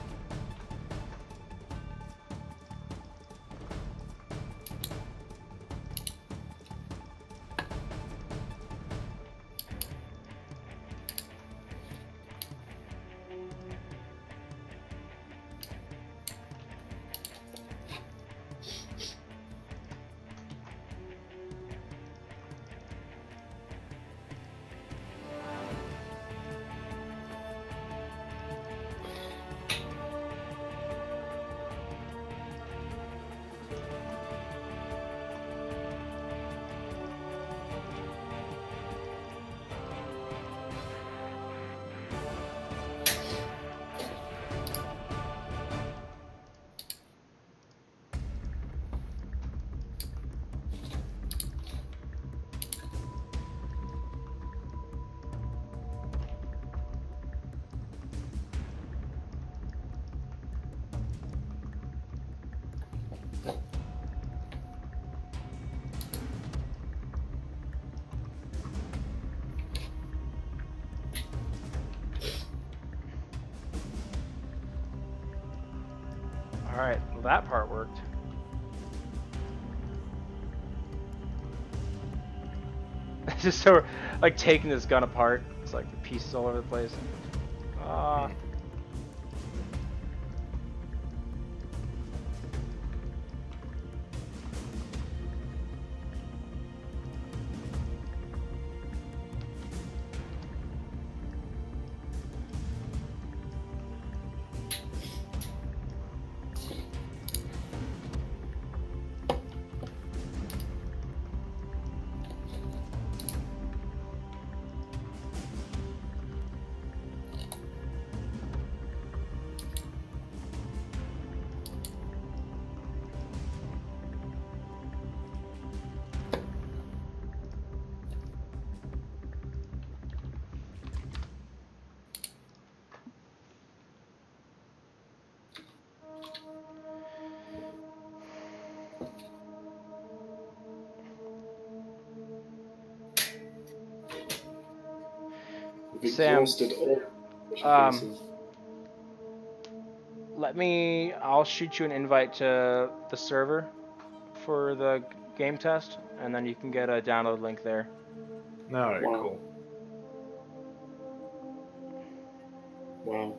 Alright, well that part worked. Just so we're, like, taking this gun apart. It's like the pieces all over the place. Sam, I'll shoot you an invite to the server for the game test, and then you can get a download link there. Alright, cool. Wow.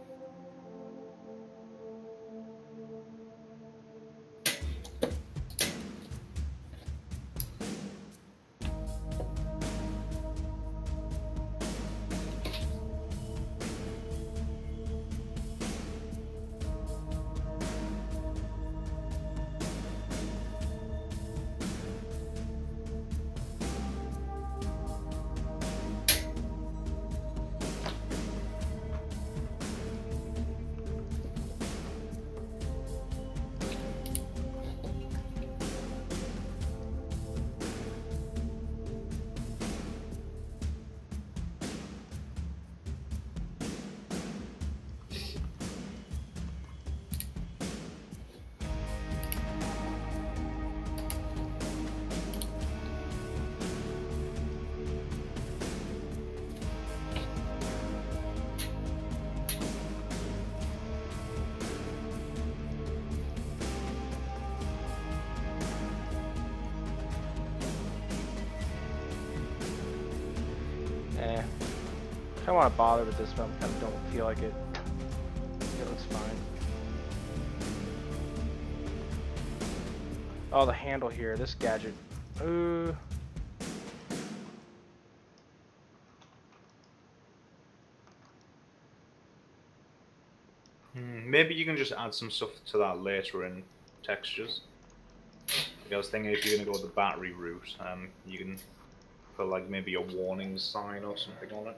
I don't want to bother with this, but I kind of don't feel like it. It looks fine. Oh, the handle here, this gadget. Ooh. Maybe you can just add some stuff to that later in textures. Like I was thinking if you're going to go the battery route, you can put like maybe a warning sign or something on it.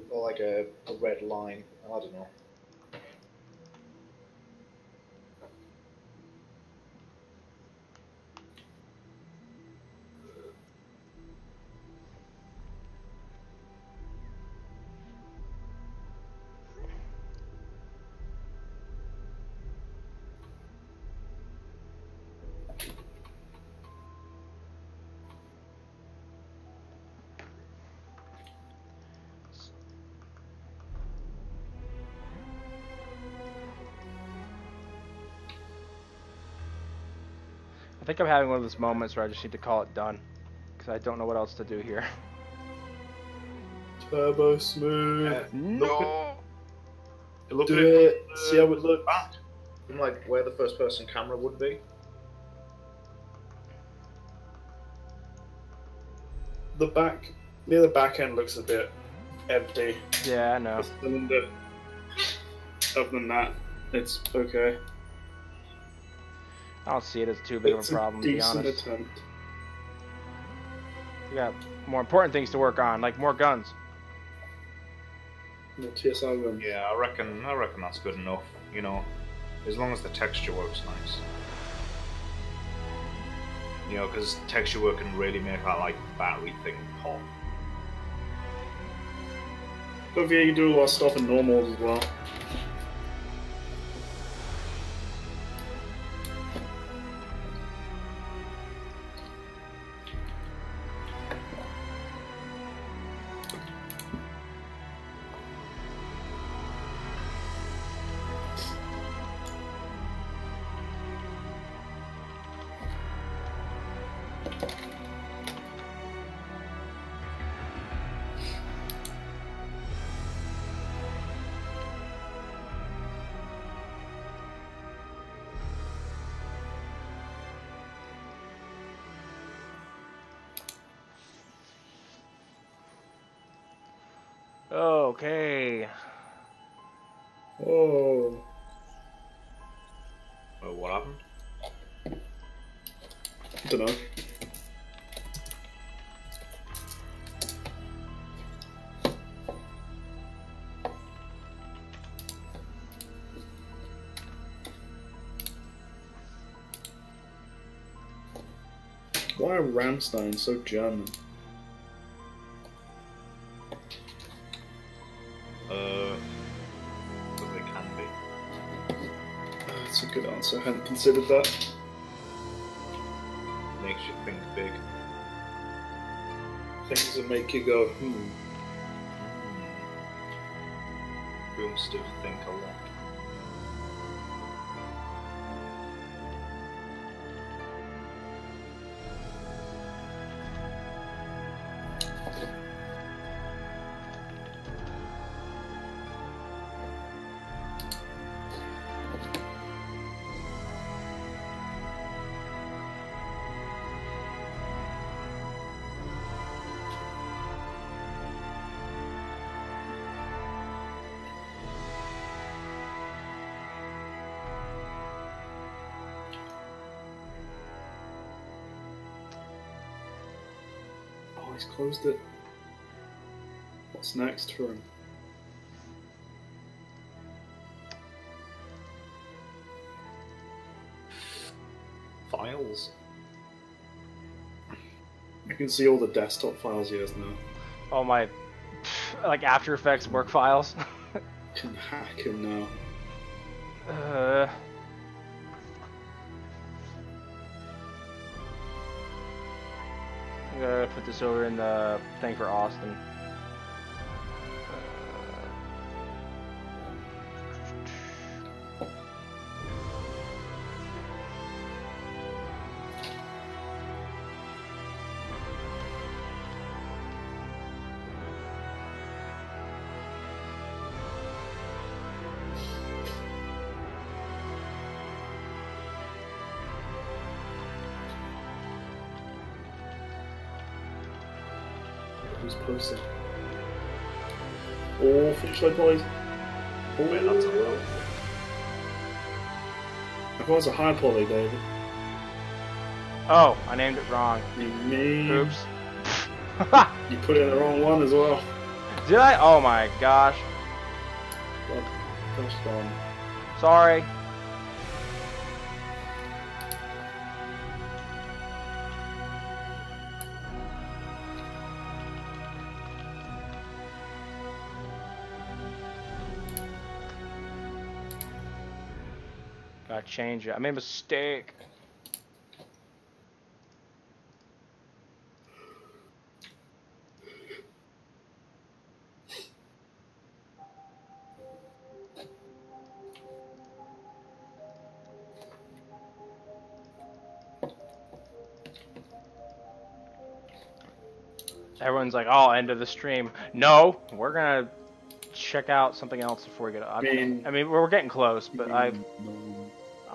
Or like a red line, I don't know. I think I'm having one of those moments where I just need to call it done, because I don't know what else to do here. Turbo smooth. No! Look Do at it. See how it looks. Back. From like where the first person camera would be. The back, near the back end looks a bit empty. Yeah, I know. Other than that, it's okay. I don't see it as too big of a problem, to be Decent honest. attempt. We got more important things to work on, like more guns. No TSR gun. Yeah, I reckon that's good enough. You know, as long as the texture works nice. You know, because texture work can really make that like battery thing pop. But yeah, you do a lot of stuff in normals as well. Okay. Oh. Oh, what happened? I don't know. Why are Rammstein so German? Because they can be. That's a good answer. I hadn't considered that. Makes you think big. Things that make you go, Rooms to think a lot. Oh, he's closed it. What's next for him? Files. I can see all the desktop files he has now. Oh my, like After Effects work files. Can hack him now. I'm gonna put this over in the thing for Austin. Who's posting? Oh, finish line polys. Oh, Wait, that's a low. I thought it was a high poly, David. Oh, I named it wrong. You mean? Oops. You put in the wrong one as well. Did I? Oh my gosh. God, gosh darn. Sorry. Gotta change it. I made a mistake. Everyone's like, "Oh, end of the stream." No, we're gonna check out something else before we get. I mean, we're getting close, but I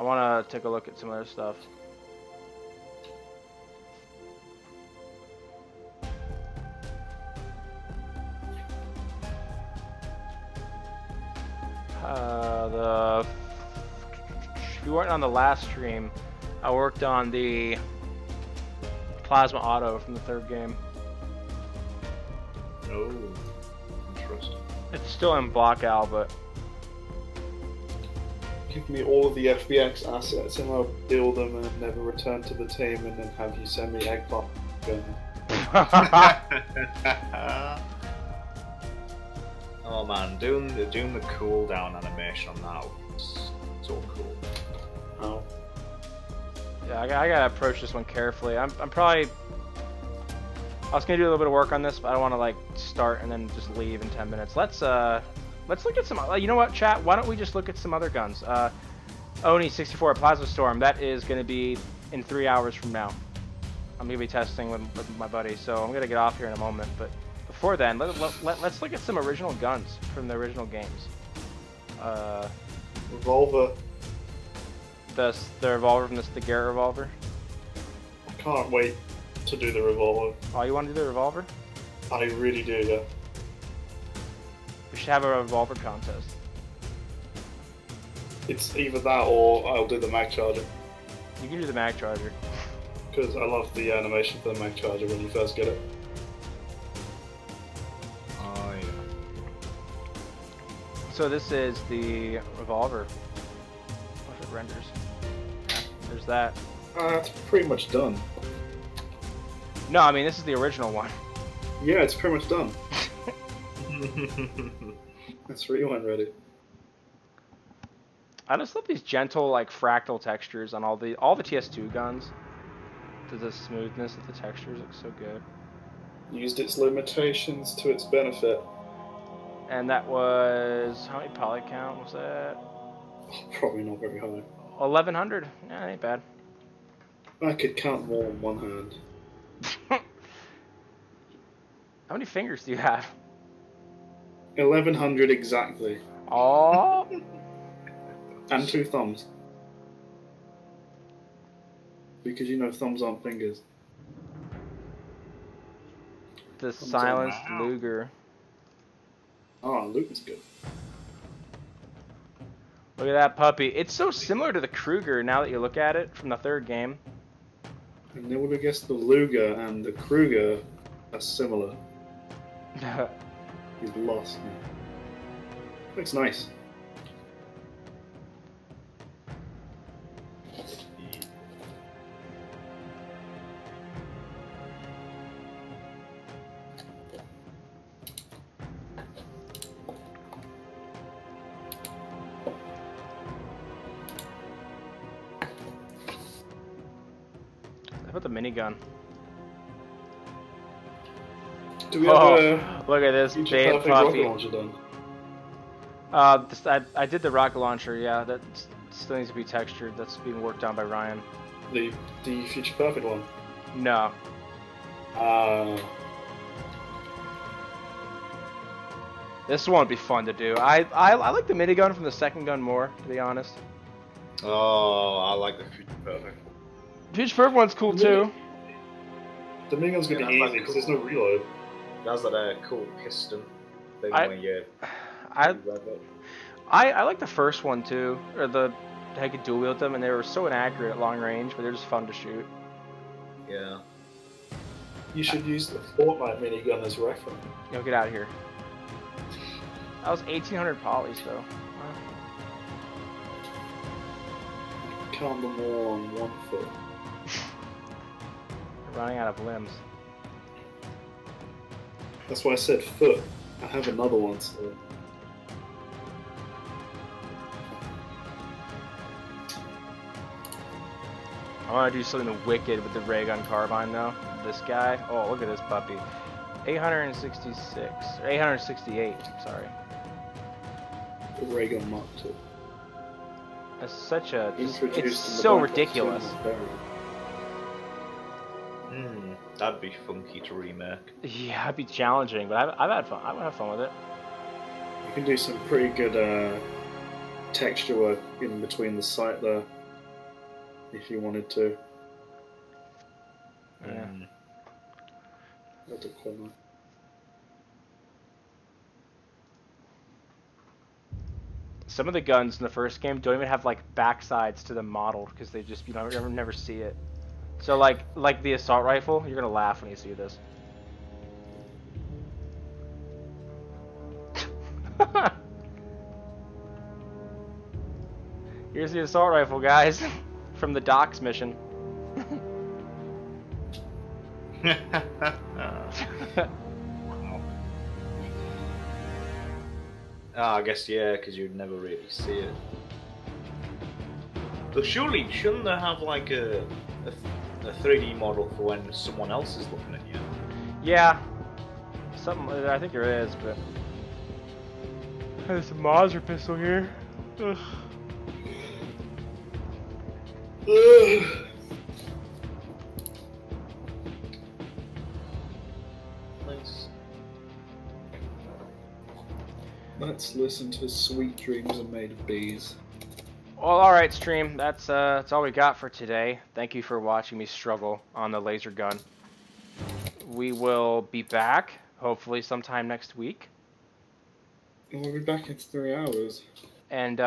want to take a look at some other stuff. If you weren't on the last stream, I worked on the Plasma Auto from the third game. Oh, interesting. It's still in Blockout, but Give me all of the FBX assets and I'll build them and never return to the team and then have you send me eggplant. Oh man, doing the cooldown animation on that was so cool. Oh. Yeah, I gotta approach this one carefully. I'm probably. I was gonna do a little bit of work on this, but I don't want to like start and then just leave in 10 minutes. Let's look at some. You know what, chat? Why don't we just look at some other guns? Oni 64 Plasma Storm. That is gonna be in 3 hours from now. I'm gonna be testing with my buddy, so I'm gonna get off here in a moment. But before then, let's look at some original guns from the original games. Revolver. The revolver from the Garrett revolver. I can't wait to do the revolver. Oh, you want to do the revolver? I really do, yeah. We should have a revolver contest. It's either that or I'll do the mag charger. You can do the mag charger. Because I love the animation for the mag charger when you first get it. Oh, yeah. So this is the revolver. What if it renders? There's that. It's pretty much done. No, I mean, this is the original one. Yeah, it's pretty much done. That's rewind ready. I just love these gentle, like, fractal textures on all the TS2 guns. The smoothness of the textures looks so good. Used its limitations to its benefit. And that was... How many poly count was that? Probably not very high. 1100. Yeah, ain't bad. I could count more on one hand. How many fingers do you have? 1100 exactly. Oh. And 2 thumbs. Because you know thumbs aren't fingers. The silenced Luger. Oh, Luger's good. Look at that puppy. It's so similar to the Kruger now that you look at it from the 3rd game. I never would have guessed the Luger and the Kruger are similar. He's lost me. Looks nice. How about the minigun? Do we have a look at this big puppy. I did the rocket launcher, yeah, that still needs to be textured. That's being worked on by Ryan. The Future Perfect one? No. This one would be fun to do. I like the minigun from the 2nd gun more, to be honest. Oh, I like the Future Perfect. Future Perfect one's cool too. The minigun's gonna be easy because there's no reload. It has that cool piston thing where you I like the first one too, or I could dual wield them, and they were so inaccurate at long range, but they're just fun to shoot. Yeah. You should use the Fortnite minigun as reference. Yo, get out of here. That was 1800 polys though. Wow. Count them all on one foot. Running out of limbs. That's why I said foot. I have another one still. I want to do something wicked with the ray gun carbine though. This guy. Oh, look at this puppy. 866 or 868. Sorry. The ray gun Mark II. That's such a. Introduced It's so ridiculous. That'd be funky to remake. Yeah, it'd be challenging, but I've had fun. I would have fun with it. You can do some pretty good texture work in between the sight there, if you wanted to. Yeah. That's a corner. Some of the guns in the first game don't even have like backsides to the model because they just never see it. So like the assault rifle, you're gonna laugh when you see this. Here's the assault rifle, guys, from the docks mission. I guess yeah, because you'd never really see it. But surely, shouldn't they have like a 3D model for when someone else is looking at you? Yeah, something. I think there is, but there's a Mauser pistol here. Ugh. Nice. Let's listen to Sweet Dreams Are Made of Bees. Well, alright, stream. That's all we got for today. Thank you for watching me struggle on the laser gun. We will be back, hopefully sometime next week. We'll be back in 3 hours. And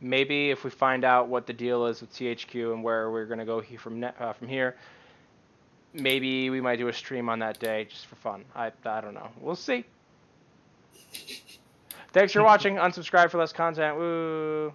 maybe if we find out what the deal is with THQ and where we're gonna go from here, maybe we might do a stream on that day just for fun. I don't know. We'll see. Thanks for watching. Unsubscribe for less content. Woo.